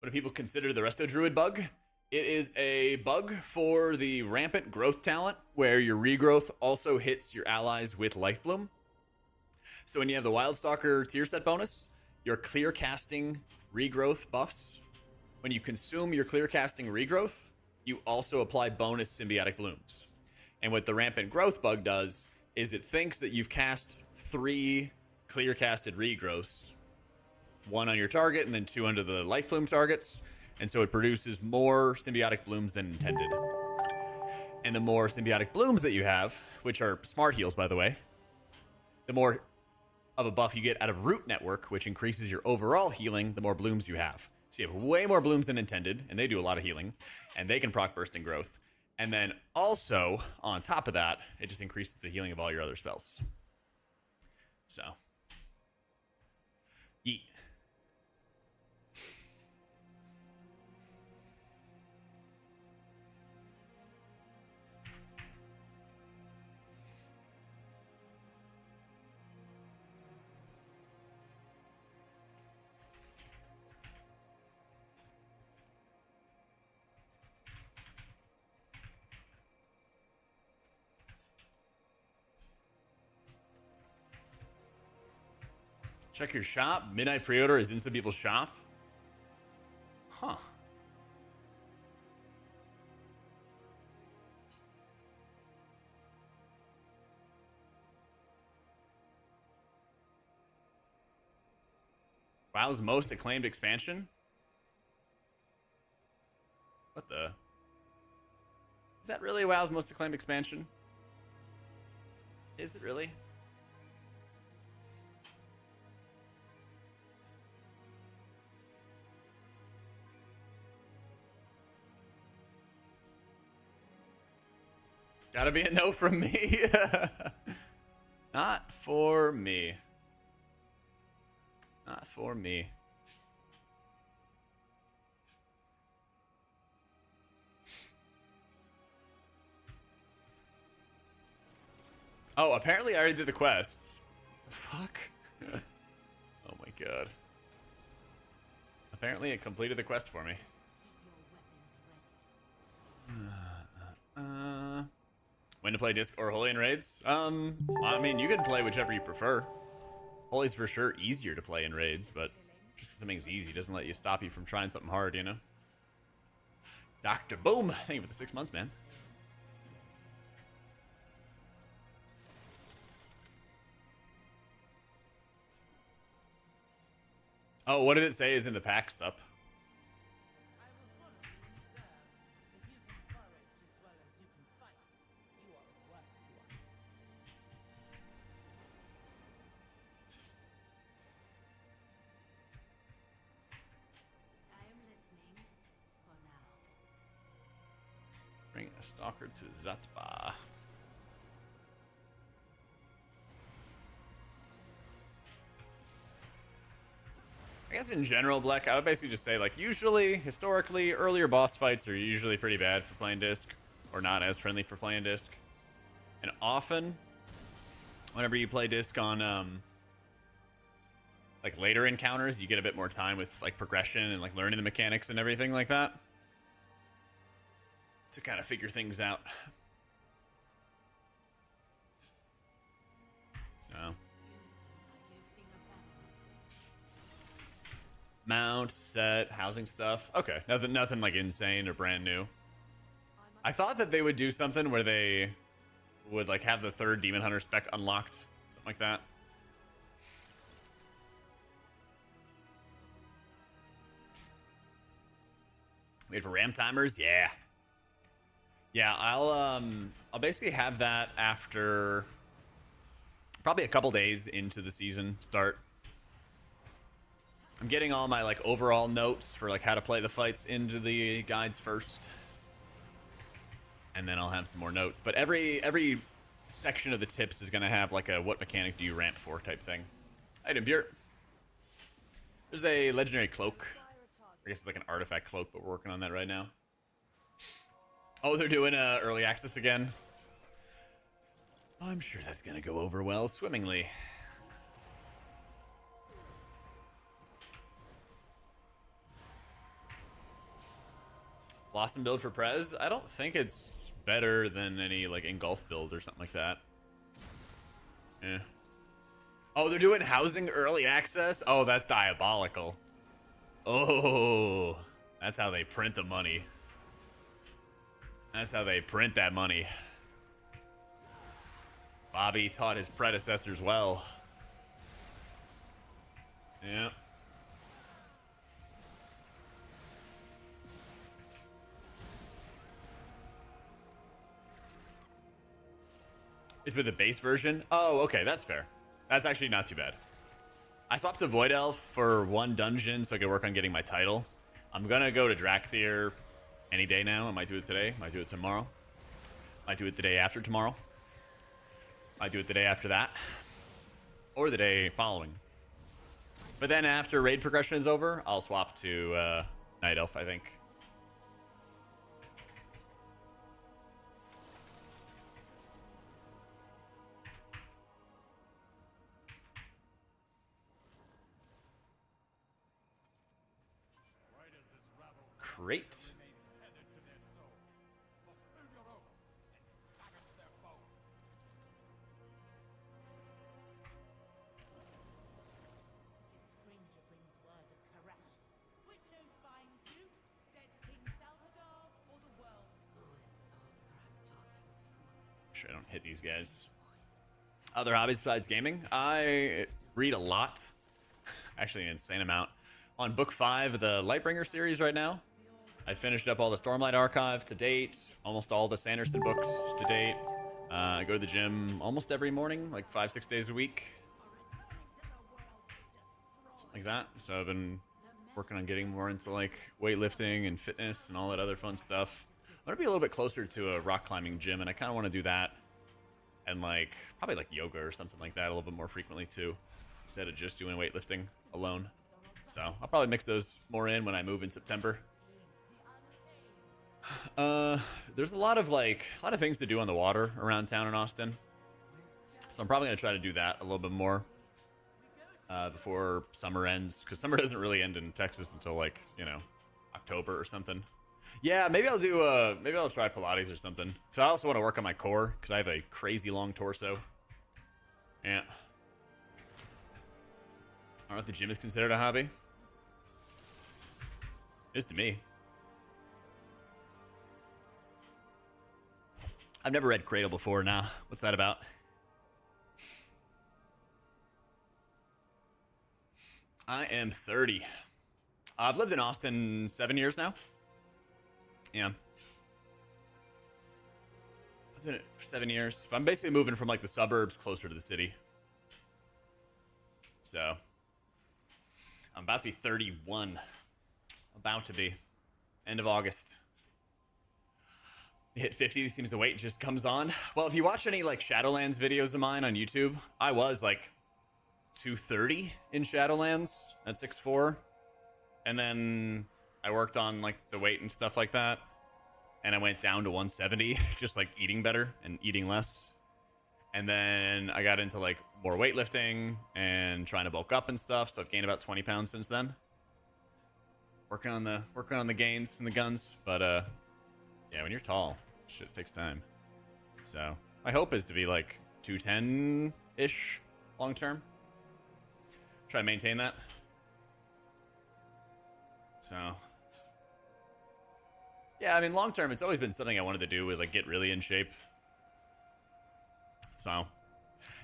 What do people consider the Resto Druid bug? It is a bug for the rampant growth talent, where your regrowth also hits your allies with Life Bloom. So when you have the Wildstalker tier set bonus, your clear casting regrowth buffs, when you consume your clear casting regrowth, you also apply bonus symbiotic blooms. And what the rampant growth bug does is it thinks that you've cast 3 clear casted regrowths, 1 on your target and then 2 under the life bloom targets, and so it produces more symbiotic blooms than intended. And the more symbiotic blooms that you have, which are smart heals by the way, the more of a buff you get out of root network, which increases your overall healing the more blooms you have. So you have way more blooms than intended, and they do a lot of healing, and they can proc burst and growth. And then also, on top of that, it just increases the healing of all your other spells. So, yeet. Check your shop. Midnight pre-order is in some people's shop. Huh. WoW's most acclaimed expansion? What the? Is that really WoW's most acclaimed expansion? Is it really? Gotta be a no from me. Not for me. Not for me. Oh, apparently I already did the quest. The fuck? Oh my god. Apparently it completed the quest for me. When to play disc or holy in raids? I mean, you can play whichever you prefer. Holy's for sure easier to play in raids, but just because something's easy doesn't let you stop you from trying something hard, you know? Dr. Boom, thank you for the 6 months, man. Oh, what did it say is in the pack, sup? Bring a stalker to Zatba. I guess in general, Black, I would basically just say, like, usually, historically, earlier boss fights are usually pretty bad for playing disc, or not as friendly for playing disc. And often, whenever you play disc on, like, later encounters, you get a bit more time with, like, progression and, like, learning the mechanics and everything like that. To kind of figure things out. So. Mount, set, housing stuff. Okay, nothing like insane or brand new. I thought that they would do something where they would like have the 3rd Demon Hunter spec unlocked. Something like that. Wait for RAM timers? Yeah. Yeah, I'll basically have that after probably a couple days into the season start. I'm getting all my like overall notes for like how to play the fights into the guides first. And then I'll have some more notes. But every section of the tips is gonna have like a what mechanic do you ramp for type thing. Item Burt. There's a legendary cloak. I guess it's like an artifact cloak, but we're working on that right now. Oh, they're doing early access again. I'm sure that's gonna go over well swimmingly. Blossom build for Prez? I don't think it's better than any like engulf build or something like that. Yeah. Oh, they're doing housing early access? Oh, that's diabolical. Oh, that's how they print the money. That's how they print that money. Bobby taught his predecessors well. Yeah. Is with the base version? Oh, okay, that's fair. That's actually not too bad. I swapped to Void Elf for one dungeon so I could work on getting my title. I'm gonna go to Drakthir any day now. I might do it today, might do it tomorrow. Might do it the day after tomorrow. Might do it the day after that. Or the day following. But then after raid progression is over, I'll swap to Night Elf, I think. Great. Sure, I don't hit these guys. Other hobbies besides gaming? I read a lot. Actually, an insane amount. On book 5 of the Lightbringer series right now. I finished up all the Stormlight Archive to date, almost all the Sanderson books to date. I go to the gym almost every morning, like 5-6 days a week. Something like that. So I've been working on getting more into like weightlifting and fitness and all that other fun stuff. I'm gonna be a little bit closer to a rock climbing gym, and I kind of want to do that. And like, probably like yoga or something like that a little bit more frequently too, instead of just doing weightlifting alone. So I'll probably mix those more in when I move in September. There's a lot of things to do on the water around town in Austin. So I'm probably gonna try to do that a little bit more before summer ends, because summer doesn't really end in Texas until like, you know, October or something. Yeah, maybe I'll do maybe I'll try Pilates or something, because I also want to work on my core, because I have a crazy long torso. Yeah. I don't know if the gym is considered a hobby. It is to me. I've never read Cradle before. Nah, what's that about? I am 30. I've lived in Austin 7 years now. Yeah. I've been in it for 7 years. But I'm basically moving from like the suburbs closer to the city. So I'm about to be 31. About to be. End of August. Hit 50, seems the weight just comes on. Well, if you watch any like Shadowlands videos of mine on YouTube, I was like 230 in Shadowlands at 6'4". And then I worked on like the weight and stuff like that. And I went down to 170, just like eating better and eating less. And then I got into like more weightlifting and trying to bulk up and stuff. So I've gained about 20 pounds since then. Working on the gains and the guns, but yeah, when you're tall, shit takes time. So my hope is to be like 210-ish long term. Try to maintain that. So yeah, I mean, long term, it's always been something I wanted to do, was like get really in shape. So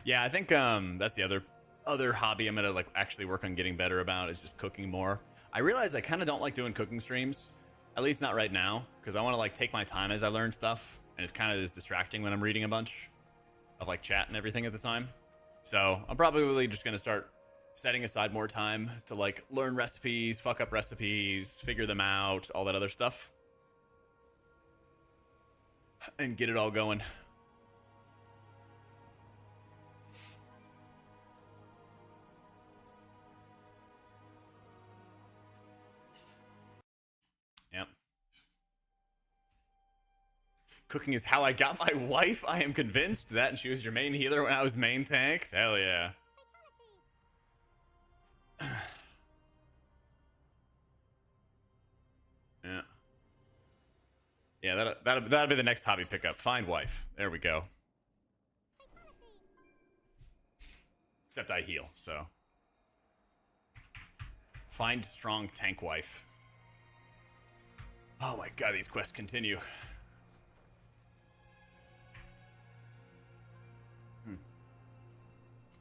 yeah, I think that's the other hobby I'm gonna like actually work on getting better about, is just cooking more. I realize I kind of don't like doing cooking streams. At least not right now, because I want to like take my time as I learn stuff, and it's kind of is distracting when I'm reading a bunch of like chat and everything at the time. So I'm probably just gonna start setting aside more time to like learn recipes, fuck up recipes, figure them out, all that other stuff, and get it all going. Yep. Cooking is how I got my wife. I am convinced that, and she was your main healer when I was main tank. Hell yeah. Yeah. Yeah, that'll be the next hobby pickup. Find wife. There we go. Except I heal, so. Find strong tank wife. Oh my god, these quests continue.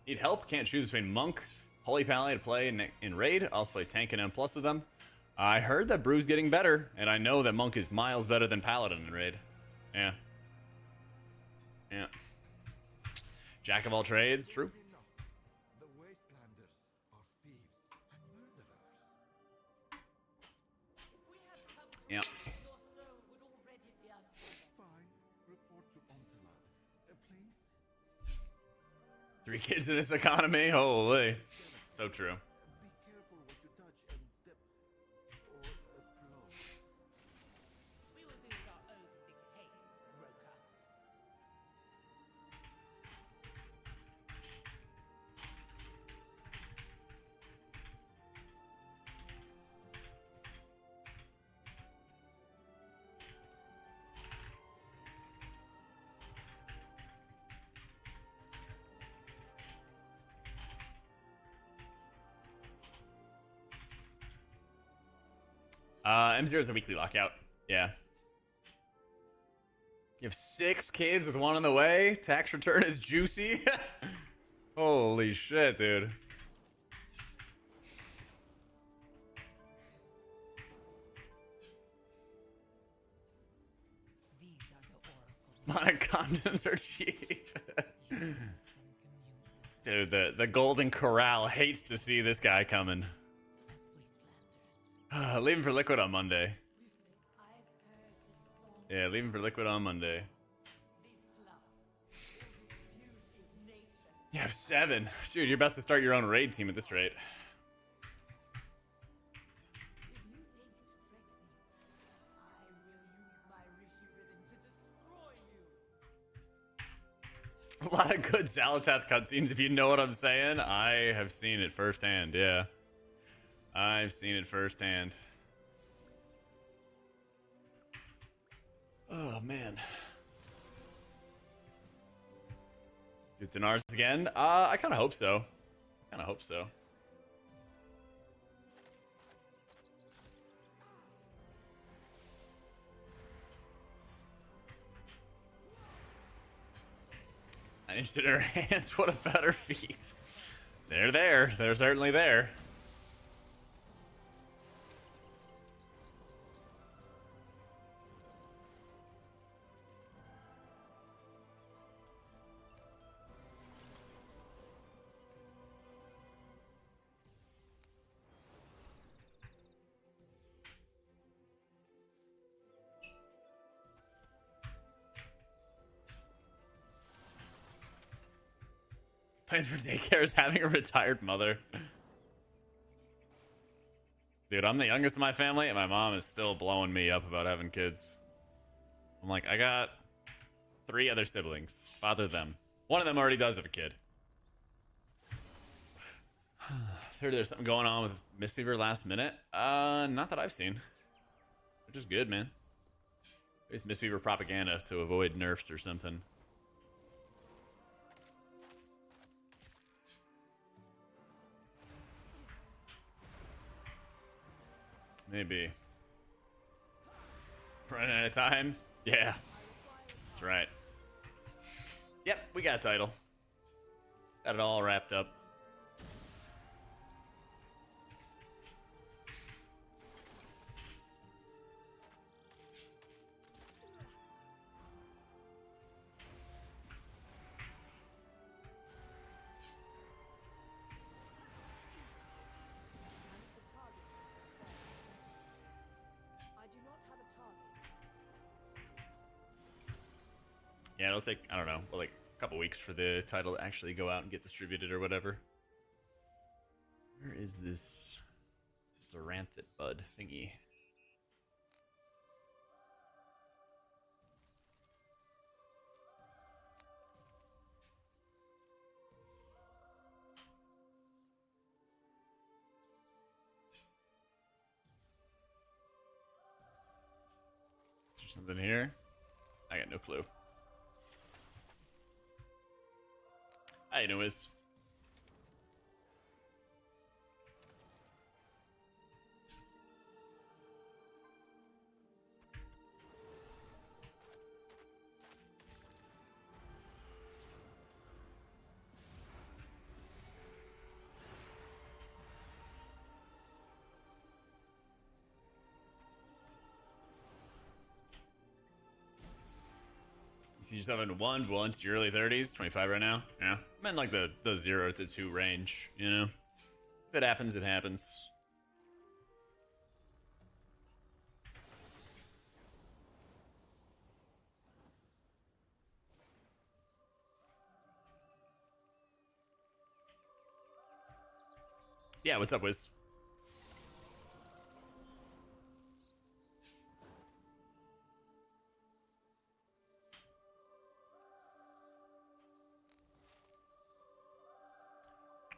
Need help? Can't choose between Monk, Holy Pally to play in Raid. I'll also play Tank and M+ with them. I heard that Brew's getting better, and I know that Monk is miles better than Paladin in Raid. Yeah. Yeah. Jack of all trades, true. The wastelanders are thieves and murderers. Yeah. Fine. Report to Ontalat. Please? 3 kids in this economy? Holy. So true. Be careful what you touch and step or flow. We will do as our oaths dictate, broker. M0 is a weekly lockout. Yeah. You have 6 kids with 1 on the way. Tax return is juicy. Holy shit, dude. These are the oracles. My condoms are cheap. Dude, the Golden Corral hates to see this guy coming. Leaving for Liquid on Monday. Yeah, leaving for Liquid on Monday. You have 7. Dude, you're about to start your own raid team at this rate. A lot of good Zalatath cutscenes, if you know what I'm saying. I have seen it firsthand, yeah. I've seen it firsthand. Oh, man. Get Dinars again? I kind of hope so. Kind of hope so. I'm interested in her hands. What a better feat. They're there. They're certainly there. Paying for daycare is having a retired mother. Dude, I'm the youngest of my family, and my mom is still blowing me up about having kids. I'm like, I got 3 other siblings. Father them. One of them already does have a kid. Heard there's something going on with Mistweaver last minute. Not that I've seen. Which is good, man. It's Mistweaver propaganda to avoid nerfs or something. Maybe. Running out of time? Yeah. That's right. Yep, we got a title. Got it all wrapped up. Yeah, it'll take, I don't know, like a couple weeks for the title to actually go out and get distributed or whatever. Where is this Zoranthid bud thingy? Is there something here? I got no clue. I know is. You see yourself in once, your early 30s, 25 right now? Yeah. I'm in like the 0 to 2 range, you know? If it happens, it happens. Yeah, what's up, Wiz?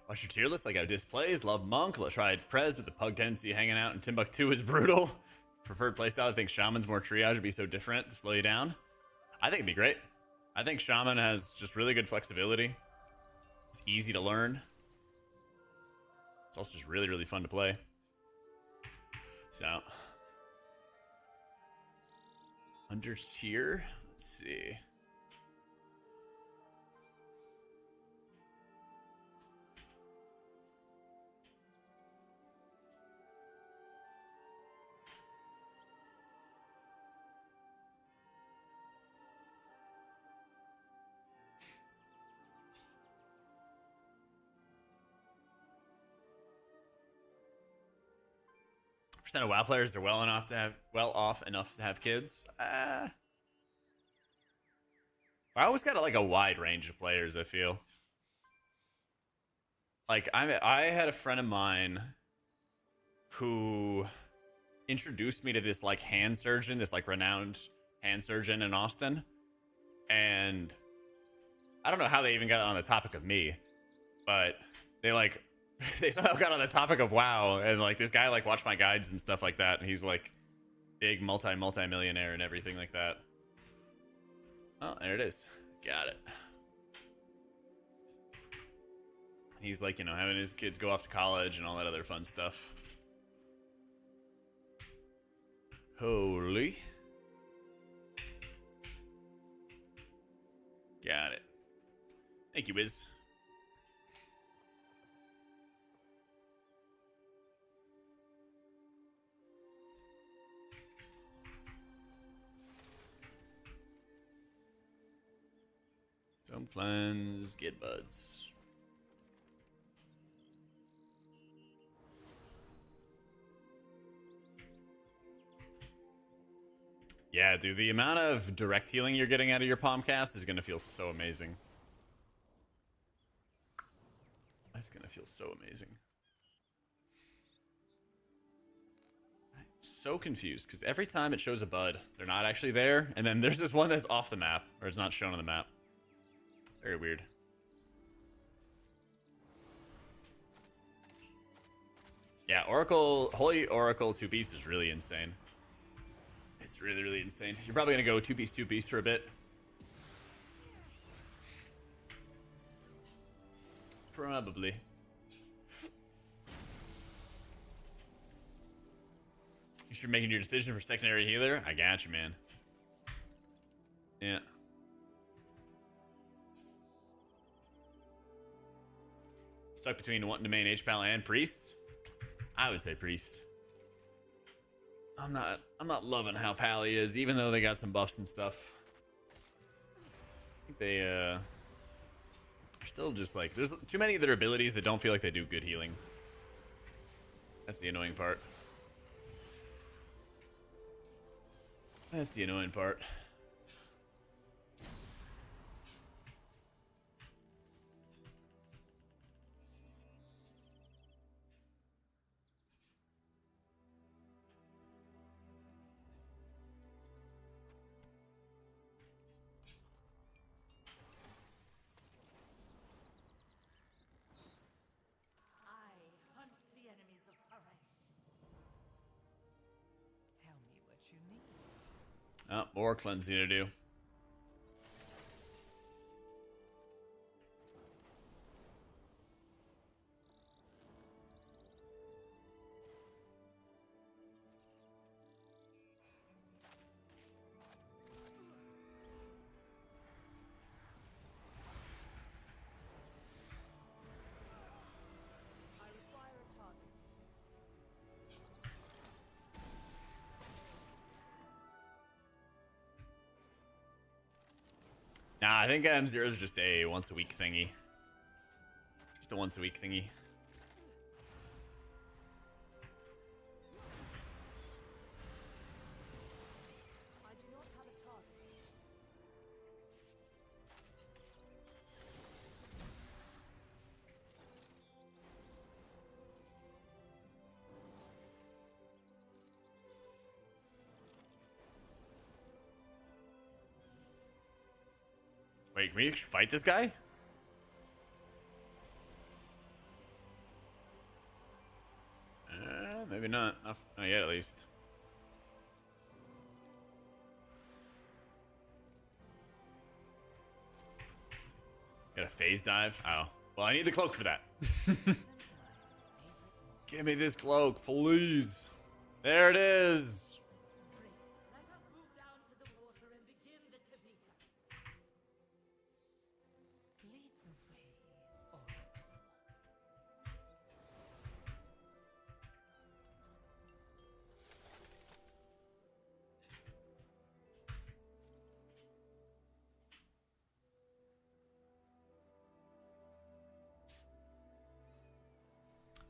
Watch your tier list, like how displays, love Monk, tried Prez, but the pug tendency hanging out in Timbuktu is brutal. Preferred playstyle, I think Shaman's more triage would be so different to slow you down. I think it'd be great. I think Shaman has just really good flexibility. It's easy to learn. It's also just really, really fun to play. So, under tier, let's see. Percent of WoW players are well off enough to have kids. I always got like a wide range of players. I feel like I had a friend of mine who introduced me to this like hand surgeon, this like renowned hand surgeon in Austin, and I don't know how they even got on the topic of me, but they like they somehow got on the topic of WoW, and like this guy like watched my guides and stuff like that, and he's like big multi-millionaire and everything like that. Oh, there it is. Got it. He's like, you know, having his kids go off to college and all that other fun stuff. Holy. Got it. Thank you, Wiz. Zone plans, get buds. Yeah, dude, the amount of direct healing you're getting out of your Palmcast is gonna feel so amazing. That's gonna feel so amazing. I'm so confused, because every time it shows a bud, they're not actually there, and then there's this one that's off the map, or it's not shown on the map. Very weird. Yeah, Oracle, Holy Oracle 2-piece is really insane. It's really, really insane. You're probably gonna go 2-piece for a bit. Probably. You should be making your decision for secondary healer. I got you, man. Yeah. Stuck between wanting to main H-Pal and Priest? I would say Priest. I'm not loving how Pally is, even though they got some buffs and stuff. I think they are still just like, there's too many of their abilities that don't feel like they do good healing. That's the annoying part. That's the annoying part. you need. Oh, more cleansing to do. I require a target. Nah, I think M0 is just a once a week thingy. Just a once a week thingy. I do not have a target. Wait, can we fight this guy? Maybe not. Not yet, at least. Got a phase dive? Oh. Well, I need the cloak for that. Give me this cloak, please. There it is. Let us move down to the water and begin the Tavika. Lead the way, Oracle.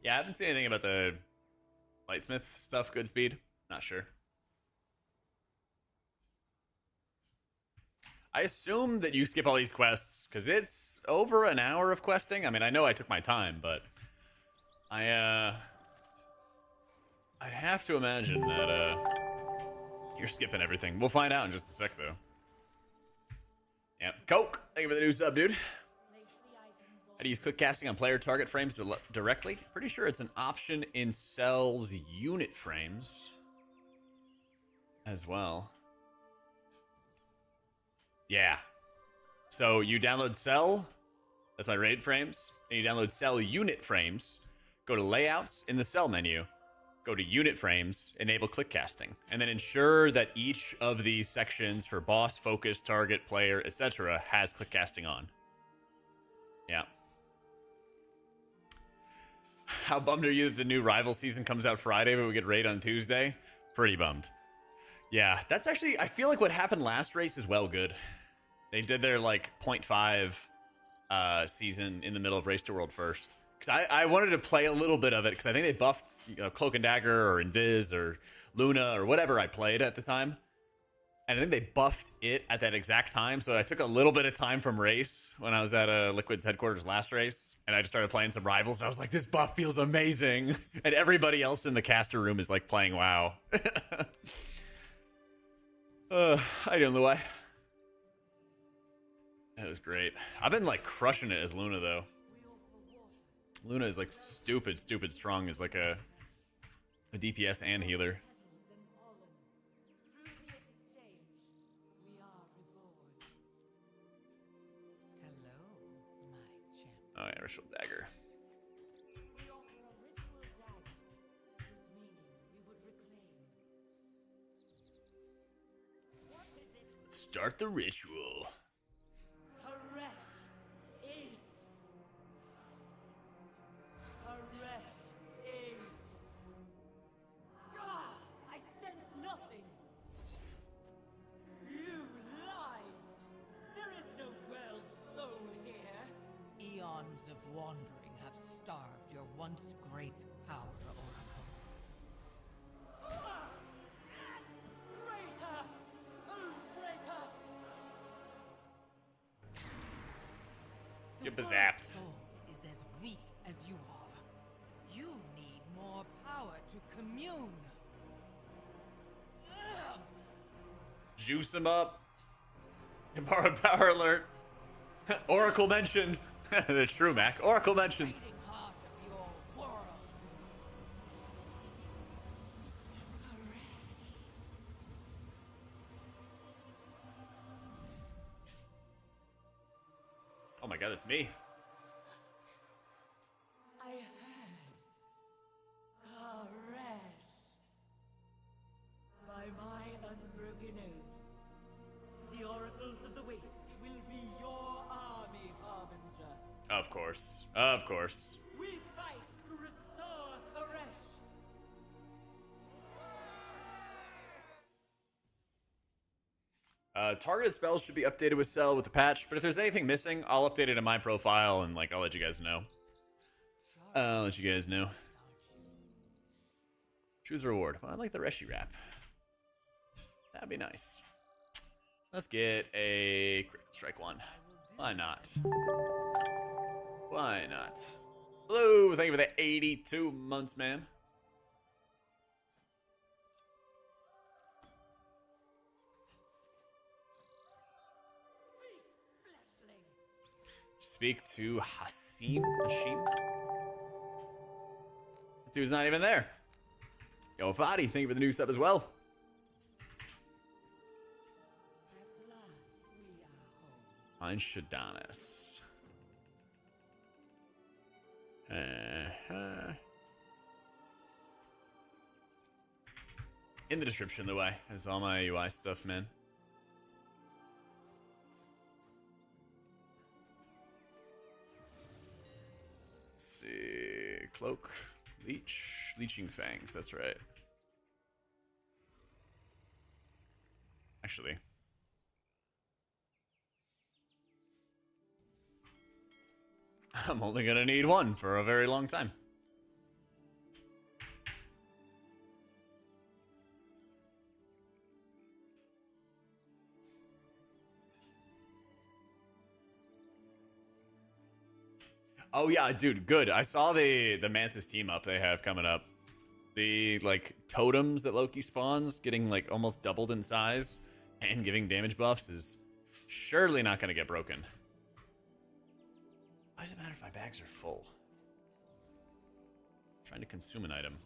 Yeah, I haven't seen anything about the Lightsmith stuff. Good speed. Not sure. I assume that you skip all these quests because it's over an hour of questing. I mean, I know I took my time, but I'd have to imagine that you're skipping everything. We'll find out in just a sec, though. Yep. Coke, thank you for the new sub, dude. How to use click casting on player target frames directly? Pretty sure it's an option in Cell's unit frames as well. Yeah. So you download Cell, that's my raid frames, and you download Cell unit frames, go to layouts in the Cell menu, go to unit frames, enable click casting, and then ensure that each of these sections for boss, focus, target, player, etc. has click casting on. Yeah. How bummed are you that the new rival season comes out Friday, but we get raid on Tuesday? Pretty bummed. Yeah, that's actually, I feel like what happened last race is well good. They did their like 0.5 season in the middle of Race to World first. Because I wanted to play a little bit of it, because I think they buffed Cloak and Dagger or Invis or Luna or whatever I played at the time. And I think they buffed it at that exact time, so I took a little bit of time from race when I was at Liquid's headquarters last race, and I just started playing some rivals, and I was like, this buff feels amazing. And everybody else in the caster room is like playing WoW. I don't know why. That was great. I've been like crushing it as Luna though. Luna is like stupid strong as like a DPS and healer. Oh yeah, ritual dagger. We offer a ritual dagger, whose meaning we would reclaim. What is it? Start the ritual. Haresh is. Haresh is. Ah, I sense nothing. You lied. There is no world soul here. Eons of wandering have starved your once great power, Oracle. Traitor! Oh, traitor! Get The bazapped. world soul is as weak as you are. You need more power to commune. Juice him up. Borrowed power alert. Oracle mentioned. The true Mac. Oracle mentioned. Fighting heart of your world. god, that's me. I heard Paresh. By my unbroken oath, the oracles of the wastes will be your army, Harbinger. Of course. Of course. We fight to restore Paresh. Targeted spells should be updated with Cell with the patch, but if there's anything missing, I'll update it in my profile and like I'll let you guys know. Choose a reward. Well, I like the Reshi wrap. That'd be nice. Let's get a critical strike one. Why not? Why not? Hello, thank you for the 82 months, man. Speak to Hashim. That dude's not even there. Yo, Fadi, thank you for the new sub as well. Mine Shadanis. In the description, the way is all my UI stuff, man. Let's see, Cloak, Leeching Fangs. That's right. Actually. I'm only gonna need one for a very long time. Oh yeah, dude, good. I saw the Mantis team up they have coming up. The like totems that Loki spawns getting like almost doubled in size and giving damage buffs is surely not gonna get broken. Why does it matter if my bags are full? I'm trying to consume an item.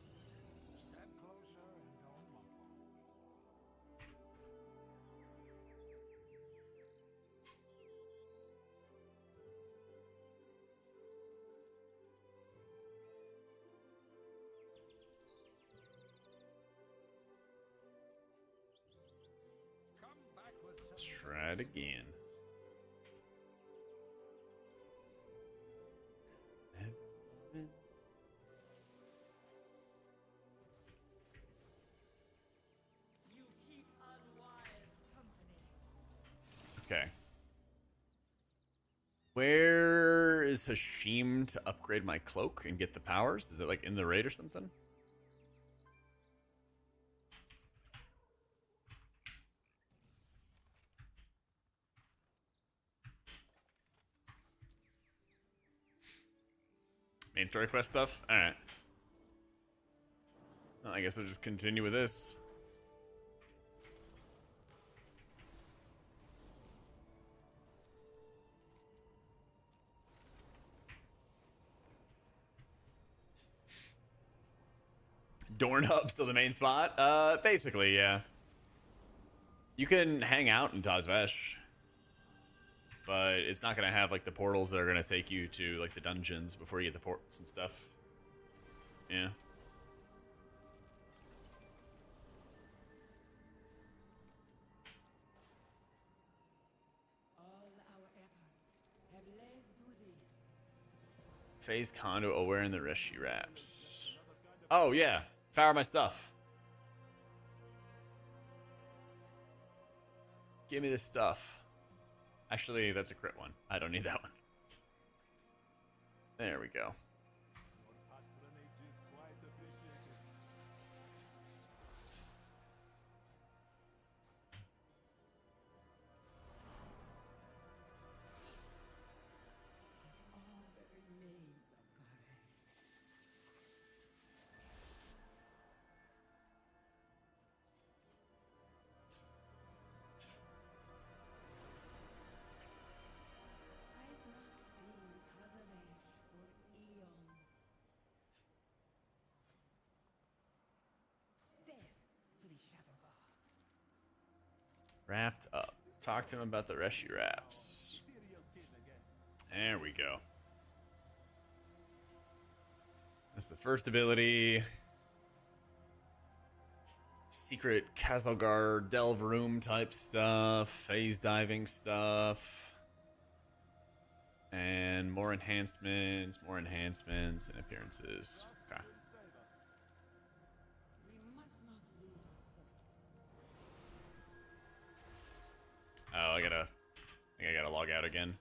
Let's try it again. Okay. Where is Hashim to upgrade my cloak and get the powers? Is it like in the raid or something? Main story quest stuff? Alright. Well, I guess I'll just continue with this. Dornhub still the main spot? Basically, yeah. You can hang out in Tazvesh, but it's not gonna have like the portals that are gonna take you to like the dungeons before you get the ports and stuff. Yeah. All our efforts have led to this. Phase Condo aware in the Reshi wraps. Oh yeah. Power my stuff. Give me this stuff. Actually, that's a crit one. I don't need that one. There we go. All that remains of Paresh. I've not seen Paresh for eons. Death to the Shadow God. Wrapped up. Talk to him about the Reshi wraps. There we go. That's the first ability. Secret Kazalgar delve room type stuff. Phase diving stuff. And more enhancements, and appearances. Okay. Oh, I think I gotta log out again.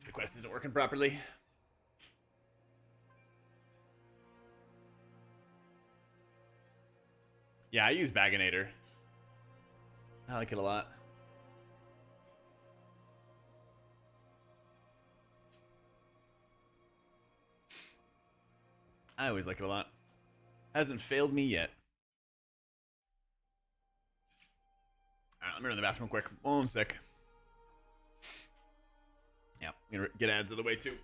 The quest isn't working properly. Yeah, I use Baginator. I like it a lot. I always like it a lot. Hasn't failed me yet. Alright, let me run to the bathroom quick. 1 sec. Yeah, I'm gonna get ads out of the way too.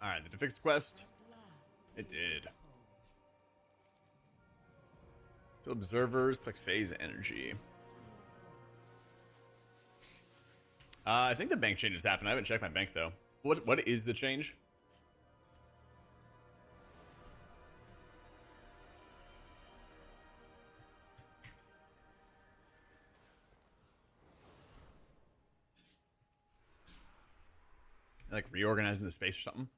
Alright, did it fix the quest? It did. Kill observers, collect phase energy. I think the bank change has happened. I haven't checked my bank though. What is the change? like reorganizing the space or something.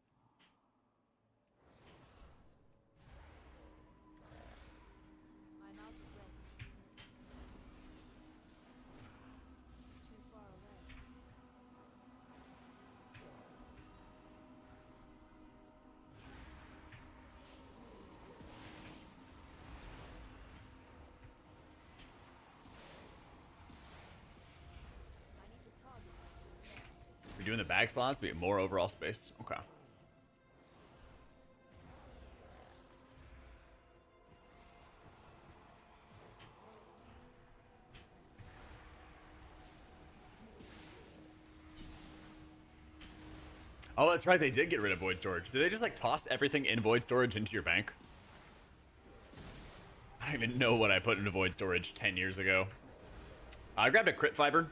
I'm out of breath. Too far away. I need to target something. We're doing the bag slots, but more overall space. Okay. Oh, that's right. They did get rid of void storage. Did they just like toss everything in void storage into your bank? I don't even know what I put into void storage 10 years ago. I grabbed a crit fiber.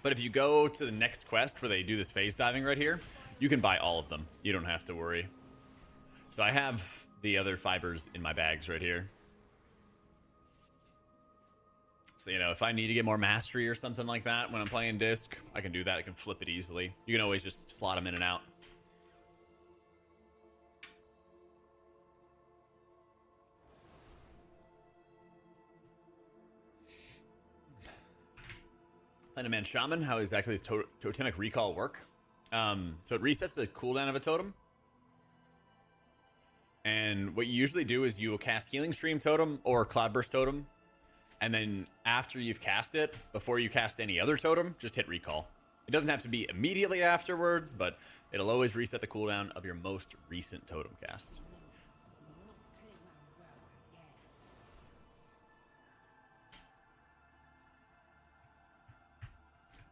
But if you go to the next quest where they do this phase diving right here, you can buy all of them. You don't have to worry. So I have the other fibers in my bags right here. So, you know, if I need to get more mastery or something like that when I'm playing disc, I can do that. I can flip it easily. You can always just slot them in and out. Thunderman Shaman, how exactly does totemic recall work? So it resets the cooldown of a totem. And what you usually do is you will cast Healing Stream Totem or Cloudburst Totem. And then after you've cast it, before you cast any other totem, just hit recall. It doesn't have to be immediately afterwards, but it'll always reset the cooldown of your most recent totem cast.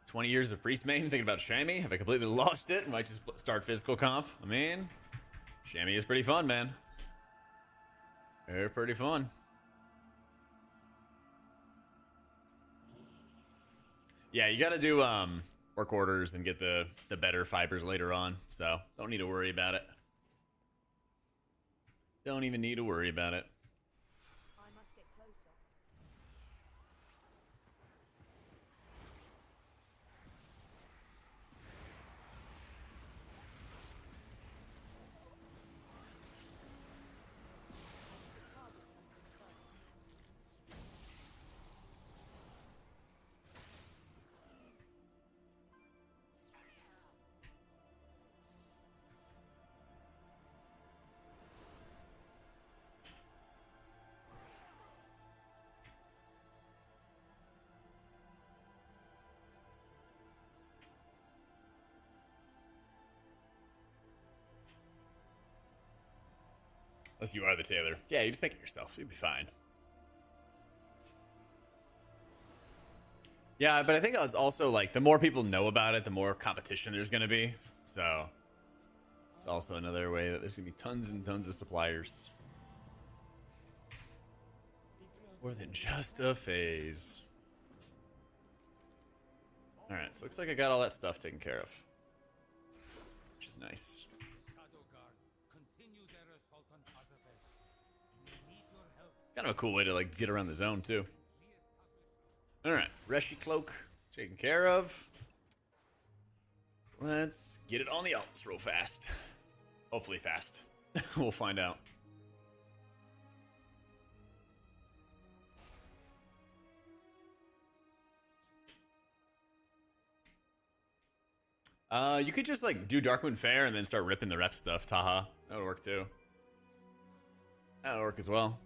20 years of priest main, thinking about Chamois. Have I completely lost it? Might just start physical comp. I mean, Chamois is pretty fun, man. They're pretty fun. Yeah, you gotta do work orders and get the better fibers later on, so don't need to worry about it. Don't even need to worry about it. I must get closer. Unless you are the tailor. Yeah, you just make it yourself. You'll be fine. Yeah, but I think it's also like the more people know about it, the more competition there's going to be. So it's also another way that there's going to be tons and tons of suppliers. More than just a phase. Alright, so looks like I got all that stuff taken care of. Which is nice. Kind of a cool way to like get around the zone too. Alright, Reshi Cloak taken care of. Let's get it on the alts real fast. Hopefully fast. We'll find out. You could just like do Darkmoon Fair and then start ripping the rep stuff. Taha. That would work too. That would work as well.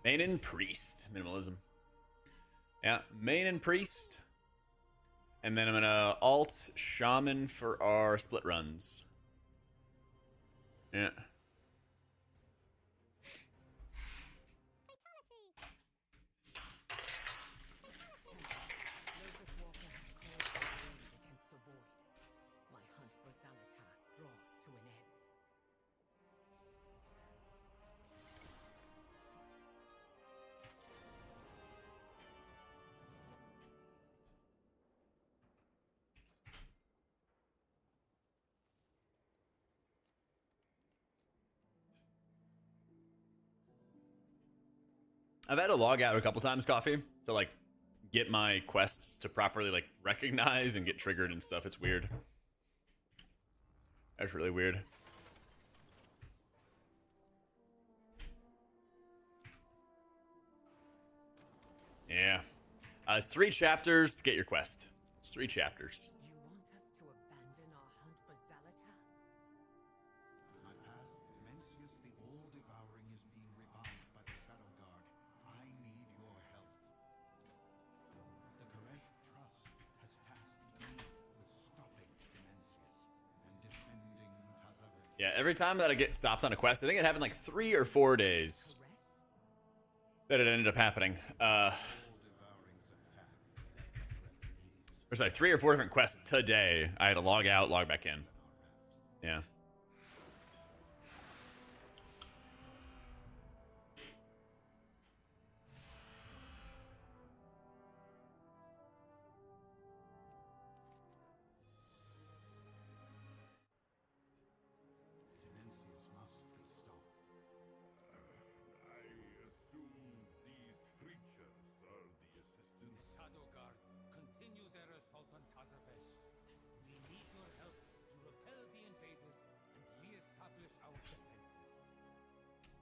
Main and Priest. Minimalism. Yeah, Main and Priest. And then I'm gonna alt Shaman for our split runs. Yeah. Against the void. My hunt for Zalatath draws to an end. I've had to log out a couple times, Coffee, to like get my quests to properly like recognize and get triggered and stuff. It's weird. That's really weird. Yeah. It's 3 chapters to get your quest. It's 3 chapters. You want us to abandon our hunt for Zalatath? My path, Mencius the All-Devouring, is being revived by the Shadow Guard. I need your help. The Koresh Trust has tasked me with stopping Mencius and defending Tazavet. Yeah, every time that I get stopped on a quest, I think it happened like 3 or 4 days that it ended up happening. Or sorry, 3 or 4 different quests today. I had to log out, log back in. Yeah. Mencius must be stopped. I assume these creatures are the assistants. Shadow Guard continue their assault on Tazavesh. We need your help to repel the invaders and re-establish our defenses.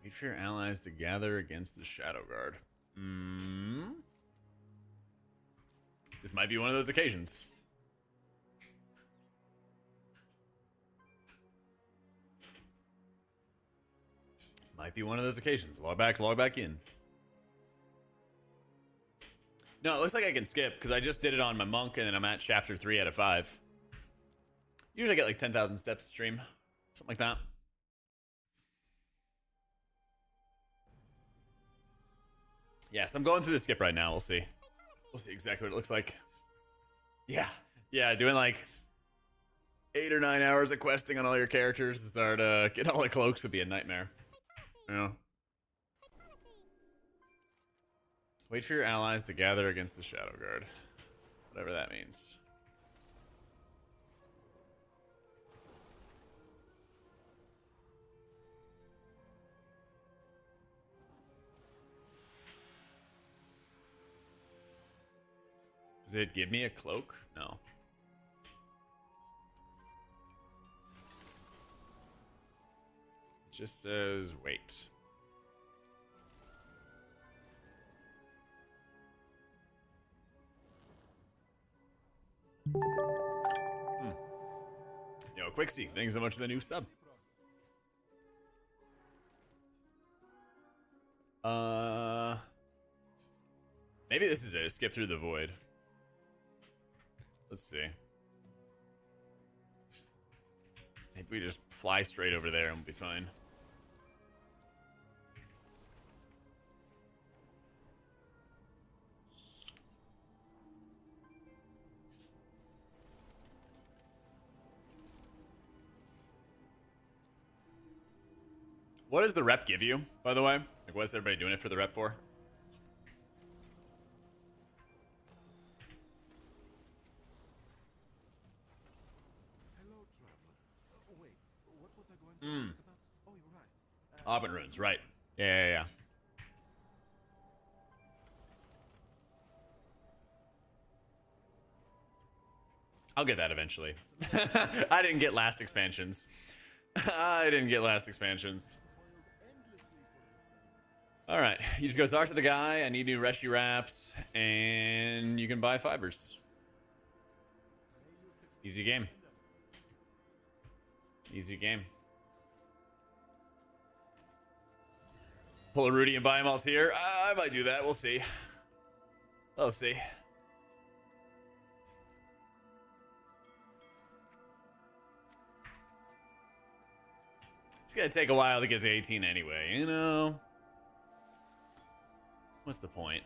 Wait for your allies to gather against the Shadow Guard. This might be one of those occasions. Might be one of those occasions. Log back in. No, it looks like I can skip because I just did it on my monk and then I'm at chapter 3 out of 5. Usually I get like 10,000 steps a stream. Something like that. Yeah, so I'm going through the skip right now. We'll see. We'll see exactly what it looks like. Yeah, doing like 8 or 9 hours of questing on all your characters to start getting all the cloaks would be a nightmare. You know? Wait for your allies to gather against the Shadow Guard. Whatever that means. Does it give me a cloak? No. It just says wait. Yo, Quixie, thanks so much for the new sub. Maybe this is it. Skip through the void. Let's see. Maybe we just fly straight over there and we'll be fine. What does the rep give you, by the way? Like, what is everybody doing it for the rep for? Hello, traveler. Oh, wait. What was I going to talk about? Oh, you're right. Augment runes, right. Yeah. I'll get that eventually. I didn't get last expansions. Alright, you just go talk to the guy. I need new Reshi wraps, and you can buy fibers. Easy game. Easy game. Pull a Rudy and buy him all tier. I might do that. We'll see. We'll see. It's gonna take a while to get to 18 anyway, you know? What's the point?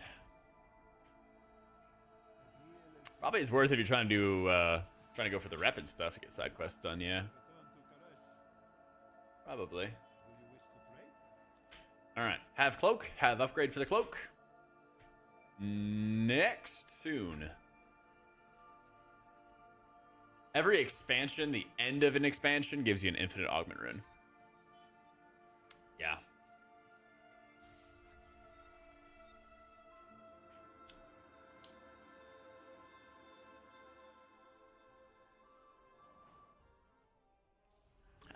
Probably it's worth if you're trying to do, trying to go for the rep and stuff to get side quests done, yeah. Probably. Alright, have cloak, have upgrade for the cloak. Next soon. Every expansion, the end of an expansion, gives you an infinite augment rune. Yeah.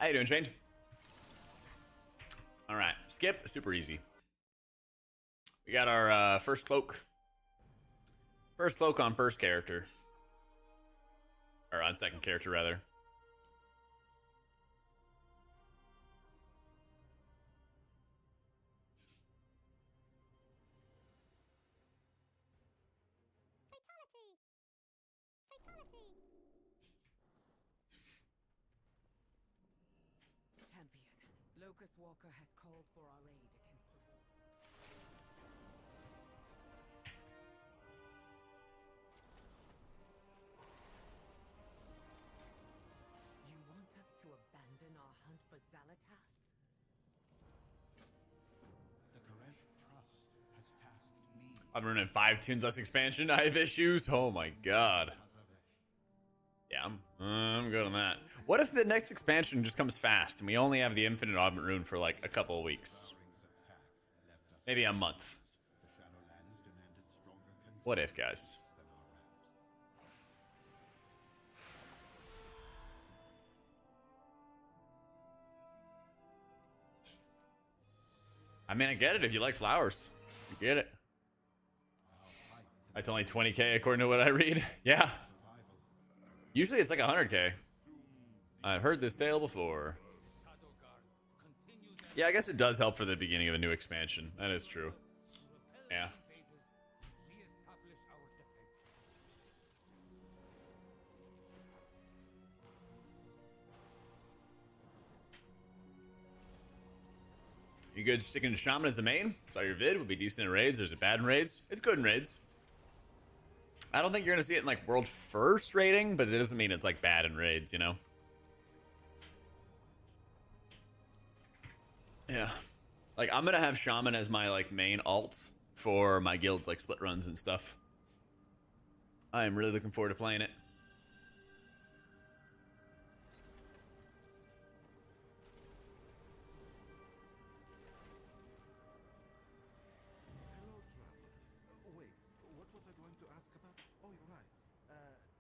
How you doing, Chained? All right, skip, super easy. We got our first cloak. First cloak on first character. Or on second character, rather. Champion, Locust Walker has called for our aid against the Void. You want us to abandon our hunt for Zalatath? The Koresh Trust has tasked me. I'm running 5 tunes less expansion. I have issues. Oh my god. Yeah, I'm good on that. What if the next expansion just comes fast and we only have the Infinite Augment Rune for like a couple of weeks? Maybe a month. What if, guys? I mean, I get it if you like flowers. You get it. It's only 20k according to what I read. Yeah. Usually it's like 100k. I've heard this tale before. Yeah, I guess it does help for the beginning of a new expansion. That is true. Yeah. You good sticking to Shaman as a main? Saw your vid, would be decent in raids. There's a bad in raids. It's good in raids. I don't think you're gonna see it in like world first rating, but it doesn't mean it's like bad in raids, you know? Yeah. Like I'm gonna have Shaman as my like main alt for my guilds, like split runs and stuff. I am really looking forward to playing it. Hello, traveler. Wait, what was I going to ask about? Oh, you're right.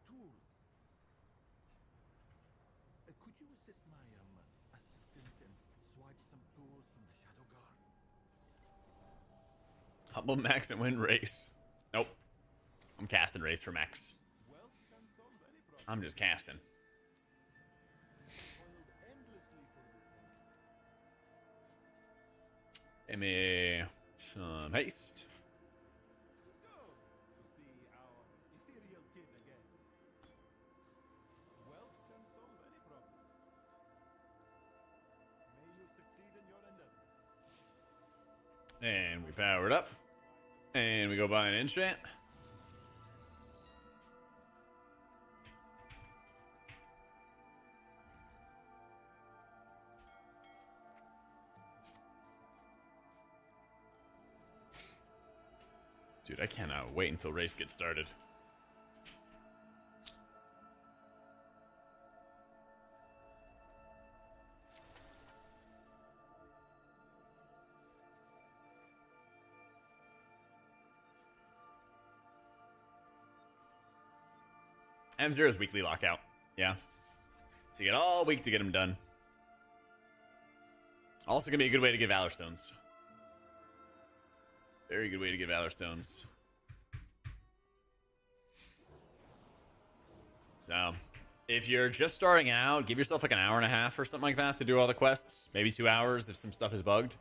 Tools. Could you assist my assistant and swipe some tools from the Shadow Guard? Humble max and win race. Nope. I'm casting race for max. I'm just casting. Give me some haste. And we power it up. And we go buy an enchant. Dude, I cannot wait until race gets started. M0's weekly lockout. Yeah. So you get all week to get them done. Also gonna be a good way to get Valor Stones. Very good way to get Valor Stones. So, if you're just starting out, give yourself like an hour and a half or something like that to do all the quests. Maybe 2 hours if some stuff is bugged.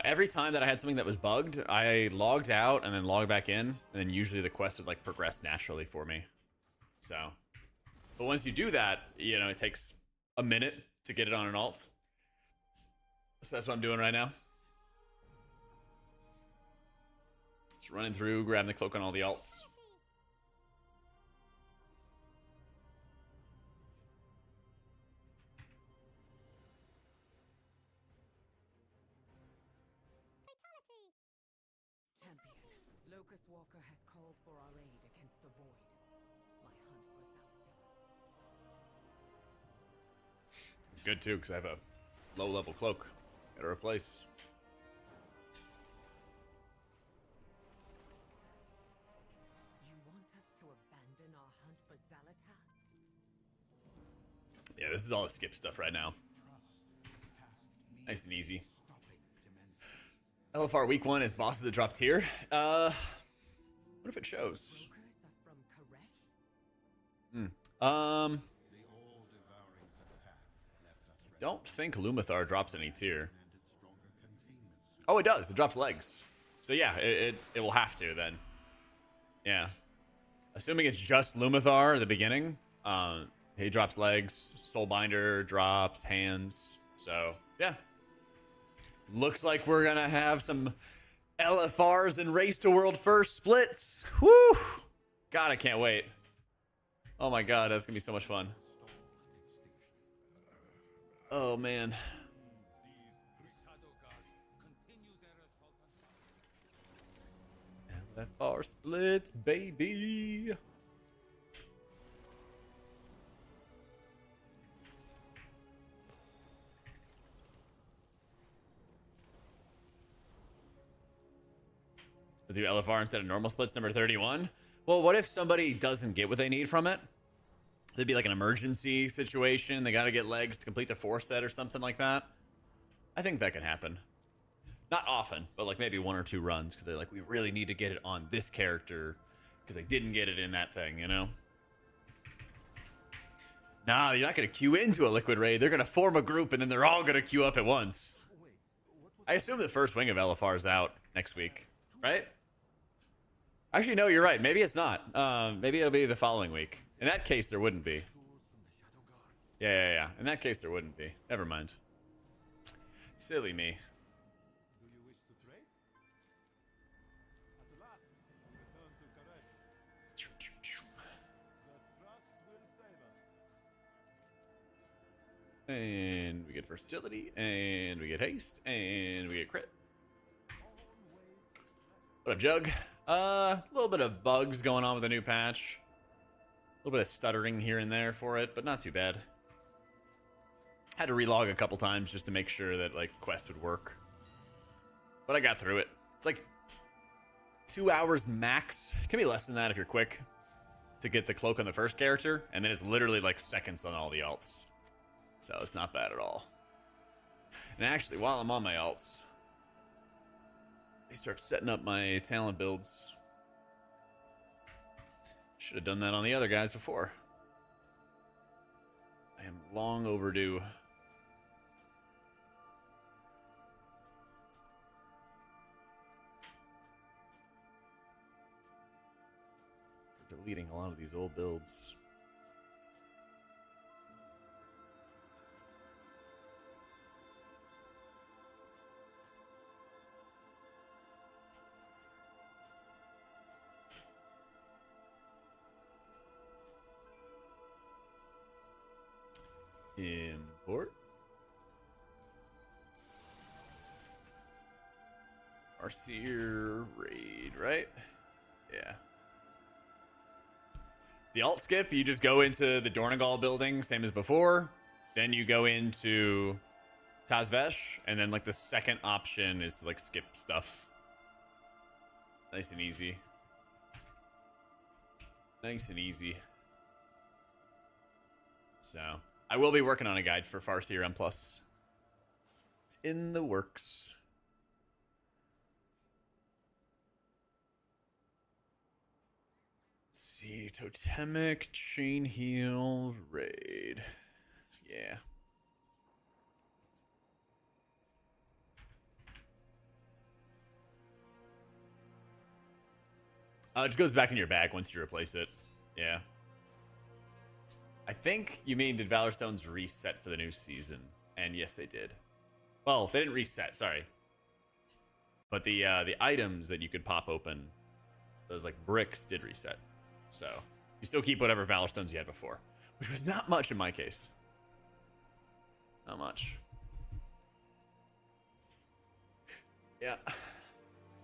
Every time that I had something that was bugged, I logged out and then logged back in. And then usually the quest would like progress naturally for me. So, but once you do that, you know, it takes a minute to get it on an alt. So that's what I'm doing right now. Just running through, grabbing the cloak on all the alts. Champion, Locust Walker has called for our aid against the Void. My hunt for Zalatath. It's good too, because I have a low-level cloak to replace. You want us to abandon our hunt for Zalatath? Yeah, this is all the skip stuff right now. Nice and easy. stopping dimensions. LFR week 1 is bosses that drop tier. What if it shows? Brokers are from Karesh? The all-devouring's attack left us ready. Don't think Lumathar drops any tier. Demanded stronger containment. Oh, it does. It drops legs. So yeah, it will have to then. Yeah. Assuming it's just Lumathar at the beginning, he drops legs, Soulbinder drops hands. So yeah. Looks like we're gonna have some LFRs and Race to World First splits. Woo! God, I can't wait. Oh my god, that's gonna be so much fun. Oh man. Shadow Guard continue their assault on LFR splits, baby. Do LFR instead of normal splits number 31? Well, what if somebody doesn't get what they need from it? There'd be like an emergency situation. They got to get legs to complete the 4 set or something like that. I think that can happen. Not often, but like maybe 1 or 2 runs because they're like, we really need to get it on this character because they didn't get it in that thing, you know? Nah, you're not going to queue into a liquid raid. They're going to form a group and then they're all going to queue up at once. I assume the first wing of LFR is out next week, right? Actually, no, you're right. Maybe it's not. Maybe it'll be the following week. In that case, there wouldn't be. Yeah. In that case, there wouldn't be. Never mind. Silly me. Do you wish to trade? At last, return to Karesh. The trust will save us. And we get versatility, and we get haste, and we get crit. What up, Jug? A little bit of bugs going on with the new patch. A little bit of stuttering here and there for it, but not too bad. Had to relog a couple times just to make sure that like quests would work. But I got through it. It's like 2 hours max. It can be less than that if you're quick to get the cloak on the first character, and then it's literally like seconds on all the alts. So it's not bad at all. And actually, while I'm on my alts, they start setting up my talent builds. Should have done that on the other guys before. I am long overdue. For deleting a lot of these old builds. Import. Arseer raid, right? Yeah. The alt skip, you just go into the Dornagal building, same as before. Then you go into Tazvesh, and then like the second option is to like skip stuff. Nice and easy. Nice and easy. So, I will be working on a guide for Farseer M+. It's in the works. Let's see, Totemic Chain Heal Raid. Yeah. It just goes back in your bag once you replace it. Yeah. I think you mean did Valor Stones reset for the new season? And yes, they did. Well, they didn't reset, sorry. But the items that you could pop open, those like bricks, did reset. So you still keep whatever Valor Stones you had before, which was not much in my case. Not much. Yeah.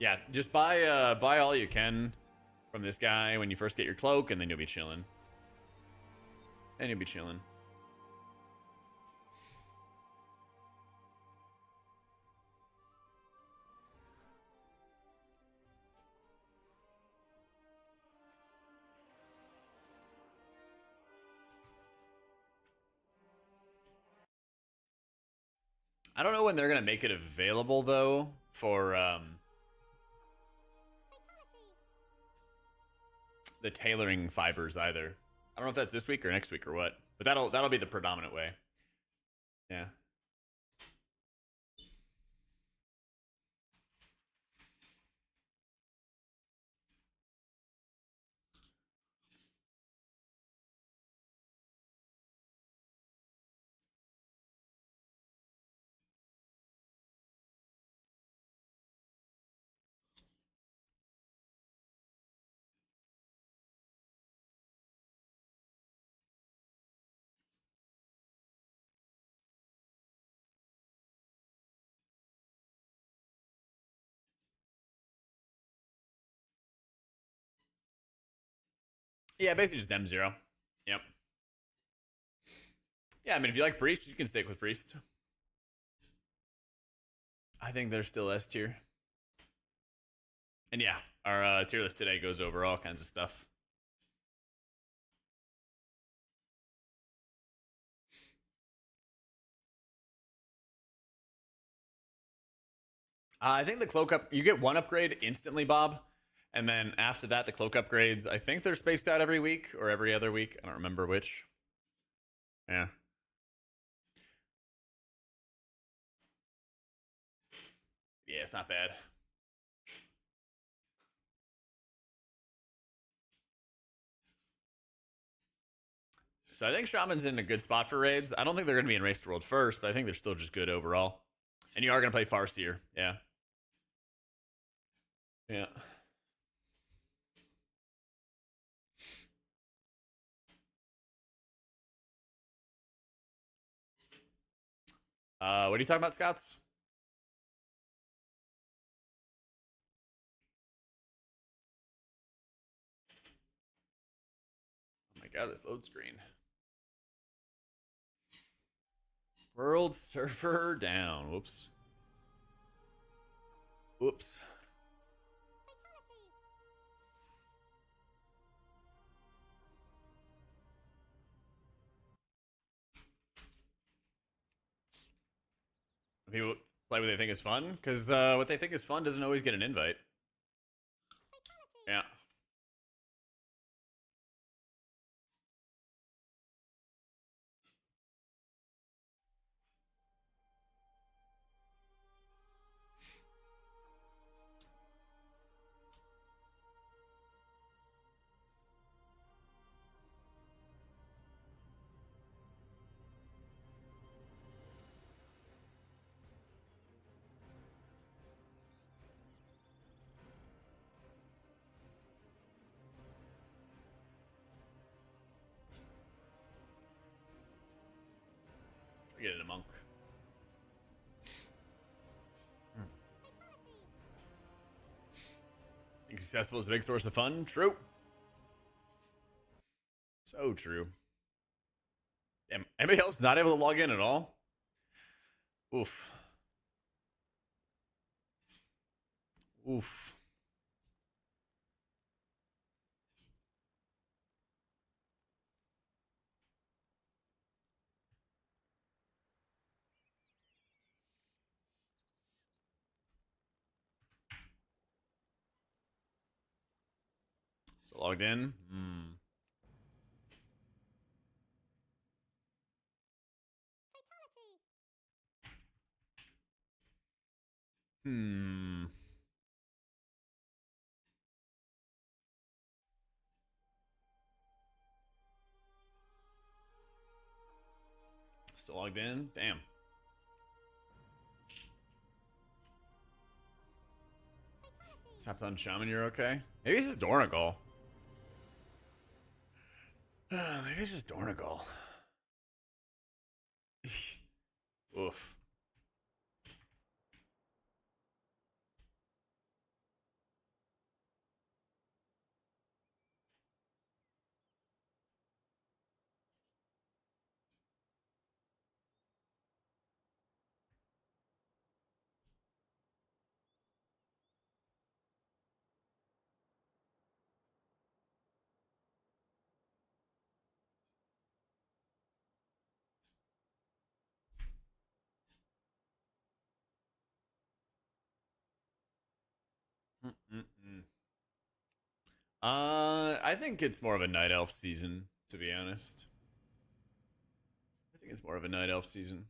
Yeah, just buy all you can from this guy when you first get your cloak, and then you'll be chilling. And you'll be chilling. I don't know when they're gonna make it available though for the tailoring fibers either. I don't know if that's this week or next week or what, but that'll be the predominant way. Yeah. Yeah, basically just M0. Yep. Yeah, I mean, if you like Priest, you can stick with Priest. I think they're still S tier. And yeah, our tier list today goes over all kinds of stuff. I think the Cloak up, you get one upgrade instantly, Bob. And then after that, the Cloak upgrades, I think they're spaced out every week or every other week. I don't remember which. Yeah. Yeah, it's not bad. So I think Shaman's in a good spot for raids. I don't think they're going to be in Race to World first, but I think they're still just good overall. And you are going to play Farseer. Yeah. Yeah. What are you talking about, Scouts? Oh my god, this load screen. World server down. Whoops. Whoops. People play what they think is fun, because what they think is fun doesn't always get an invite. Yeah. Get it a monk. Think successful is a big source of fun? True. So true. Damn, anybody else not able to log in at all? Oof. Oof. So logged in. Hmm. Still logged in? Damn. Tapped on Shaman, you're okay? Maybe it's just Dornagal. Maybe it's just Dornagal. Oof. I think it's more of a night elf season, to be honest. I think it's more of a night elf season.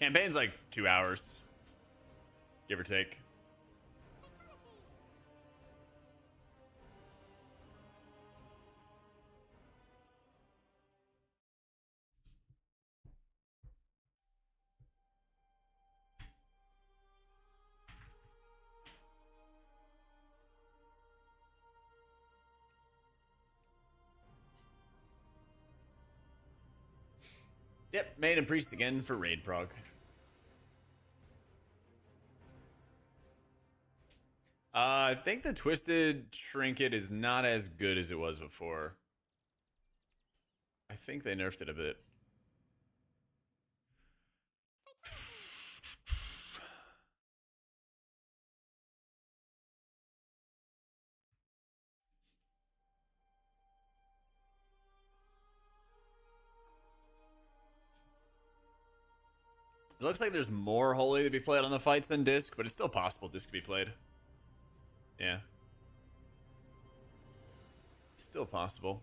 Campaign's like 2 hours, give or take. Yep, main and priest again for raid prog. I think the twisted trinket is not as good as it was before. I think they nerfed it a bit. It looks like there's more holy to be played on the fights than disc, but it's still possible disc to be played. Yeah. It's still possible.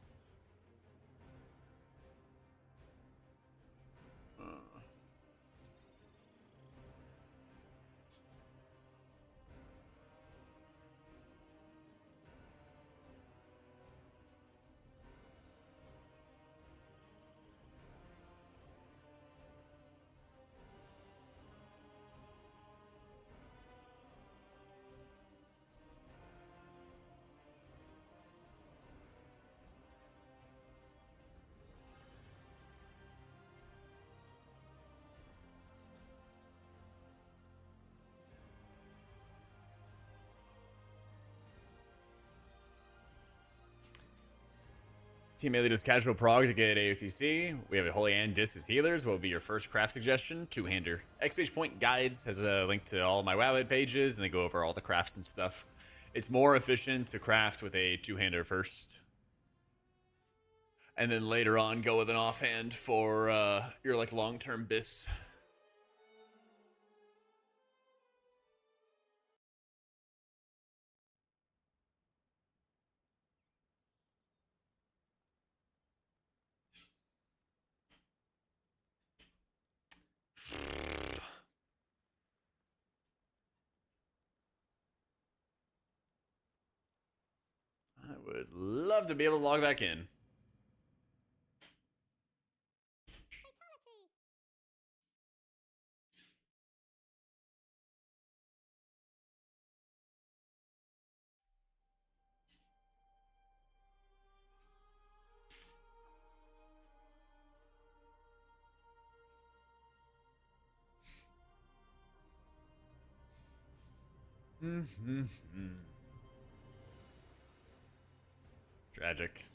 Team A does casual prog to get AOTC. We have a holy and disc as healers. What will be your first craft suggestion? Two-hander. XP Point Guides has a link to all my Wowhead pages, and they go over all the crafts and stuff. It's more efficient to craft with a two-hander first, and then later on go with an offhand for your like long-term bis. I would love to be able to log back in. Tragic.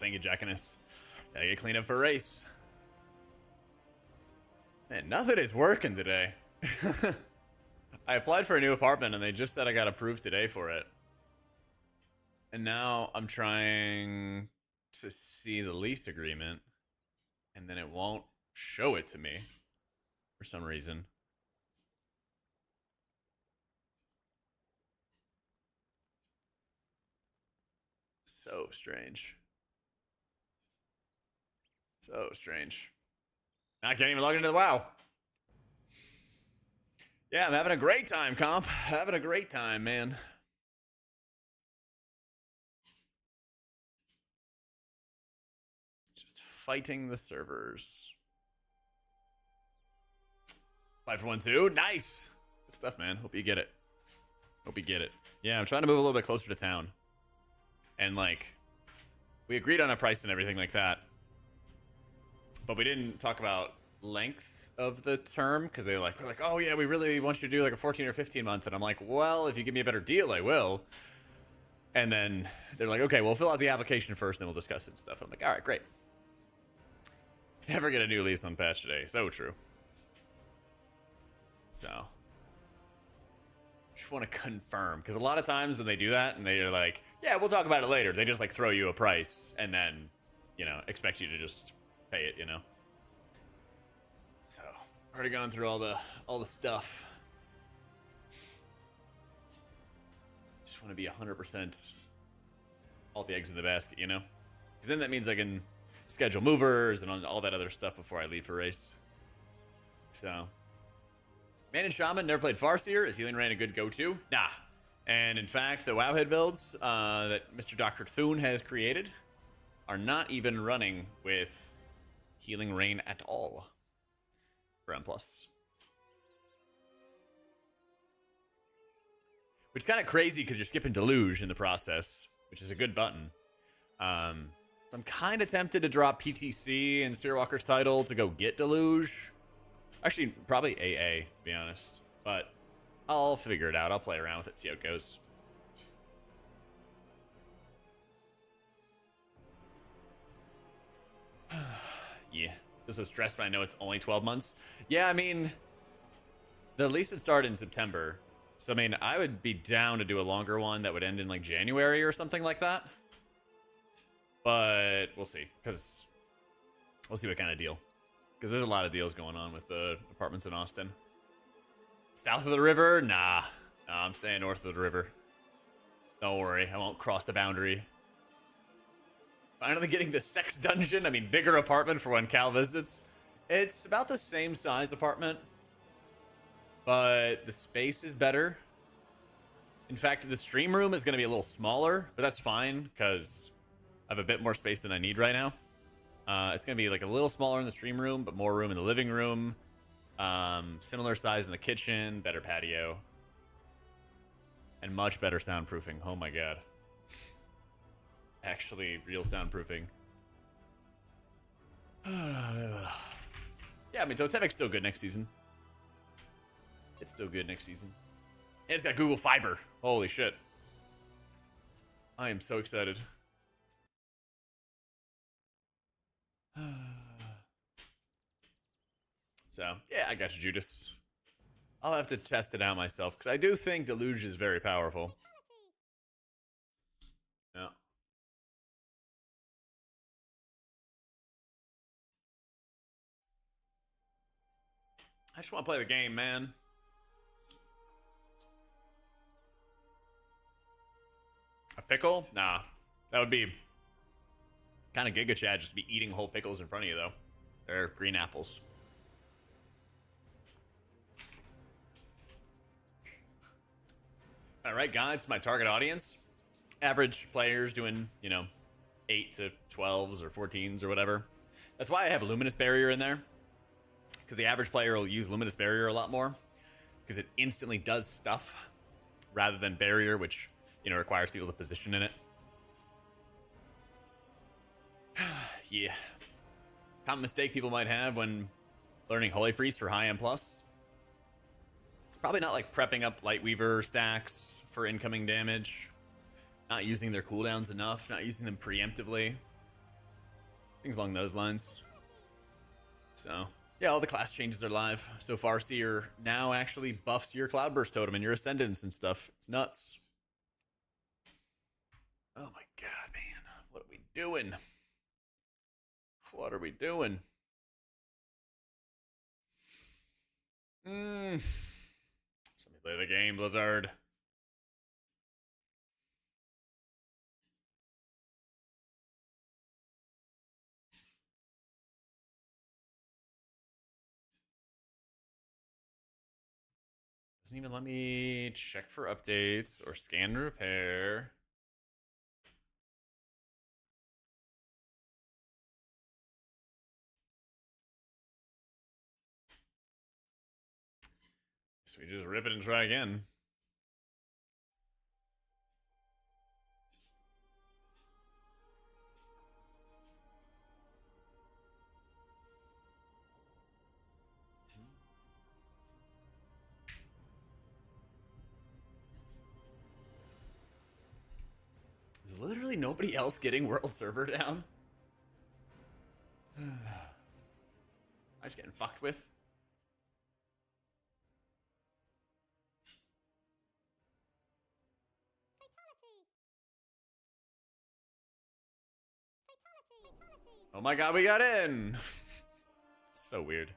thank you, Jackiness. Gotta get cleaned up for a race. Man, nothing is working today. I applied for a new apartment and they just said I got approved today for it. And now I'm trying to see the lease agreement and then it won't show it to me for some reason. So strange. So strange. I can't even log into the WoW. Yeah, I'm having a great time, comp. Having a great time, man. Just fighting the servers. 5 for 1 2. Nice. Good stuff, man. Hope you get it. Hope you get it. Yeah, I'm trying to move a little bit closer to town. And like, we agreed on a price and everything like that. But we didn't talk about length of the term because we're like, oh yeah, we really want you to do like a 14 or 15 month. And I'm like, well, if you give me a better deal, I will. And then they're like, okay, we'll fill out the application first, then we'll discuss it and stuff. I'm like, all right, great. Never get a new lease on patch today. So true. So, just want to confirm because a lot of times when they do that and they're like, yeah, we'll talk about it later. They just like throw you a price and then, you know, expect you to just pay it, you know. So, already gone through all the stuff. Just want to be 100% all the eggs in the basket, you know? Because then that means I can schedule movers and all that other stuff before I leave for race. So, Man and Shaman, never played Farseer. Is Healing Rain a good go-to? Nah. And in fact, the Wowhead builds that Mr. Dr. Thune has created are not even running with Healing Rain at all for M+. Which is kind of crazy because you're skipping Deluge in the process, which is a good button. So I'm kind of tempted to drop PTC and Spearwalker's title to go get Deluge. Actually, probably AA, to be honest. But I'll figure it out. I'll play around with it, see how it goes. Yeah. I'm so stressed, but I know it's only 12 months. Yeah, I mean, the lease would start in September. So, I mean, I would be down to do a longer one that would end in, like, January or something like that. But we'll see, because we'll see what kind of deal. Because there's a lot of deals going on with the apartments in Austin. South of the river? Nah. Nah, I'm staying north of the river. Don't worry, I won't cross the boundary. Finally getting the sex dungeon. I mean, bigger apartment for when Cal visits. It's about the same size apartment, but the space is better. In fact, the stream room is going to be a little smaller, but that's fine because I have a bit more space than I need right now. It's going to be like a little smaller in the stream room, but more room in the living room. Similar size in the kitchen, better patio, and much better soundproofing. Oh my god. Actually, real soundproofing. Yeah, I mean, Totemic's still good next season. It's still good next season. And it's got Google Fiber. Holy shit. I am so excited. So, yeah, I got you, Judas. I'll have to test it out myself, because I do think Deluge is very powerful. Yeah. I just want to play the game, man. A pickle? Nah. That would be kind of Giga Chad, just be eating whole pickles in front of you, though. They're green apples. Alright, guys, my target audience. Average players doing, you know, 8 to 12s or 14s or whatever. That's why I have Luminous Barrier in there. Because the average player will use Luminous Barrier a lot more. Because it instantly does stuff. Rather than Barrier, which, you know, requires people to position in it. Yeah. Common mistake people might have when learning Holy Priest for high M+. Probably not like prepping up Lightweaver stacks for incoming damage. Not using their cooldowns enough. Not using them preemptively. Things along those lines. So, yeah, all the class changes are live. So Farseer now actually buffs your Cloudburst totem and your Ascendants and stuff. It's nuts. Oh my god, man. What are we doing? What are we doing? Let me play the game, Blizzard. Doesn't even let me check for updates or scan repair. So we just rip it and try again. Is literally nobody else getting world server down? I'm just getting fucked with. Oh my god, we got in! It's so weird.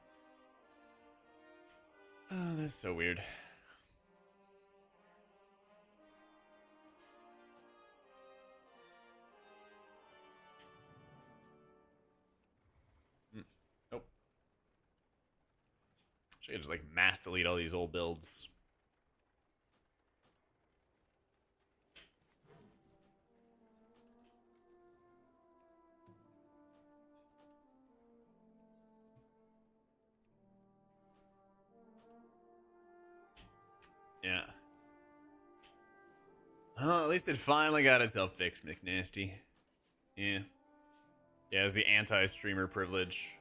Oh, that's so weird. Nope. Should I just like mass delete all these old builds? Yeah. Oh, at least it finally got itself fixed, McNasty. Yeah. Yeah, it's the anti-streamer privilege.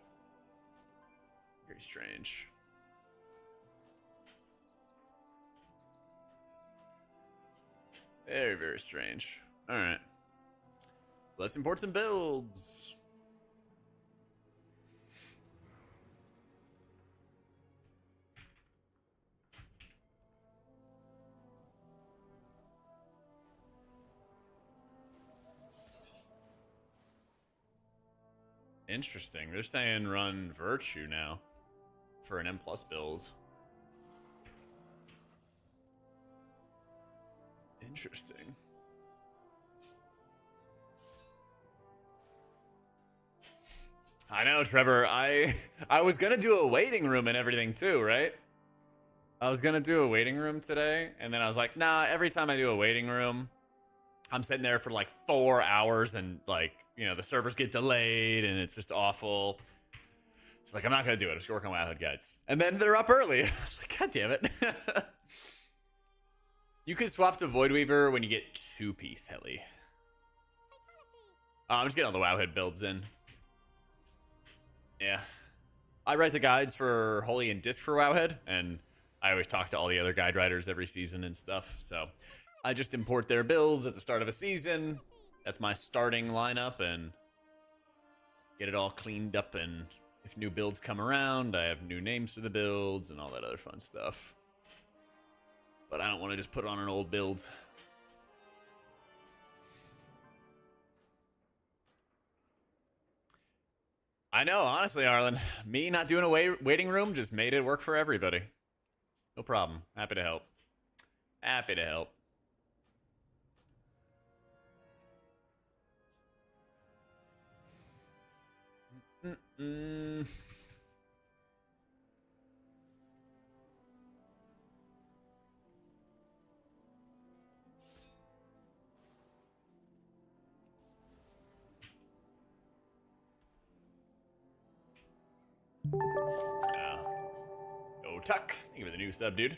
Very strange. Very, very strange. Alright. Let's import some builds. Interesting. They're saying run Virtue now for an M+ build. Interesting. I know, Trevor. I was gonna do a waiting room and everything too, right? I was gonna do a waiting room today, and then I was like, nah, every time I do a waiting room, I'm sitting there for like 4 hours and like, you know, the servers get delayed and it's just awful. It's like, I'm not gonna do it. I'm just gonna work on Wowhead guides. And then they're up early. I was like, god damn it. You can swap to Voidweaver when you get 2-piece heli. I'm just getting all the Wowhead builds in. Yeah. I write the guides for Holy and Disc for Wowhead, and I always talk to all the other guide writers every season and stuff, so I just import their builds at the start of a season. That's my starting lineup, and get it all cleaned up, and if new builds come around, I have new names for the builds and all that other fun stuff. But I don't want to just put on an old build. I know, honestly, Arlen. Me not doing a waiting room just made it work for everybody. No problem. Happy to help. Happy to help. Go Tuck. Thank you for the new sub, dude.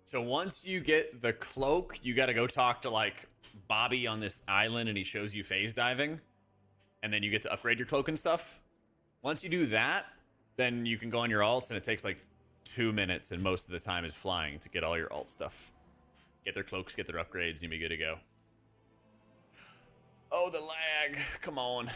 So once you get the cloak, you gotta go talk to like Bobby on this island and he shows you phase diving. And then you get to upgrade your cloak and stuff. Once you do that, then you can go on your alts and it takes like 2 minutes and most of the time is flying to get all your alt stuff. Get their cloaks, get their upgrades, and you'll be good to go. Oh, the lag. Come on.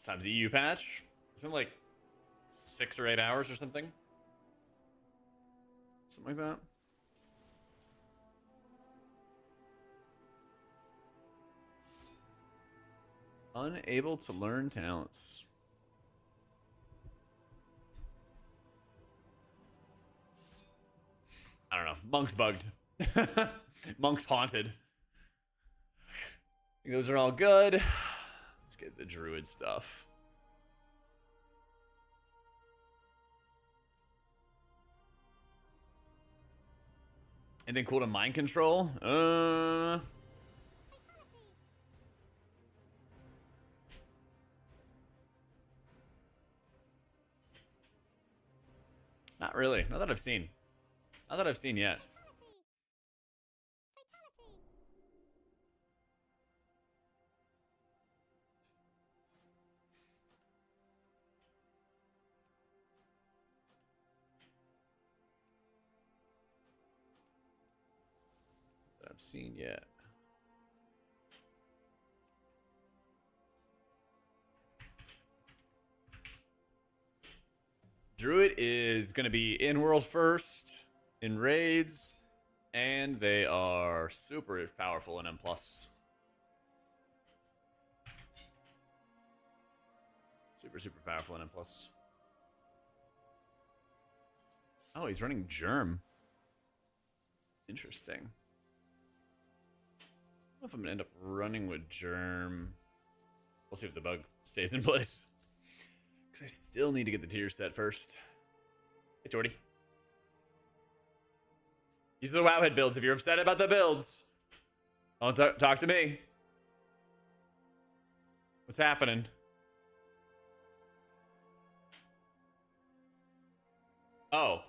Times the EU patch. Isn't it like 6 or 8 hours or something? Something like that. Unable to learn talents. I don't know. Monk's bugged. Monk's haunted. Those are all good. Let's get the druid stuff. Anything cool to mind control? Not really. Not that I've seen. Not that I've seen yet. That I've seen yet. Druid is going to be in world first, in raids, and they are super powerful in M+. Super powerful in M+. Oh, he's running Germ. Interesting. I don't know if I'm going to end up running with Germ. We'll see if the bug stays in place. Because I still need to get the tier set first. Hey, Jordy. These are the Wowhead builds. If you're upset about the builds, don't talk to me. What's happening? Oh.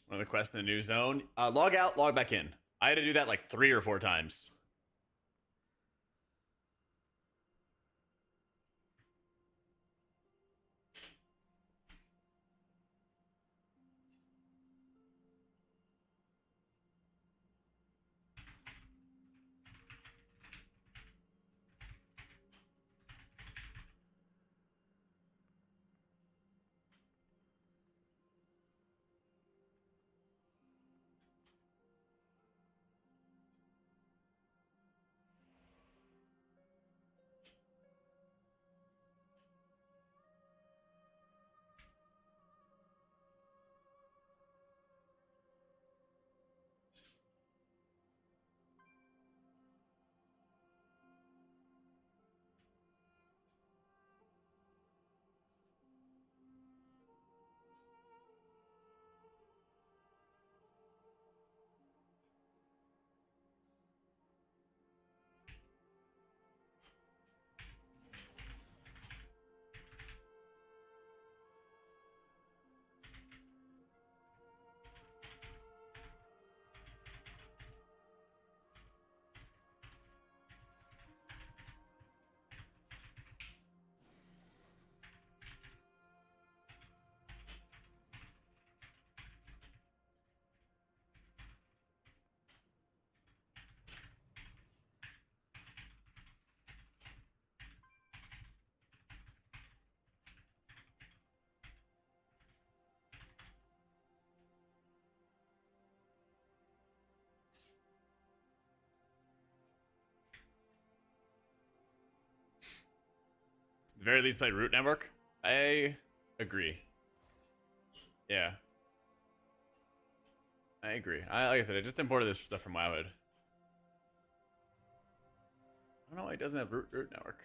One of the quests in the new zone. Log out, log back in. I had to do that like 3 or 4 times. At the very least, play Root Network. I agree. Yeah. I agree. Like I said, I just imported this stuff from Wowhead. I don't know why it doesn't have Root Network.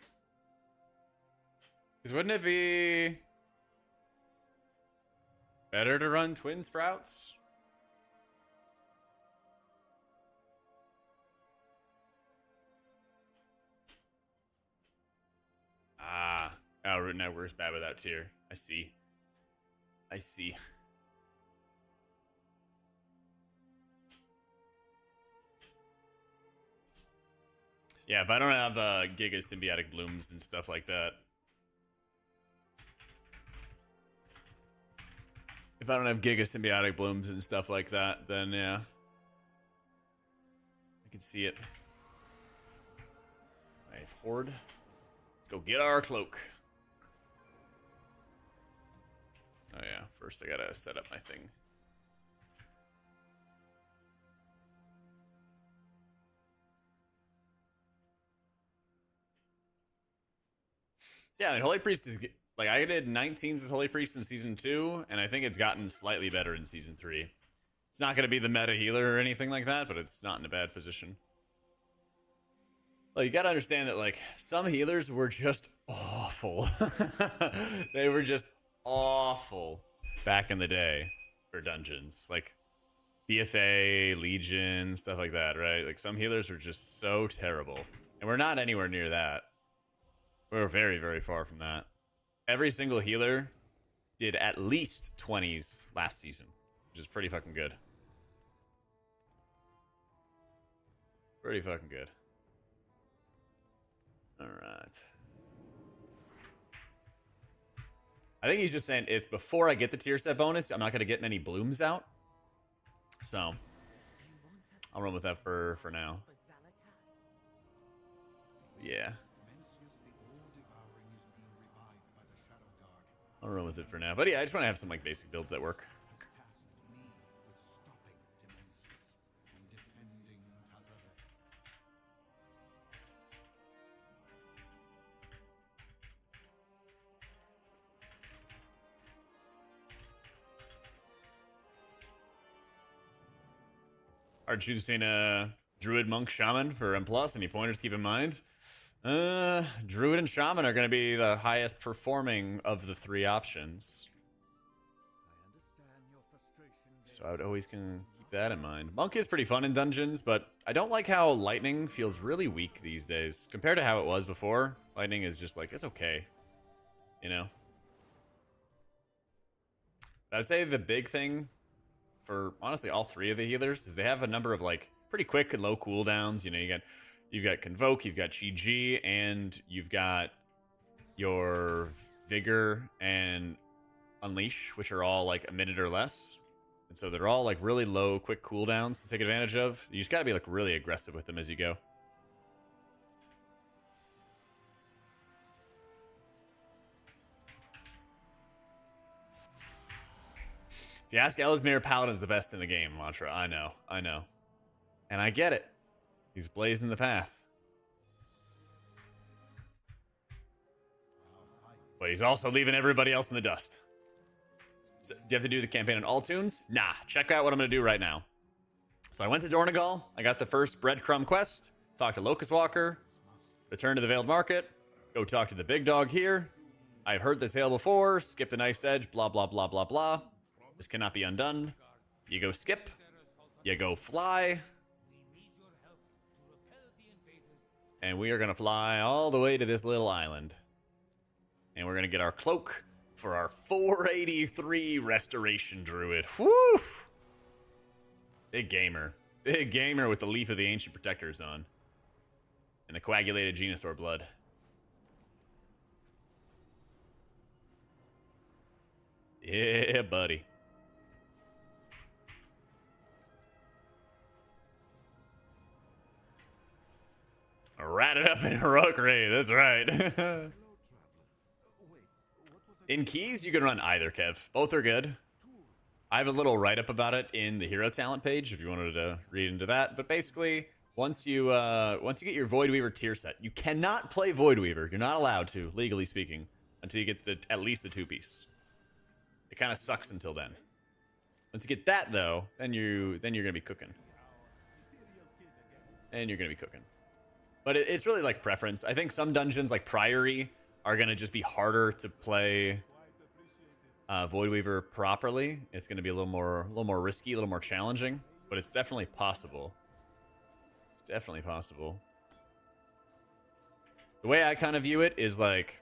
Because wouldn't it be better to run Twin Sprouts? Oh, Root Network's bad with that tier. I see. I see. Yeah, if I don't have Giga Symbiotic Blooms and stuff like that. If I don't have Giga Symbiotic Blooms and stuff like that, then yeah. I can see it. I have Horde. Let's go get our Cloak. Oh yeah, first I gotta set up my thing. Yeah, I mean, Holy Priest is like I did 19s as Holy Priest in season 2, and I think it's gotten slightly better in season 3. It's not gonna be the meta healer or anything like that, but it's not in a bad position. Well, you gotta understand that like some healers were just awful. They were just awful back in the day for dungeons, like BFA, Legion, stuff like that, right? Like some healers were just so terrible, and we're not anywhere near that. We're very, very far from that. Every single healer did at least 20s last season, which is pretty fucking good. Pretty fucking good. All right. I think he's just saying if before I get the tier set bonus, I'm not going to get many blooms out. So I'll run with that for now. Yeah. I'll run with it for now. But yeah, I just want to have some like basic builds that work. Are choosing a Druid, Monk, Shaman for M+. Any pointers to keep in mind? Druid and Shaman are going to be the highest performing of the 3 options. So I would always keep that in mind. Monk is pretty fun in dungeons, but I don't like how Lightning feels really weak these days. Compared to how it was before, Lightning is just like, it's okay. You know? I would say the big thing for honestly all 3 of the healers is they have a number of like pretty quick and low cooldowns. You know, you've got Convoke, you've got Chi-Ji, and you've got your Vigor and Unleash, which are all like a minute or less. And so they're all like really low, quick cooldowns to take advantage of. You just gotta be like really aggressive with them as you go. If you ask Ellesmere, Paladin's the best in the game, Mantra. I know. And I get it. He's blazing the path. But he's also leaving everybody else in the dust. So, do you have to do the campaign on all tunes? Nah, check out what I'm going to do right now. So I went to Dornegal. I got the first breadcrumb quest. Talked to Locust Walker. Return to the Veiled Market. Go talk to the big dog here. I've heard the tale before. Skip the knife's edge. Blah, blah, blah, blah, blah. This cannot be undone. You go skip. You go fly. And we are going to fly all the way to this little island. And we're going to get our cloak for our 483 restoration druid. Woo! Big gamer. Big gamer with the Leaf of the Ancient Protectors on. And the coagulated Venusaur blood. Yeah, buddy. Rat it up in Heroic Raid, that's right. In Keys, you can run either, Kev. Both are good. I have a little write-up about it in the Hero Talent page if you wanted to read into that. But basically, once you get your Void Weaver tier set, you cannot play Void Weaver. You're not allowed to, legally speaking, until you get at least the 2-piece. It kind of sucks until then. Once you get that, though, then you're gonna be cooking. And you're gonna be cooking. But it's really like preference. I think some dungeons like Priory are gonna just be harder to play Void Weaver properly. It's gonna be a little more risky, a little more challenging, but it's definitely possible. It's definitely possible. The way I kind of view it is like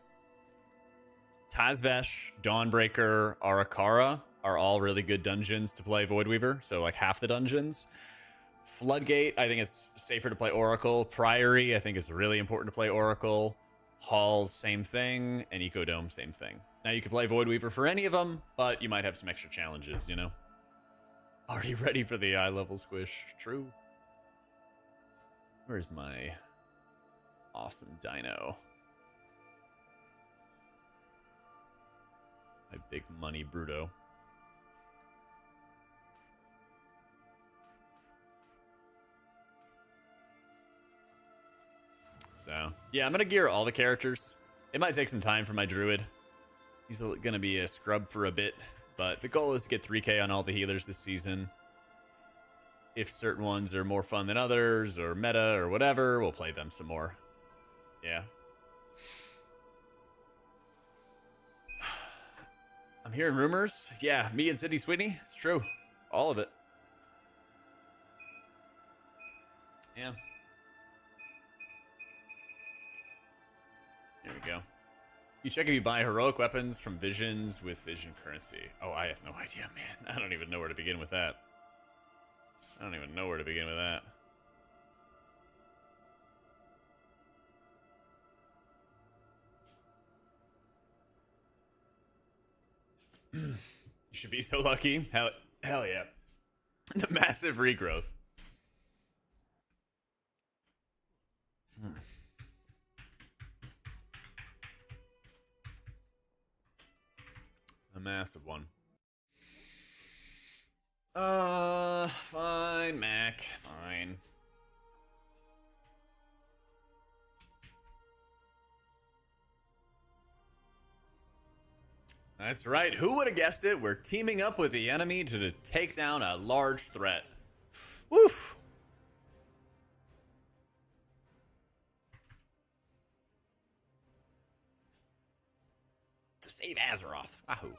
Tazvesh, Dawnbreaker, Arakara are all really good dungeons to play Voidweaver, so like half the dungeons. Floodgate, I think it's safer to play Oracle. Priory, I think it's really important to play Oracle. Halls, same thing. And Ecodome, same thing. Now you can play Voidweaver for any of them, but you might have some extra challenges, you know? Already ready for the eye level squish. True. Where's my awesome dino? My big money Bruto. So, yeah, I'm going to gear all the characters. It might take some time for my druid. He's going to be a scrub for a bit, but the goal is to get 3k on all the healers this season. If certain ones are more fun than others, or meta, or whatever, we'll play them some more. Yeah. I'm hearing rumors. Yeah, me and Sydney Sweeney. It's true. All of it. Yeah. There we go. You check if you buy heroic weapons from Visions with Vision currency. Oh, I have no idea, man. I don't even know where to begin with that. I don't even know where to begin with that. You should be so lucky. Hell yeah. The massive regrowth. A massive one. Fine, Mac. Fine. That's right. Who would have guessed it? We're teaming up with the enemy to take down a large threat. Woof. To save Azeroth. Wahoo.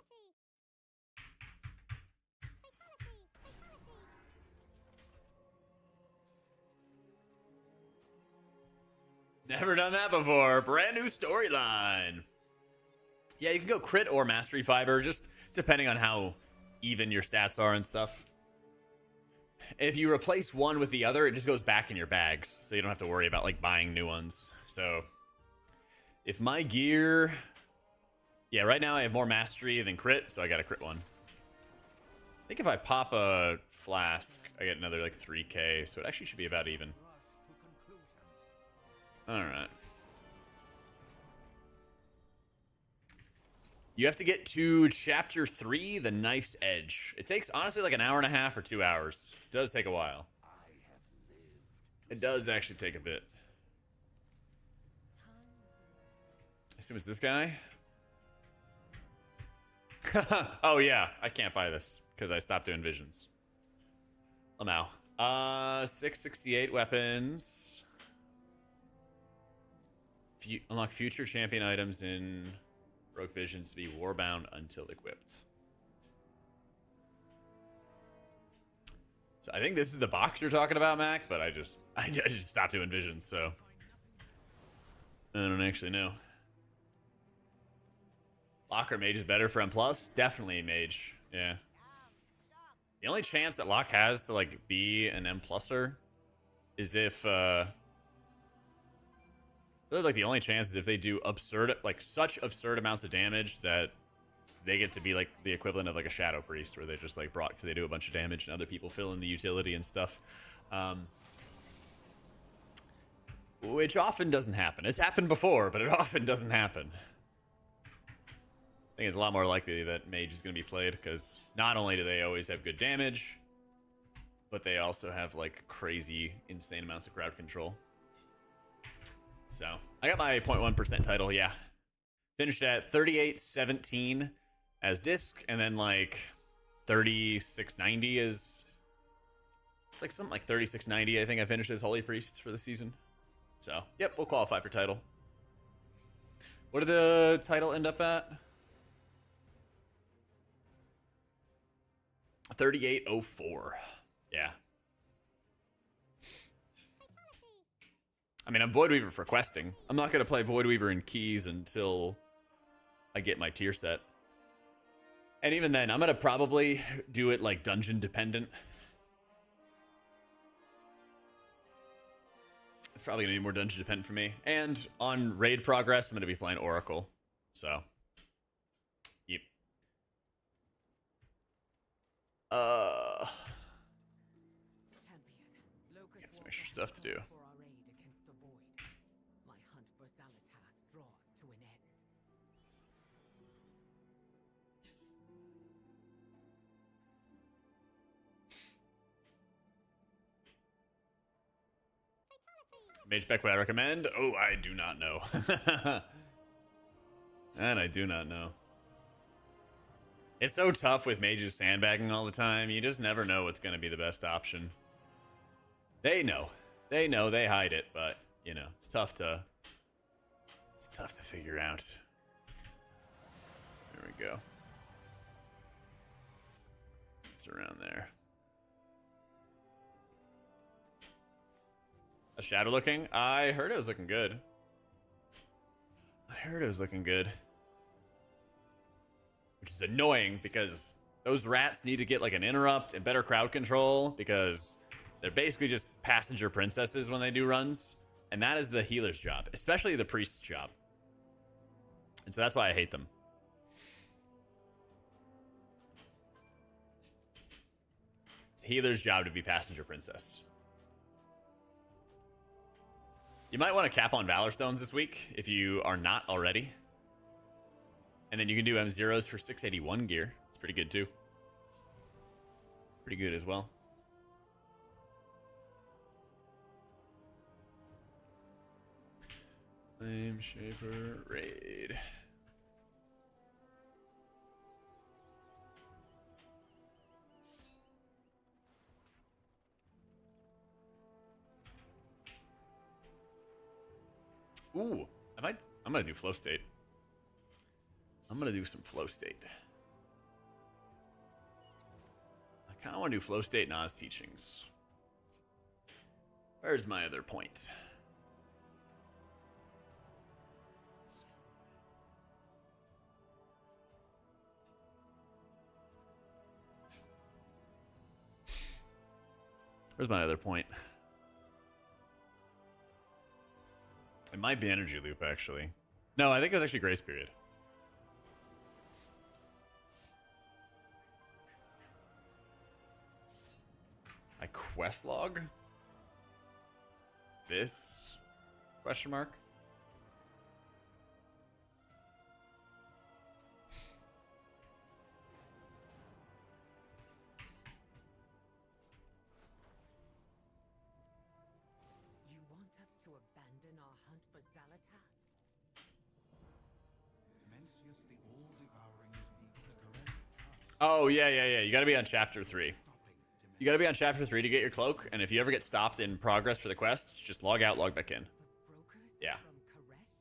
Never done that before. Brand new storyline. Yeah, you can go crit or mastery fiber, just depending on how even your stats are and stuff. If you replace one with the other, it just goes back in your bags, so you don't have to worry about like buying new ones. So if my gear, yeah, right now I have more mastery than crit, so I got a crit one. I think if I pop a flask, I get another like 3k, so it actually should be about even. All right. You have to get to chapter 3, the knife's edge. It takes honestly like an hour and a half or 2 hours. It does take a while. It does actually take a bit. I assume it's this guy. Oh yeah, I can't buy this because I stopped doing visions. Oh now. 668 weapons. Unlock future champion items in Rogue Visions to be warbound until equipped. So I think this is the box you're talking about, Mac, but I just stopped doing visions, so I don't actually know. Lock or Mage is better for M+? Definitely Mage, yeah. The only chance that Lock has to like be an M+er is if really, like the only chance is if they do absurd, like such absurd amounts of damage that they get to be like the equivalent of like a Shadow Priest, where they just like brought, because they do a bunch of damage and other people fill in the utility and stuff. Which often doesn't happen. It's happened before, but it often doesn't happen. I think it's a lot more likely that Mage is going to be played, because not only do they always have good damage, but they also have like crazy, insane amounts of crowd control. So, I got my 0.1% title, yeah. Finished at 3817 as disc, and then like 3690 is... It's like something like 3690, I think I finished as Holy Priest for the season. So, yep, we'll qualify for title. What did the title end up at? 3804. Yeah. I mean, I'm Voidweaver for questing. I'm not going to play Voidweaver in keys until I get my tier set. And even then, I'm gonna probably do it like dungeon dependent. It's probably gonna be more dungeon dependent for me. And on raid progress, I'm gonna be playing Oracle. So, yep. Got some extra stuff to do. For our aid against the void. My hunt for Zalatath draws to an end. Mage spec would I recommend? Oh, I do not know. And I do not know. It's so tough with mages sandbagging all the time. You just never know what's going to be the best option. They know. They know. They hide it, but you know, it's tough to figure out. There we go. It's around there. A shadow looking? I heard it was looking good. I heard it was looking good. Which is annoying because those rats need to get like an interrupt and better crowd control because they're basically just passenger princesses when they do runs. And that is the healer's job, especially the priest's job. And so that's why I hate them. It's the healer's job to be passenger princess. You might want to cap on Valor Stones this week if you are not already. And then you can do M0s for 681 gear. It's pretty good too. Pretty good as well. Flame Shaper Raid. Ooh, I'm gonna do flow state. I'm gonna do some flow state. I kind of want to do flow state and Oz teachings. Where's my other point? Where's my other point? It might be energy loop, actually. No, I think it was actually grace period. I quest log? This? Question mark? You want us to abandon our hunt for Zalatath? Mencius the all-devouring is the correct trust. Oh, yeah. You gotta be on chapter 3. You gotta be on chapter 3 to get your cloak, and if you ever get stopped in progress for the quests, just log out, log back in. The brokers Yeah. from Koresh?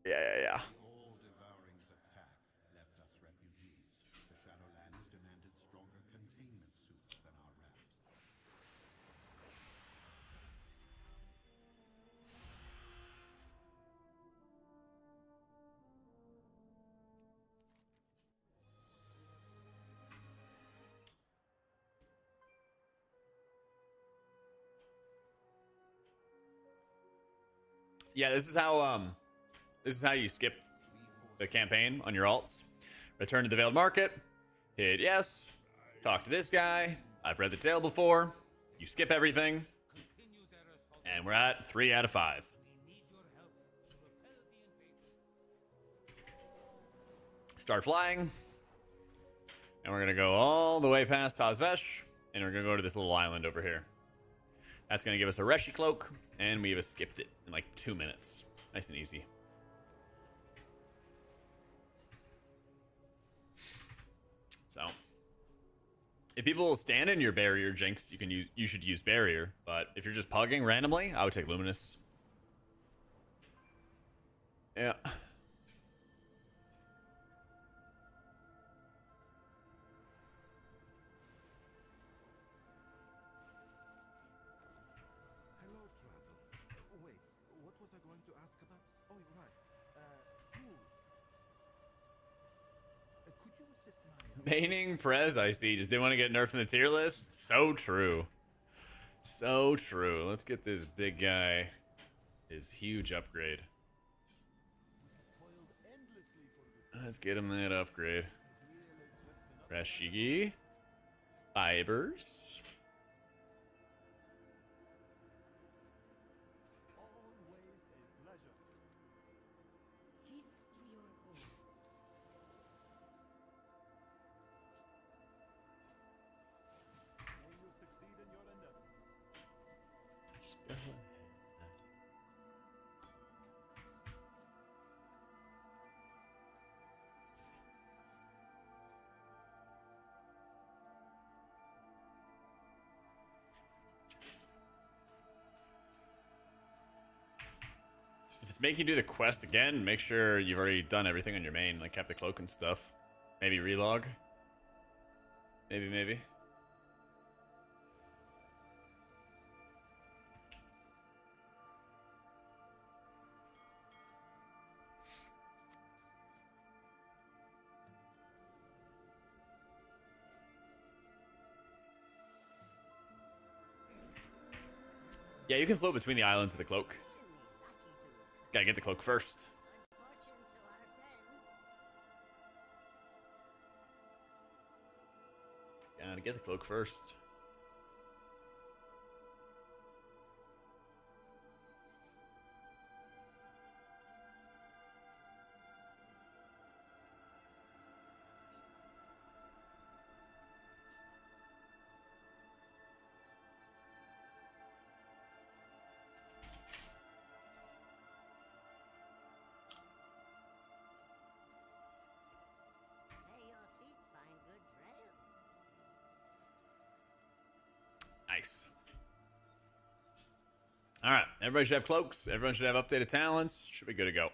Yeah. The all-devouring's attack left us refugees. The Shadowlands demanded stronger containment suits than our ramps. Yeah, this is how you skip the campaign on your alts. Return to the Veiled Market, hit yes, talk to this guy, I've read the tale before, you skip everything, and we're at 3 out of 5. Start flying, and we're gonna go all the way past Tazvesh, and we're gonna go to this little island over here. That's gonna give us a Reshi Cloak, and we have skipped it in like 2 minutes. Nice and easy. So, if people stand in your barrier, Jinx, you should use barrier. But if you're just pugging randomly, I would take Luminous. Yeah. Hello, Travel. Oh, wait, what was I going to ask about? Oh, you're right. Tools. Maining Prez, I see. Just didn't want to get nerfed in the tier list. So true. So true. Let's get this big guy his huge upgrade. Let's get him that upgrade. Rashigi. Fibers. If it's making you do the quest again, make sure you've already done everything on your main, like have the cloak and stuff. Maybe relog. Maybe. Yeah, you can float between the islands with the cloak. Gotta get the cloak first. Gotta get the cloak first. Nice. All right, everybody should have cloaks. Everyone should have updated talents. Should be good to go.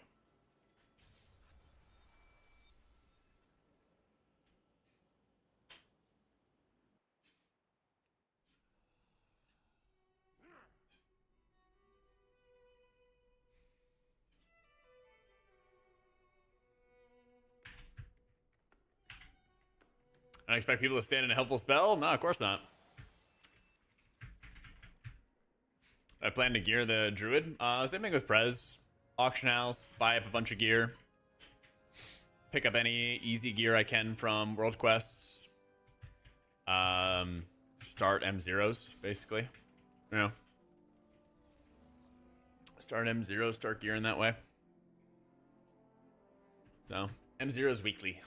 I don't expect people to stand in a helpful spell. No, of course not. I plan to gear the druid. Same thing with Prez. Auction house, buy up a bunch of gear. Pick up any easy gear I can from world quests. Start M0s, basically. You know. Start M0, start gearing that way. So, M0s weekly.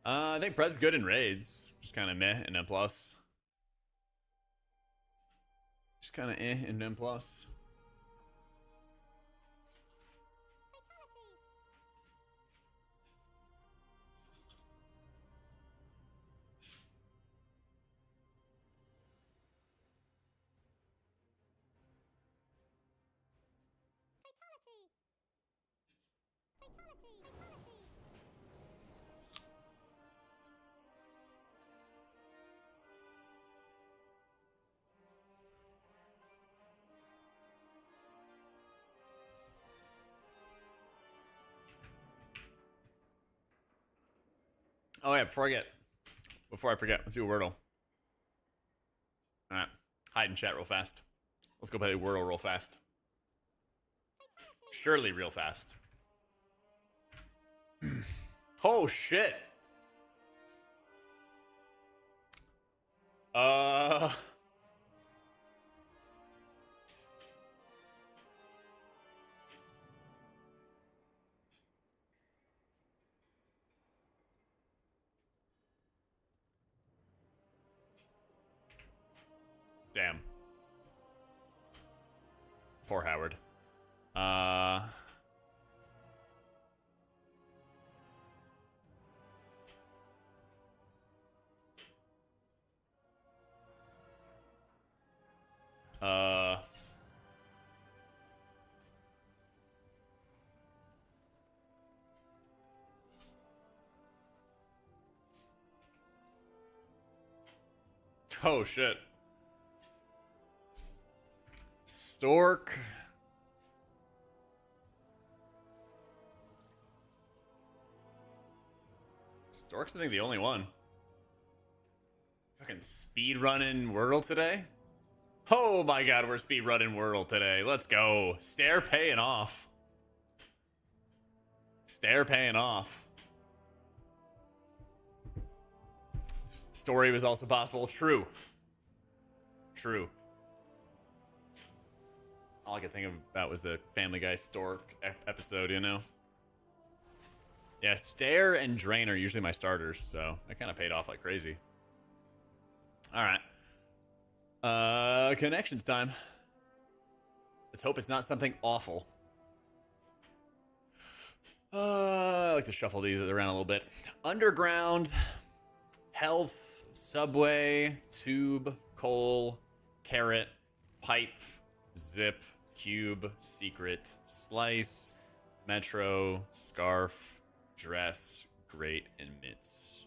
I think Pred's good in raids. Just kind of meh in M+. Just kind of in M+. Oh yeah, before I forget, let's do a Wordle. Alright. Hide in chat real fast. Let's go play Wordle real fast. Surely real fast. Oh shit. Damn. Poor Howard. Oh, shit. Stork. Stork's, I think, the only one. Fucking speed running Wordle today? Oh my god, we're speed running Wordle today. Let's go. Stare paying off. Stare paying off. Story was also possible. True. True. All I could think about was the Family Guy Stork episode, you know? Yeah, Stare and Drain are usually my starters, so that kind of paid off like crazy. All right. Connections time. Let's hope it's not something awful. I like to shuffle these around a little bit. Underground, health, subway, tube, coal, carrot, pipe, zip, cube, secret, slice, metro, scarf, dress, great, and mitts.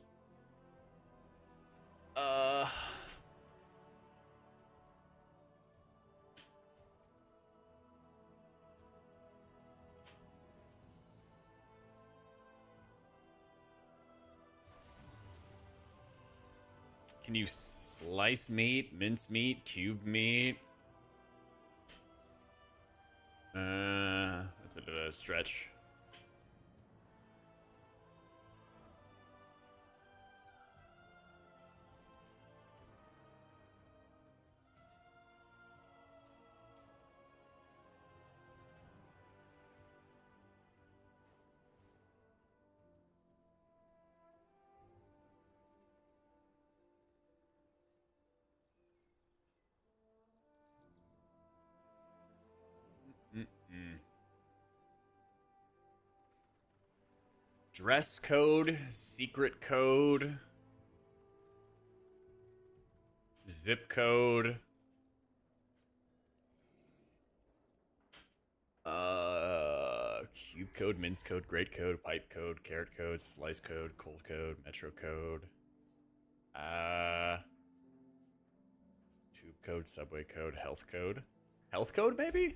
Can you slice meat, mince meat, cube meat? That's a bit of a stretch. Dress code, secret code, zip code, cube code, mince code, great code, pipe code, carrot code, slice code, cold code, metro code, tube code, subway code, health code, maybe?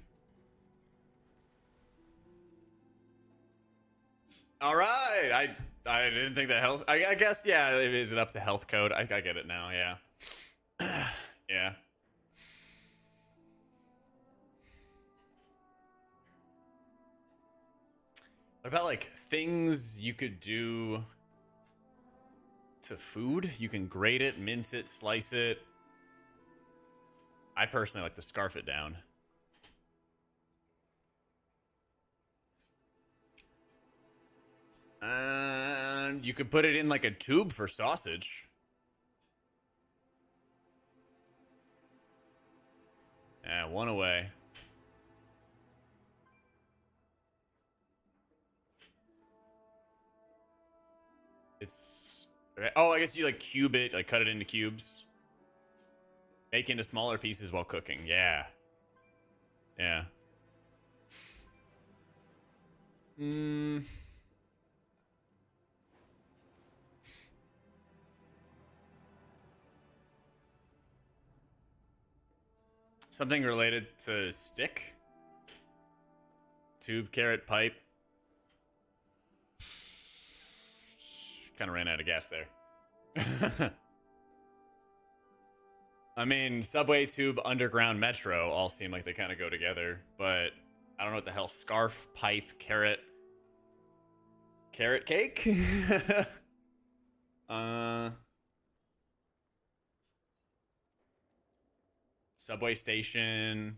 All right, I didn't think that health. I guess yeah. Is it up to health code? I get it now. Yeah, yeah. What about like things you could do to food? You can grate it, mince it, slice it. I personally like to scarf it down. And you could put it in like a tube for sausage. Yeah, one away. It's... Oh, I guess you like cube it, like cut it into cubes. Make into smaller pieces while cooking. Yeah. Yeah. Something related to stick? Tube, carrot, pipe. Kind of ran out of gas there. I mean, subway, tube, underground, metro all seem like they kind of go together, but I don't know what the hell. Scarf, pipe, carrot. Carrot cake? Subway station.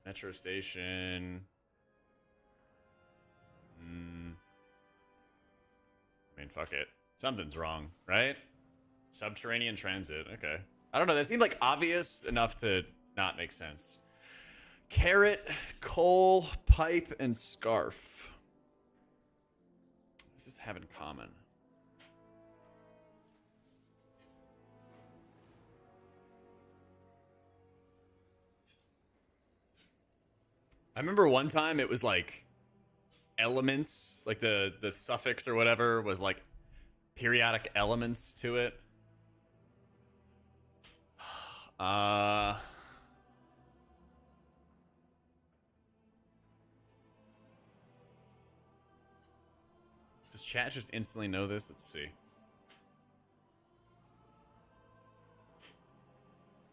Metro station. I mean, fuck it. Something's wrong, right? Subterranean transit. Okay. I don't know. That seemed like obvious enough to not make sense. Carrot, coal, pipe, and scarf. What does this have in common? I remember one time it was like elements, like the suffix or whatever was like periodic elements to it. Does chat just instantly know this? Let's see.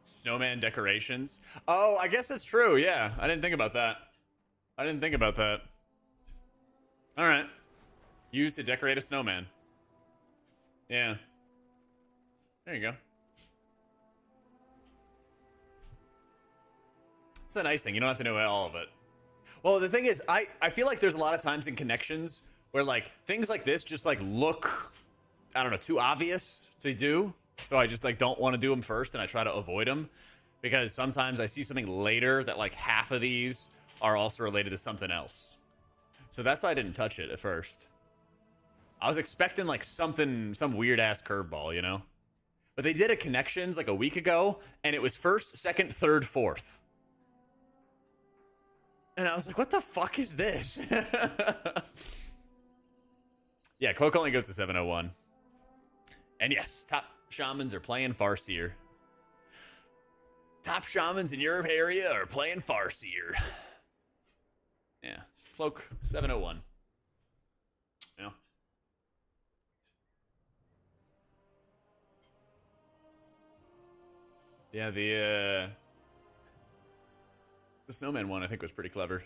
Snowman decorations. Oh, I guess that's true. Yeah, I didn't think about that. I didn't think about that. All right. Used to decorate a snowman. Yeah. There you go. It's a nice thing. You don't have to know all of it. Well, the thing is, I feel like there's a lot of times in connections where like things like this just like look, I don't know, too obvious to do. So I just like don't want to do them first and I try to avoid them because sometimes I see something later that like half of these are also related to something else. So that's why I didn't touch it at first. I was expecting like something, some weird ass curveball, you know? But they did a connections like a week ago and it was first, second, third, fourth. And I was like, what the fuck is this? Yeah, Cloak only goes to 701. And yes, top shamans are playing Farseer. Top shamans in your area are playing Farseer. Yeah, Cloak 701. Yeah. Yeah, the snowman one I think was pretty clever.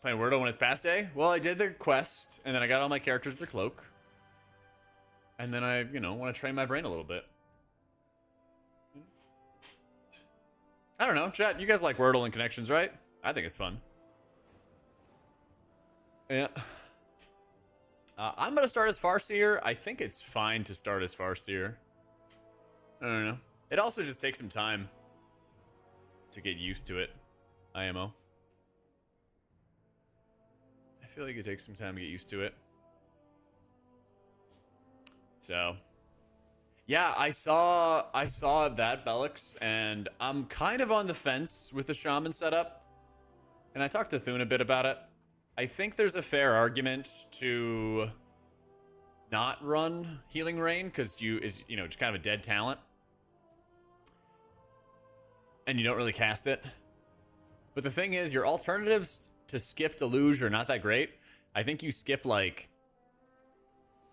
Playing Wordle when it's past day? Well, I did the quest, and then I got all my characters to Cloak. And then I, you know, want to train my brain a little bit. I don't know, chat, you guys like Wordle and connections, right? I think it's fun. Yeah. I'm going to start as Farseer. I think it's fine to start as Farseer. I don't know. It also just takes some time to get used to it, IMO. I feel like it takes some time to get used to it. So, yeah, I saw that Bellix, and I'm kind of on the fence with the Shaman setup. And I talked to Thune a bit about it. I think there's a fair argument to not run Healing Rain because just kind of a dead talent, and you don't really cast it. But the thing is, your alternatives to skip Deluge are not that great. I think you skip like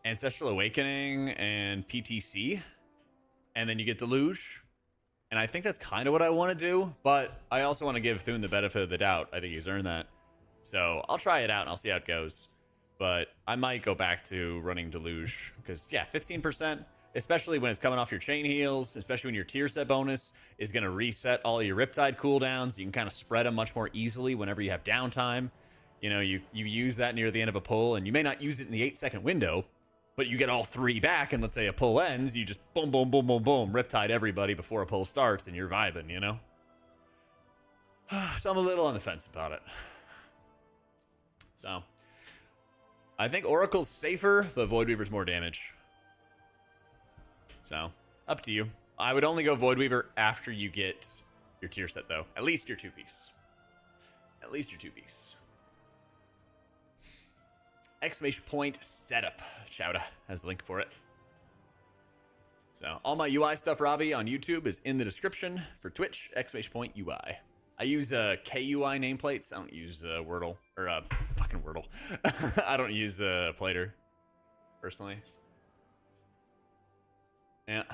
Ancestral Awakening and PTC, and then you get Deluge. And I think that's kind of what I want to do, but I also want to give Thune the benefit of the doubt. I think he's earned that. So I'll try it out and I'll see how it goes. But I might go back to running Deluge because, yeah, 15%, especially when it's coming off your chain heals, especially when your tier set bonus is going to reset all your Riptide cooldowns. You can kind of spread them much more easily whenever you have downtime. You know, you use that near the end of a pull, and you may not use it in the 8-second window, but you get all 3 back, and let's say a pull ends, you just boom, boom, boom, boom, boom, Riptide everybody before a pull starts, and you're vibing, you know? So I'm a little on the fence about it. So, I think Oracle's safer, but Voidweaver's more damage. So, up to you. I would only go Voidweaver after you get your tier set, though. At least your 2-piece. At least your 2-piece. Exclamation point setup. Chowda has the link for it. So, all my UI stuff, Robbie, on YouTube is in the description. For Twitch, exclamation point UI. I use KUI nameplates. I don't use Wordle. Or, fucking Wordle. I don't use Plater, personally. Yeah.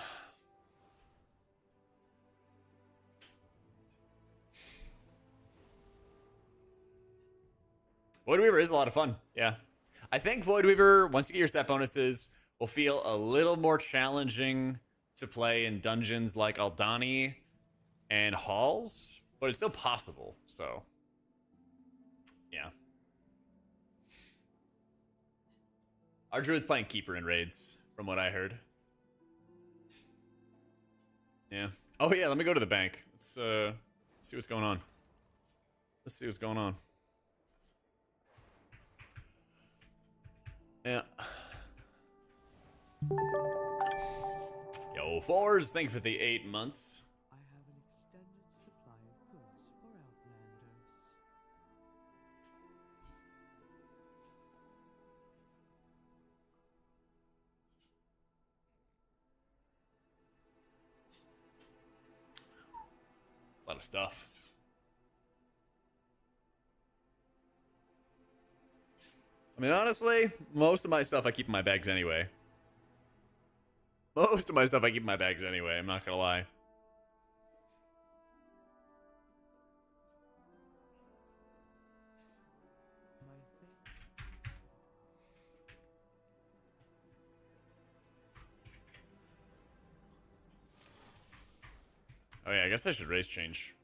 Voidweaver is a lot of fun. Yeah. I think Voidweaver, once you get your set bonuses, will feel a little more challenging to play in dungeons like Aldani and Halls, but it's still possible, so yeah. Our druid's playing Keeper in raids, from what I heard. Yeah. Oh yeah, let me go to the bank. Let's see what's going on. Let's see what's going on. Yeah. Yo, Fours, thank you for the 8 months. A lot of stuff. I mean, honestly, most of my stuff I keep in my bags anyway. Most of my stuff I keep in my bags anyway, I'm not gonna lie. Oh yeah, I guess I should race change.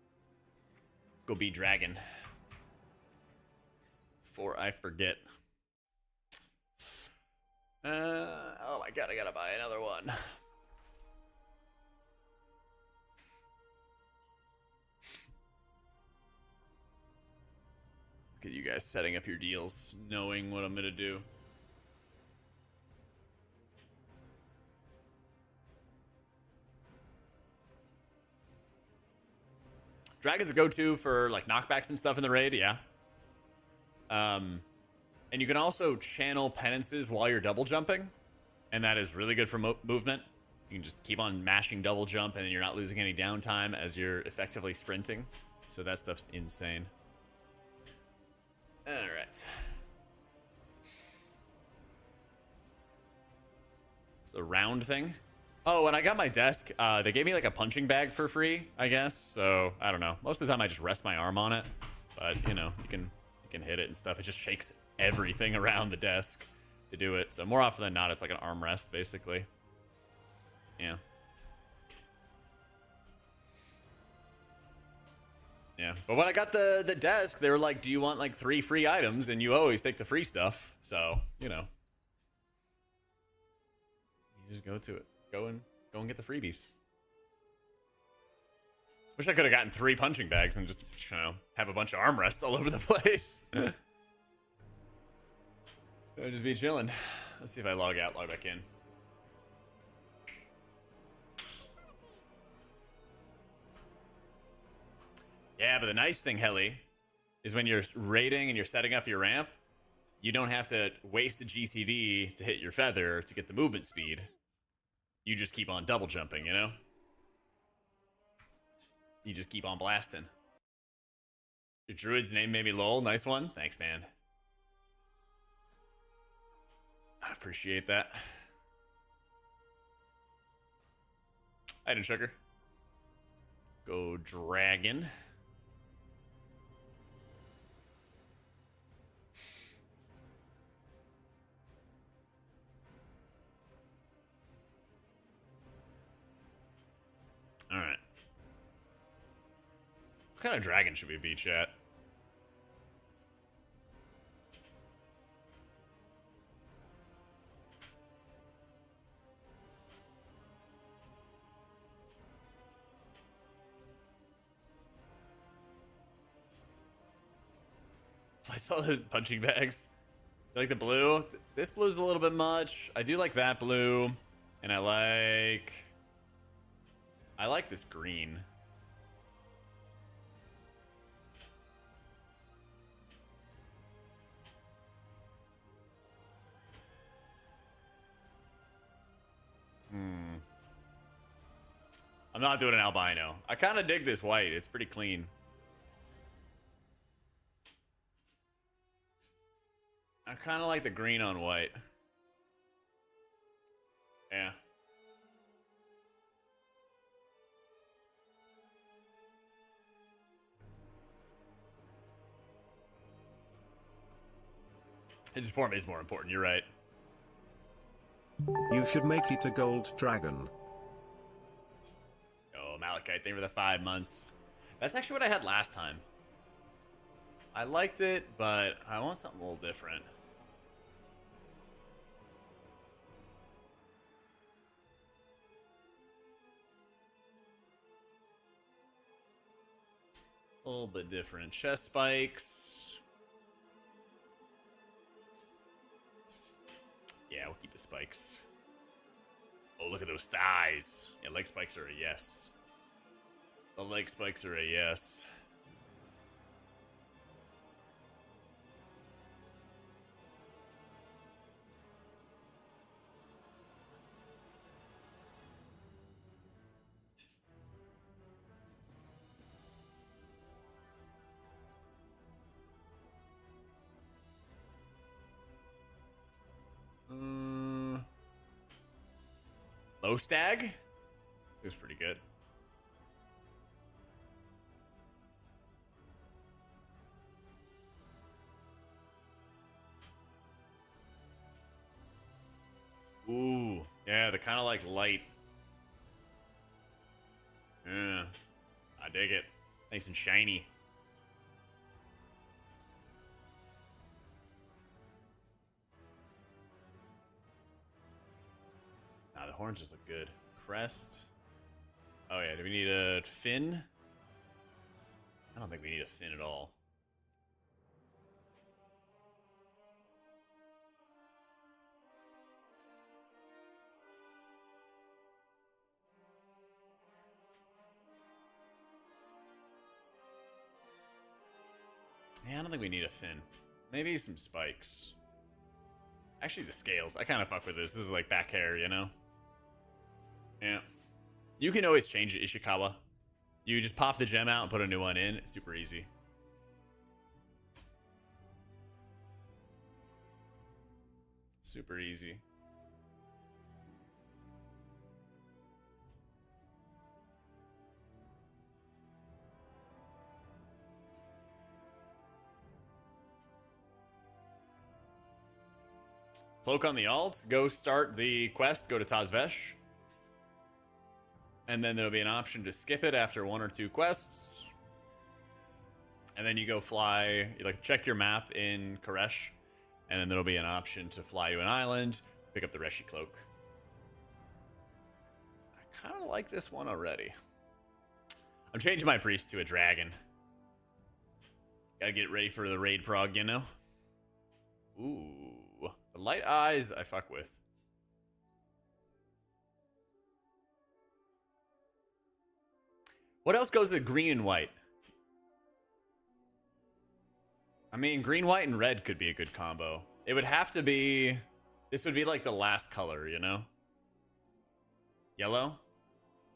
Go be dragon. Before I forget. Oh my god, I gotta buy another one. Look at you guys setting up your deals, knowing what I'm gonna do. Dragon's a go-to for like knockbacks and stuff in the raid, yeah. And you can also channel penances while you're double jumping, and that is really good for movement. You can just keep on mashing double jump, and you're not losing any downtime as you're effectively sprinting. So that stuff's insane. All right. It's the round thing. Oh, when I got my desk, they gave me like a punching bag for free, I guess. So I don't know. Most of the time, I just rest my arm on it, but you know, you can hit it and stuff. It just shakes everything around the desk to do it. So more often than not, it's like an armrest, basically. Yeah. Yeah, but when I got the desk, they were like, do you want like 3 free items? And you always take the free stuff. So, you know. You just go to it. Go and get the freebies. Wish I could have gotten 3 punching bags and just, you know, have a bunch of armrests all over the place. I'd just be chilling. Let's see if I log out, log back in. Yeah, but the nice thing, Helly, is when you're raiding and you're setting up your ramp, you don't have to waste a GCD to hit your feather to get the movement speed. You just keep on double jumping, you know? You just keep on blasting. Your druid's name made me lol. Nice one. Thanks, man. I appreciate that. I didn't sugar. Go dragon. All right. What kind of dragon should we be, chat? I saw the punching bags. You like the blue? This blue's a little bit much. I do like that blue. And I like this green. I'm not doing an albino. I kind of dig this white. It's pretty clean. I kind of like the green on white. Yeah. His form is more important, you're right. You should make it a gold dragon. Oh, Malachite, thank you for the 5 months. That's actually what I had last time. I liked it, but I want something a little different. A little bit different. Chest spikes. Yeah, we'll keep the spikes. Oh, look at those thighs. Yeah, leg spikes are a yes. The leg spikes are a yes. Mostag? It was pretty good. Ooh, yeah, the kind of like light. Yeah, I dig it. Nice and shiny. Nah, the horns just look good. Crest. Oh yeah, do we need a fin? I don't think we need a fin at all. Yeah, I don't think we need a fin. Maybe some spikes. Actually, the scales. I kind of fuck with this. This is like back hair, you know? Yeah. You can always change it, Ishikawa. You just pop the gem out and put a new one in. It's super easy. Super easy. Cloak on the alt. Go start the quest. Go to Tazvesh. And then there'll be an option to skip it after 1 or 2 quests. And then you go fly. You like check your map in Koresh. And then there'll be an option to fly to an island. Pick up the Reshi Cloak. I kind of like this one already. I'm changing my priest to a dragon. Gotta get ready for the raid prog, you know? Ooh. The light eyes I fuck with. What else goes with green and white? I mean, green, white, and red could be a good combo. It would have to be... This would be like the last color, you know? Yellow?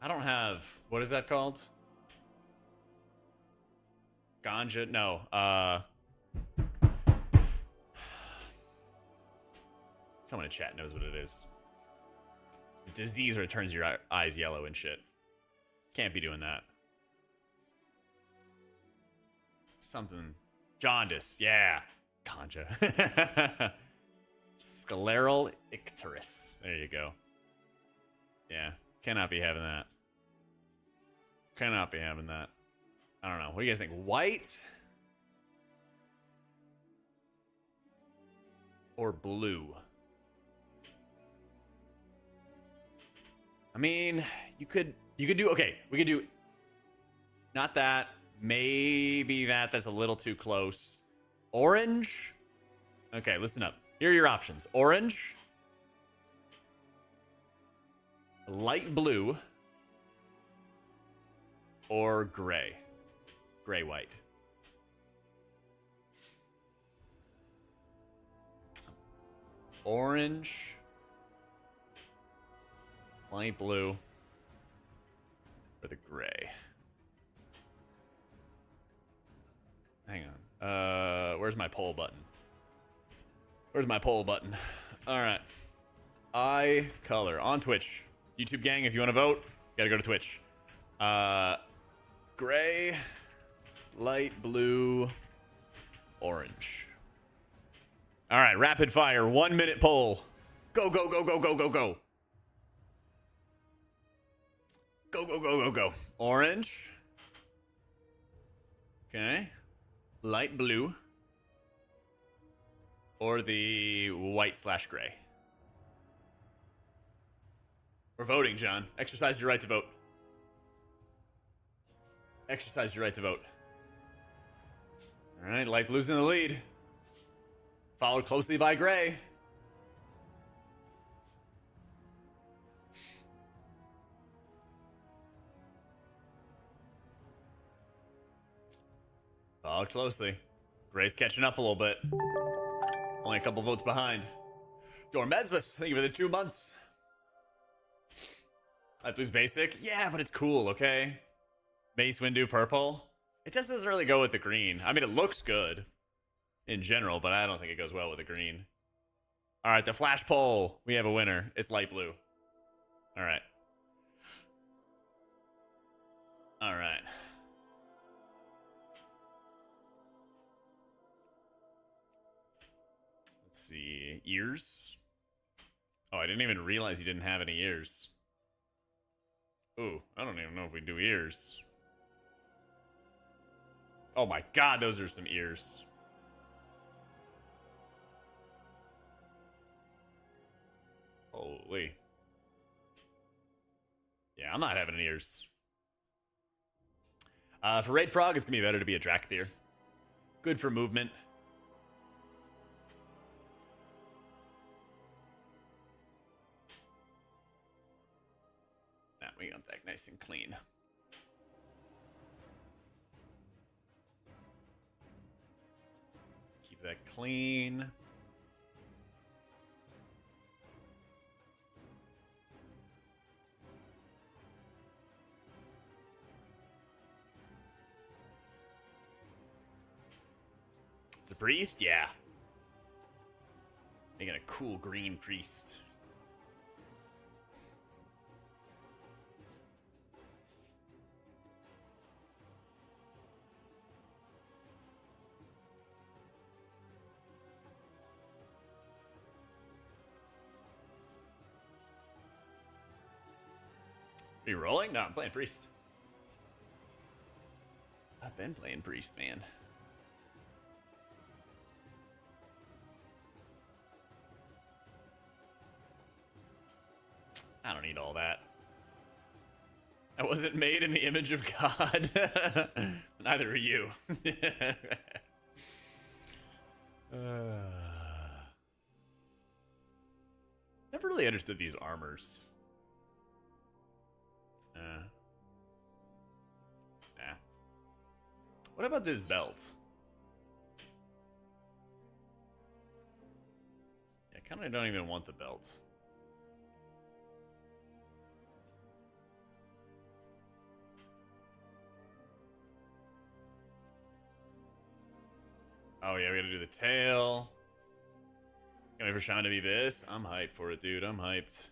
I don't have... What is that called? Ganja? No. Someone in chat knows what it is. The disease where it turns your eyes yellow and shit. Can't be doing that. Something. Jaundice. Yeah. Ganja. Scleral icterus. There you go. Yeah. Cannot be having that. Cannot be having that. I don't know. What do you guys think? White? Or blue? I mean, you could do, okay, we could do, not that, maybe that, that's a little too close. Orange? Okay, listen up. Here are your options. Orange, light blue, or gray. Gray-white. Orange, light blue, or the gray. Hang on. Where's my poll button? Where's my poll button? All right. Eye color on Twitch. YouTube gang, if you want to vote, gotta go to Twitch. Gray, light blue, orange. All right, rapid fire, 1 minute poll. Go, go, go, go, go, go, go. Go, go, go, go, go. Orange. Okay. Light blue. Or the white/gray. We're voting, John. Exercise your right to vote. Exercise your right to vote. All right, light blue's in the lead. Followed closely by gray. Followed closely. Gray's catching up a little bit. Only a couple votes behind. Dormezvis, thank you for the 2 months. Light blue's basic. Yeah, but it's cool, okay? Mace Windu purple. It just doesn't really go with the green. I mean, it looks good in general, but I don't think it goes well with the green. All right, the flash poll. We have a winner. It's light blue. All right. All right. Let's see. Ears. Oh, I didn't even realize he didn't have any ears. Ooh, I don't even know if we do ears. Oh my god, those are some ears. Holy. Yeah, I'm not having any ears. For raid prog, it's gonna be better to be a Drakthir. Good for movement. Nah, we got that nice and clean. Keep that clean. It's a priest? Yeah. Making a cool green priest. Are you rolling? No, I'm playing priest. I've been playing priest, man. I don't need all that. I wasn't made in the image of God. Neither are you. Never really understood these armors. What about this belt? Yeah, I kind of don't even want the belt. Oh yeah, we gotta do the tail. Can't wait for Shaman to be this. I'm hyped for it, dude. I'm hyped.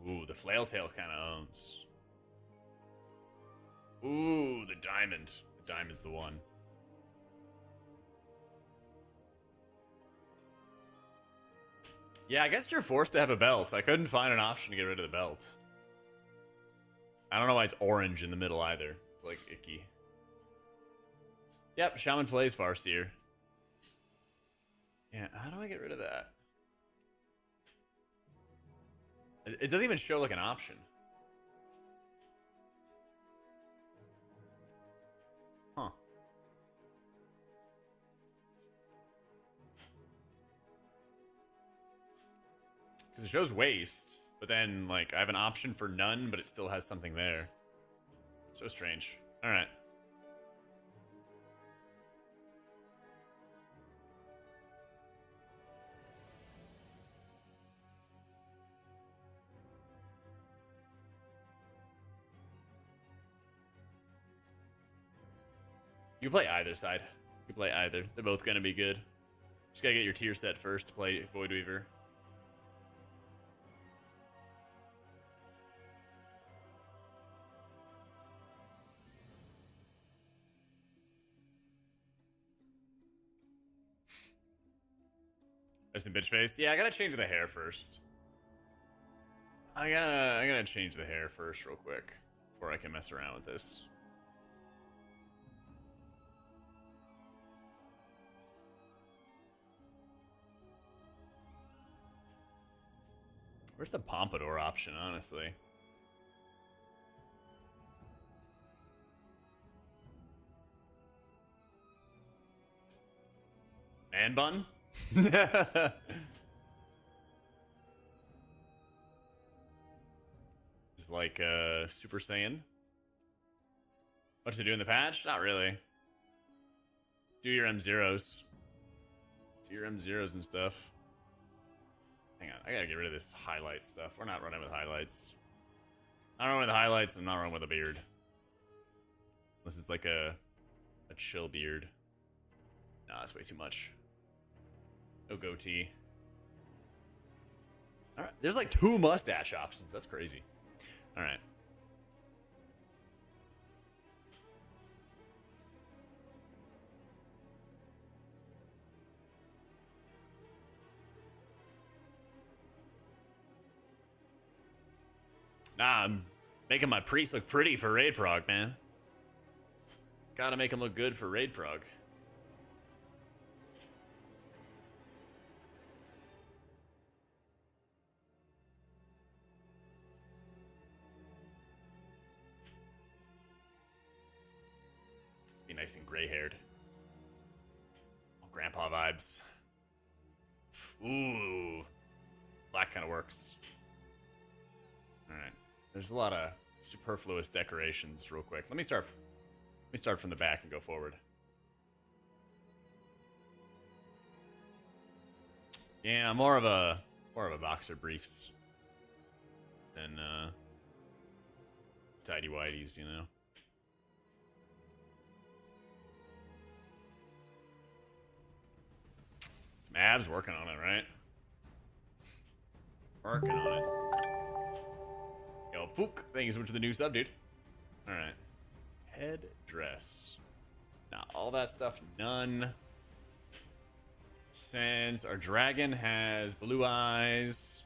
Ooh, the flail tail kind of owns. Ooh, the diamond. The diamond's the one. Yeah, I guess you're forced to have a belt. I couldn't find an option to get rid of the belt. I don't know why it's orange in the middle either. It's like icky. Yep, Shaman plays Farseer. Yeah, how do I get rid of that? It doesn't even show like an option. Huh. Because it shows waste, but then like I have an option for none, but it still has something there. So strange. All right. You play either side. You play either. They're both gonna be good. Just gotta get your tier set first to play Void Weaver. There's some bitch face. Yeah, I gotta change the hair first. I gotta change the hair first real quick before I can mess around with this. Where's the pompadour option, honestly? Man bun? Just like Super Saiyan. What to do in the patch? Not really. Do your M0s. Do your M0s and stuff. Hang on, I gotta get rid of this highlight stuff. We're not running with highlights. I don't run with highlights, I'm not running with a beard. This is like a chill beard. Nah, that's way too much. No goatee. All right, there's like 2 mustache options. That's crazy. All right. Nah, I'm making my priest look pretty for raid prog, man. Gotta make him look good for raid prog. Let's be nice and gray-haired. Oh, grandpa vibes. Ooh. Black kind of works. Alright. There's a lot of superfluous decorations real quick. Let me start from the back and go forward. Yeah, more of a boxer briefs than tidy whities, you know. Some abs working on it, right? Working on it. Yo, Pook, thank you so much for the new sub, dude. Alright. Headdress. Now, all that stuff, none. Since our dragon has blue eyes,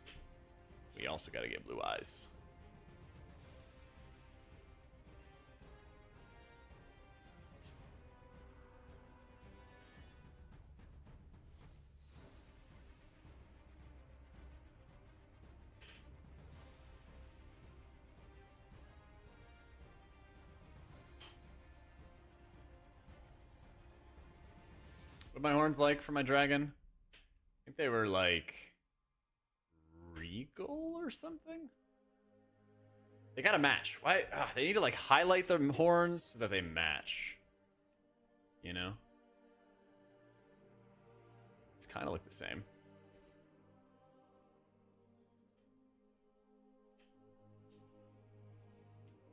we also gotta get blue eyes. What my horns like for my dragon? I think they were like regal or something. They gotta match. Why? They need to like highlight their horns so that they match. You know? It's kind of look the same.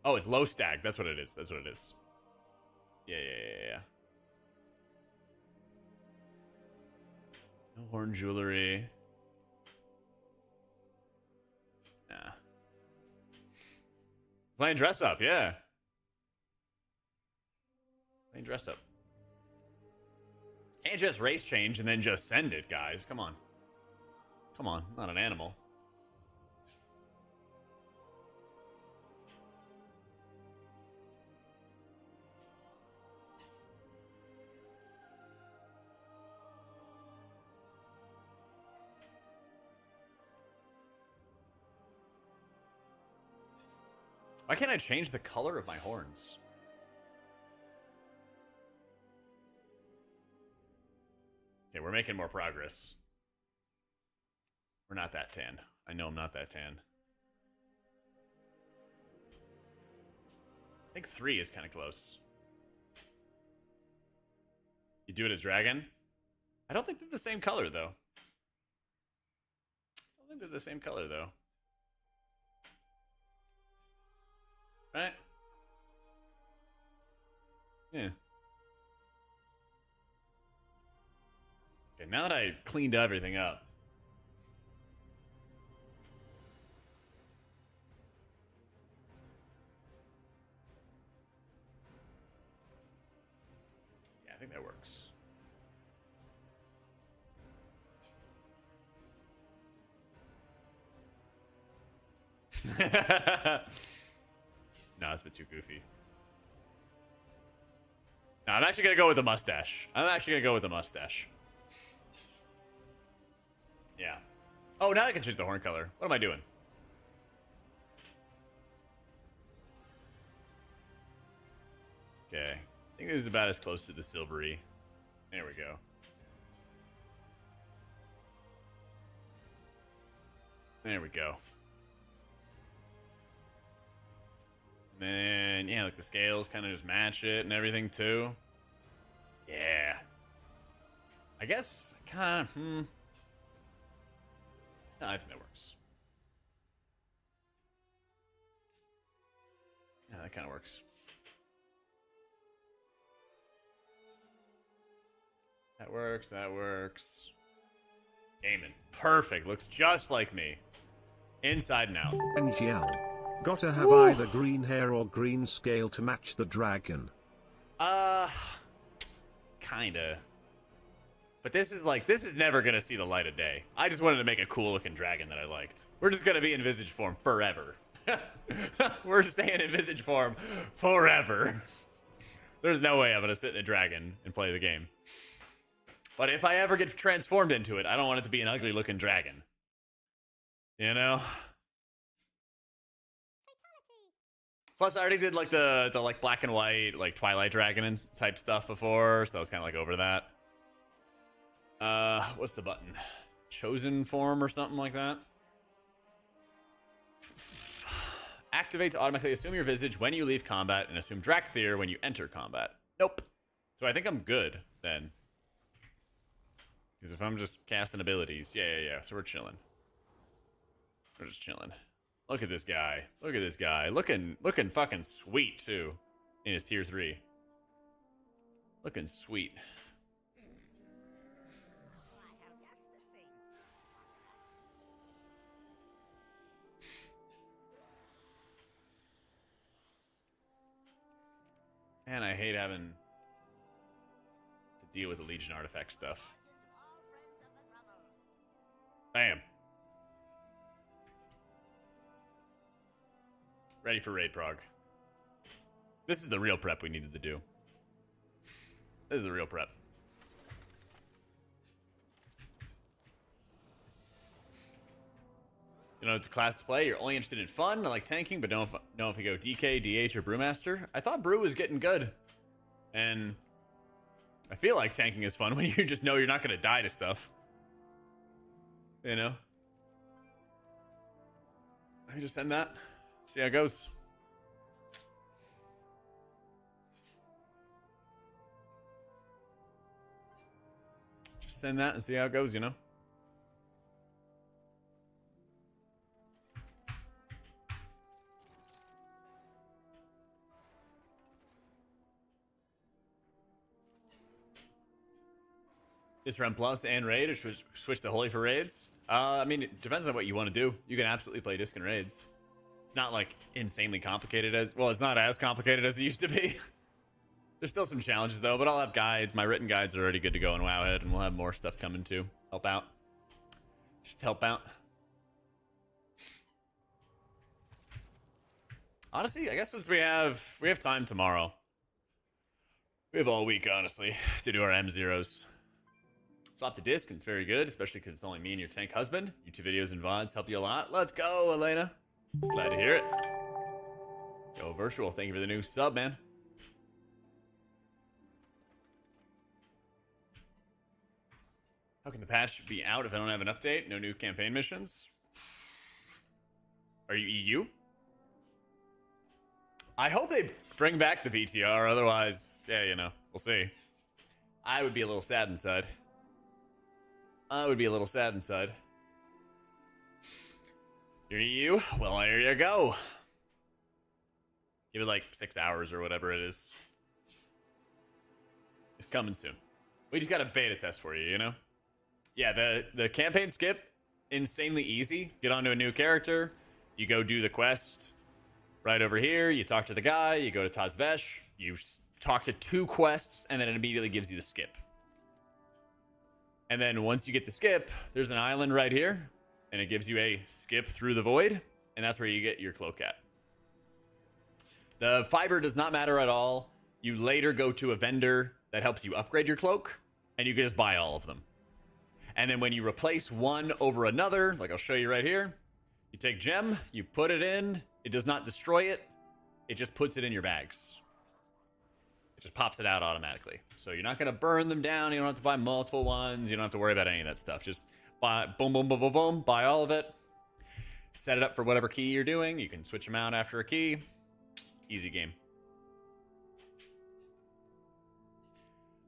Oh, it's low stag. That's what it is. That's what it is. Yeah. No horn jewelry. Nah. Playing dress up, yeah. Playing dress up. Can't just race change and then just send it, guys. Come on. Come on, I'm not an animal. Why can't I change the color of my horns? Okay, we're making more progress. We're not that tan. I know I'm not that tan. I think 3 is kind of close. You do it as dragon? I don't think they're the same color, though. I don't think they're the same color, though. Right? Yeah. Okay, now that I cleaned everything up. Yeah, I think that works. No, it's a bit too goofy. No, I'm actually gonna go with the mustache. Yeah. Oh, now I can change the horn color. What am I doing? Okay. I think this is about as close to the silvery. There we go. There we go. And then, yeah, like the scales kind of just match it and everything too. Yeah. I guess, kind of, No, I think that works. Yeah, that kind of works. That works, that works. Gaming. Perfect. Looks just like me. Inside and out. NGL. Gotta have either green hair or green scale to match the dragon. Kinda. But this is never gonna see the light of day. I just wanted to make a cool looking dragon that I liked. We're just gonna be in Visage form forever. We're staying in Visage form forever. There's no way I'm gonna sit in a dragon and play the game. But if I ever get transformed into it, I don't want it to be an ugly looking dragon. You know? Plus, I already did like the like black and white, like Twilight Dragon and type stuff before, so I was kind of like over that. What's the button? Chosen form or something like that? Activate to automatically assume your visage when you leave combat and assume Drakthir when you enter combat. Nope. So I think I'm good then. Because if I'm just casting abilities, yeah. So we're chilling. We're just chilling. Look at this guy. Look at this guy. Looking fucking sweet too. In his tier 3. Looking sweet. And I hate having to deal with the Legion artifact stuff. Bam. Ready for raid prog. This is the real prep we needed to do. This is the real prep. You know, it's a class to play. You're only interested in fun. I like tanking, but don't know if you go DK, DH, or Brewmaster. I thought Brew was getting good. And I feel like tanking is fun when you just know you're not going to die to stuff. You know? Let me just send that. See how it goes. Just send that and see how it goes, you know? This run plus and raid, or switch to holy for raids? I mean, it depends on what you want to do. You can absolutely play disc and raids. It's not like insanely complicated as, well, it's not as complicated as it used to be. There's still some challenges though, but I'll have guides. My written guides are already good to go in Wowhead, and we'll have more stuff coming too. Help out. Just help out. Honestly, I guess since we have time tomorrow. We have all week, honestly, to do our M0s. Swap the disc, and it's very good, especially because it's only me and your tank husband. YouTube videos and VODs help you a lot. Let's go, Elena. Glad to hear it. Yo, Virtual, thank you for the new sub, man. How can the patch be out if I don't have an update? No new campaign missions? Are you EU? I hope they bring back the BTR, otherwise, yeah, you know, we'll see. I would be a little sad inside. You're EU? Well, there you go. Give it like 6 hours or whatever it is. It's coming soon. We just got a beta test for you, you know? Yeah, the campaign skip, insanely easy. Get onto a new character. You go do the quest right over here. You talk to the guy. You go to Tazvesh. You talk to 2 quests, and then it immediately gives you the skip. And then once you get the skip, there's an island right here, and it gives you a skip through the void, and that's where you get your cloak at. The fiber does not matter at all. You later go to a vendor that helps you upgrade your cloak, and you can just buy all of them. And then when you replace one over another, like I'll show you right here, you take gem, you put it in, it does not destroy it, it just puts it in your bags. It just pops it out automatically. So you're not going to burn them down. You don't have to buy multiple ones. You don't have to worry about any of that stuff. Just buy, boom, boom, boom, boom, boom, buy all of it. Set it up for whatever key you're doing. You can switch them out after a key. Easy game.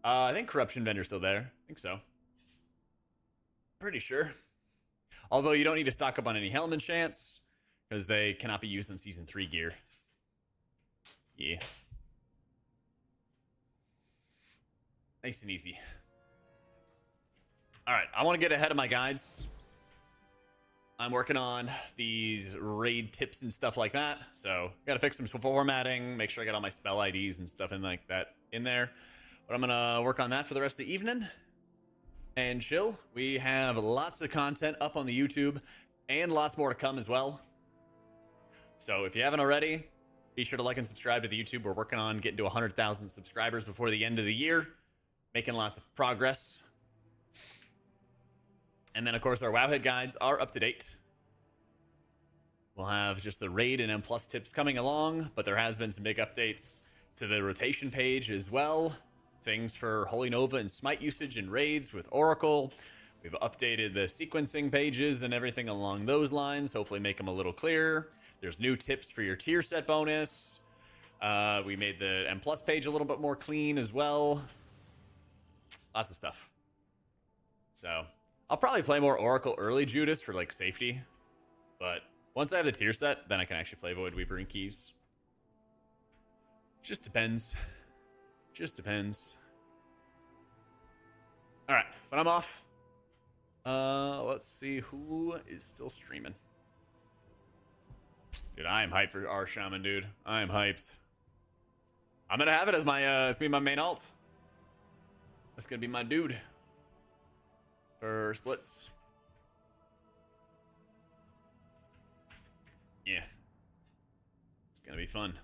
I think Corruption Vendor's still there. I think so. Pretty sure. Although you don't need to stock up on any Helm enchants, because they cannot be used in Season 3 gear. Yeah. Nice and easy. All right, I want to get ahead of my guides. I'm working on these raid tips and stuff like that. So got to fix some formatting, make sure I got all my spell IDs and stuff in like that in there. But I'm gonna work on that for the rest of the evening and chill. We have lots of content up on the YouTube and lots more to come as well. So if you haven't already, be sure to like and subscribe to the YouTube. We're working on getting to 100,000 subscribers before the end of the year, making lots of progress. And then, of course, our Wowhead guides are up to date. We'll have just the raid and M+ tips coming along, but there has been some big updates to the rotation page as well. Things for Holy Nova and Smite usage and raids with Oracle. We've updated the sequencing pages and everything along those lines. Hopefully make them a little clearer. There's new tips for your tier set bonus. We made the M+ page a little bit more clean as well. Lots of stuff. So I'll probably play more Oracle early Judas for like safety. But once I have the tier set, then I can actually play Void Weaver and Keys. Just depends. Just depends. All right, but I'm off. Let's see who is still streaming. Dude, I am hyped for our Shaman, dude. I am hyped. I'm gonna have it as my it's gonna be my main alt. That's gonna be my dude for splits. Yeah, it's gonna be fun.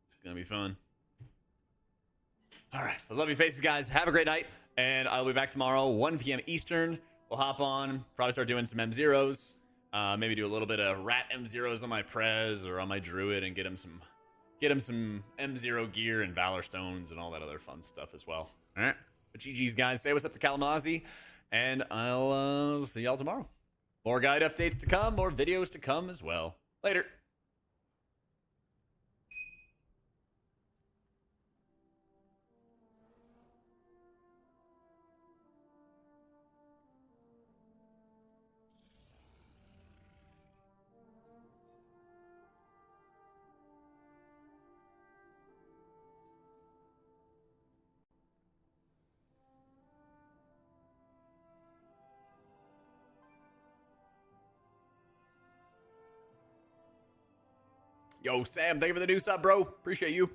It's gonna be fun. All right, I love you faces, guys. Have a great night, and I'll be back tomorrow, 1 p.m. Eastern. We'll hop on, probably start doing some M0s. Maybe do a little bit of rat M0s on my Prez or on my Druid and get him some M0 gear and Valor Stones and all that other fun stuff as well. All right, but GG's, guys. Say what's up to Kalamazoo, and I'll see y'all tomorrow. More guide updates to come, more videos to come as well. Later. Yo, Sam, thank you for the new sub, bro. Appreciate you.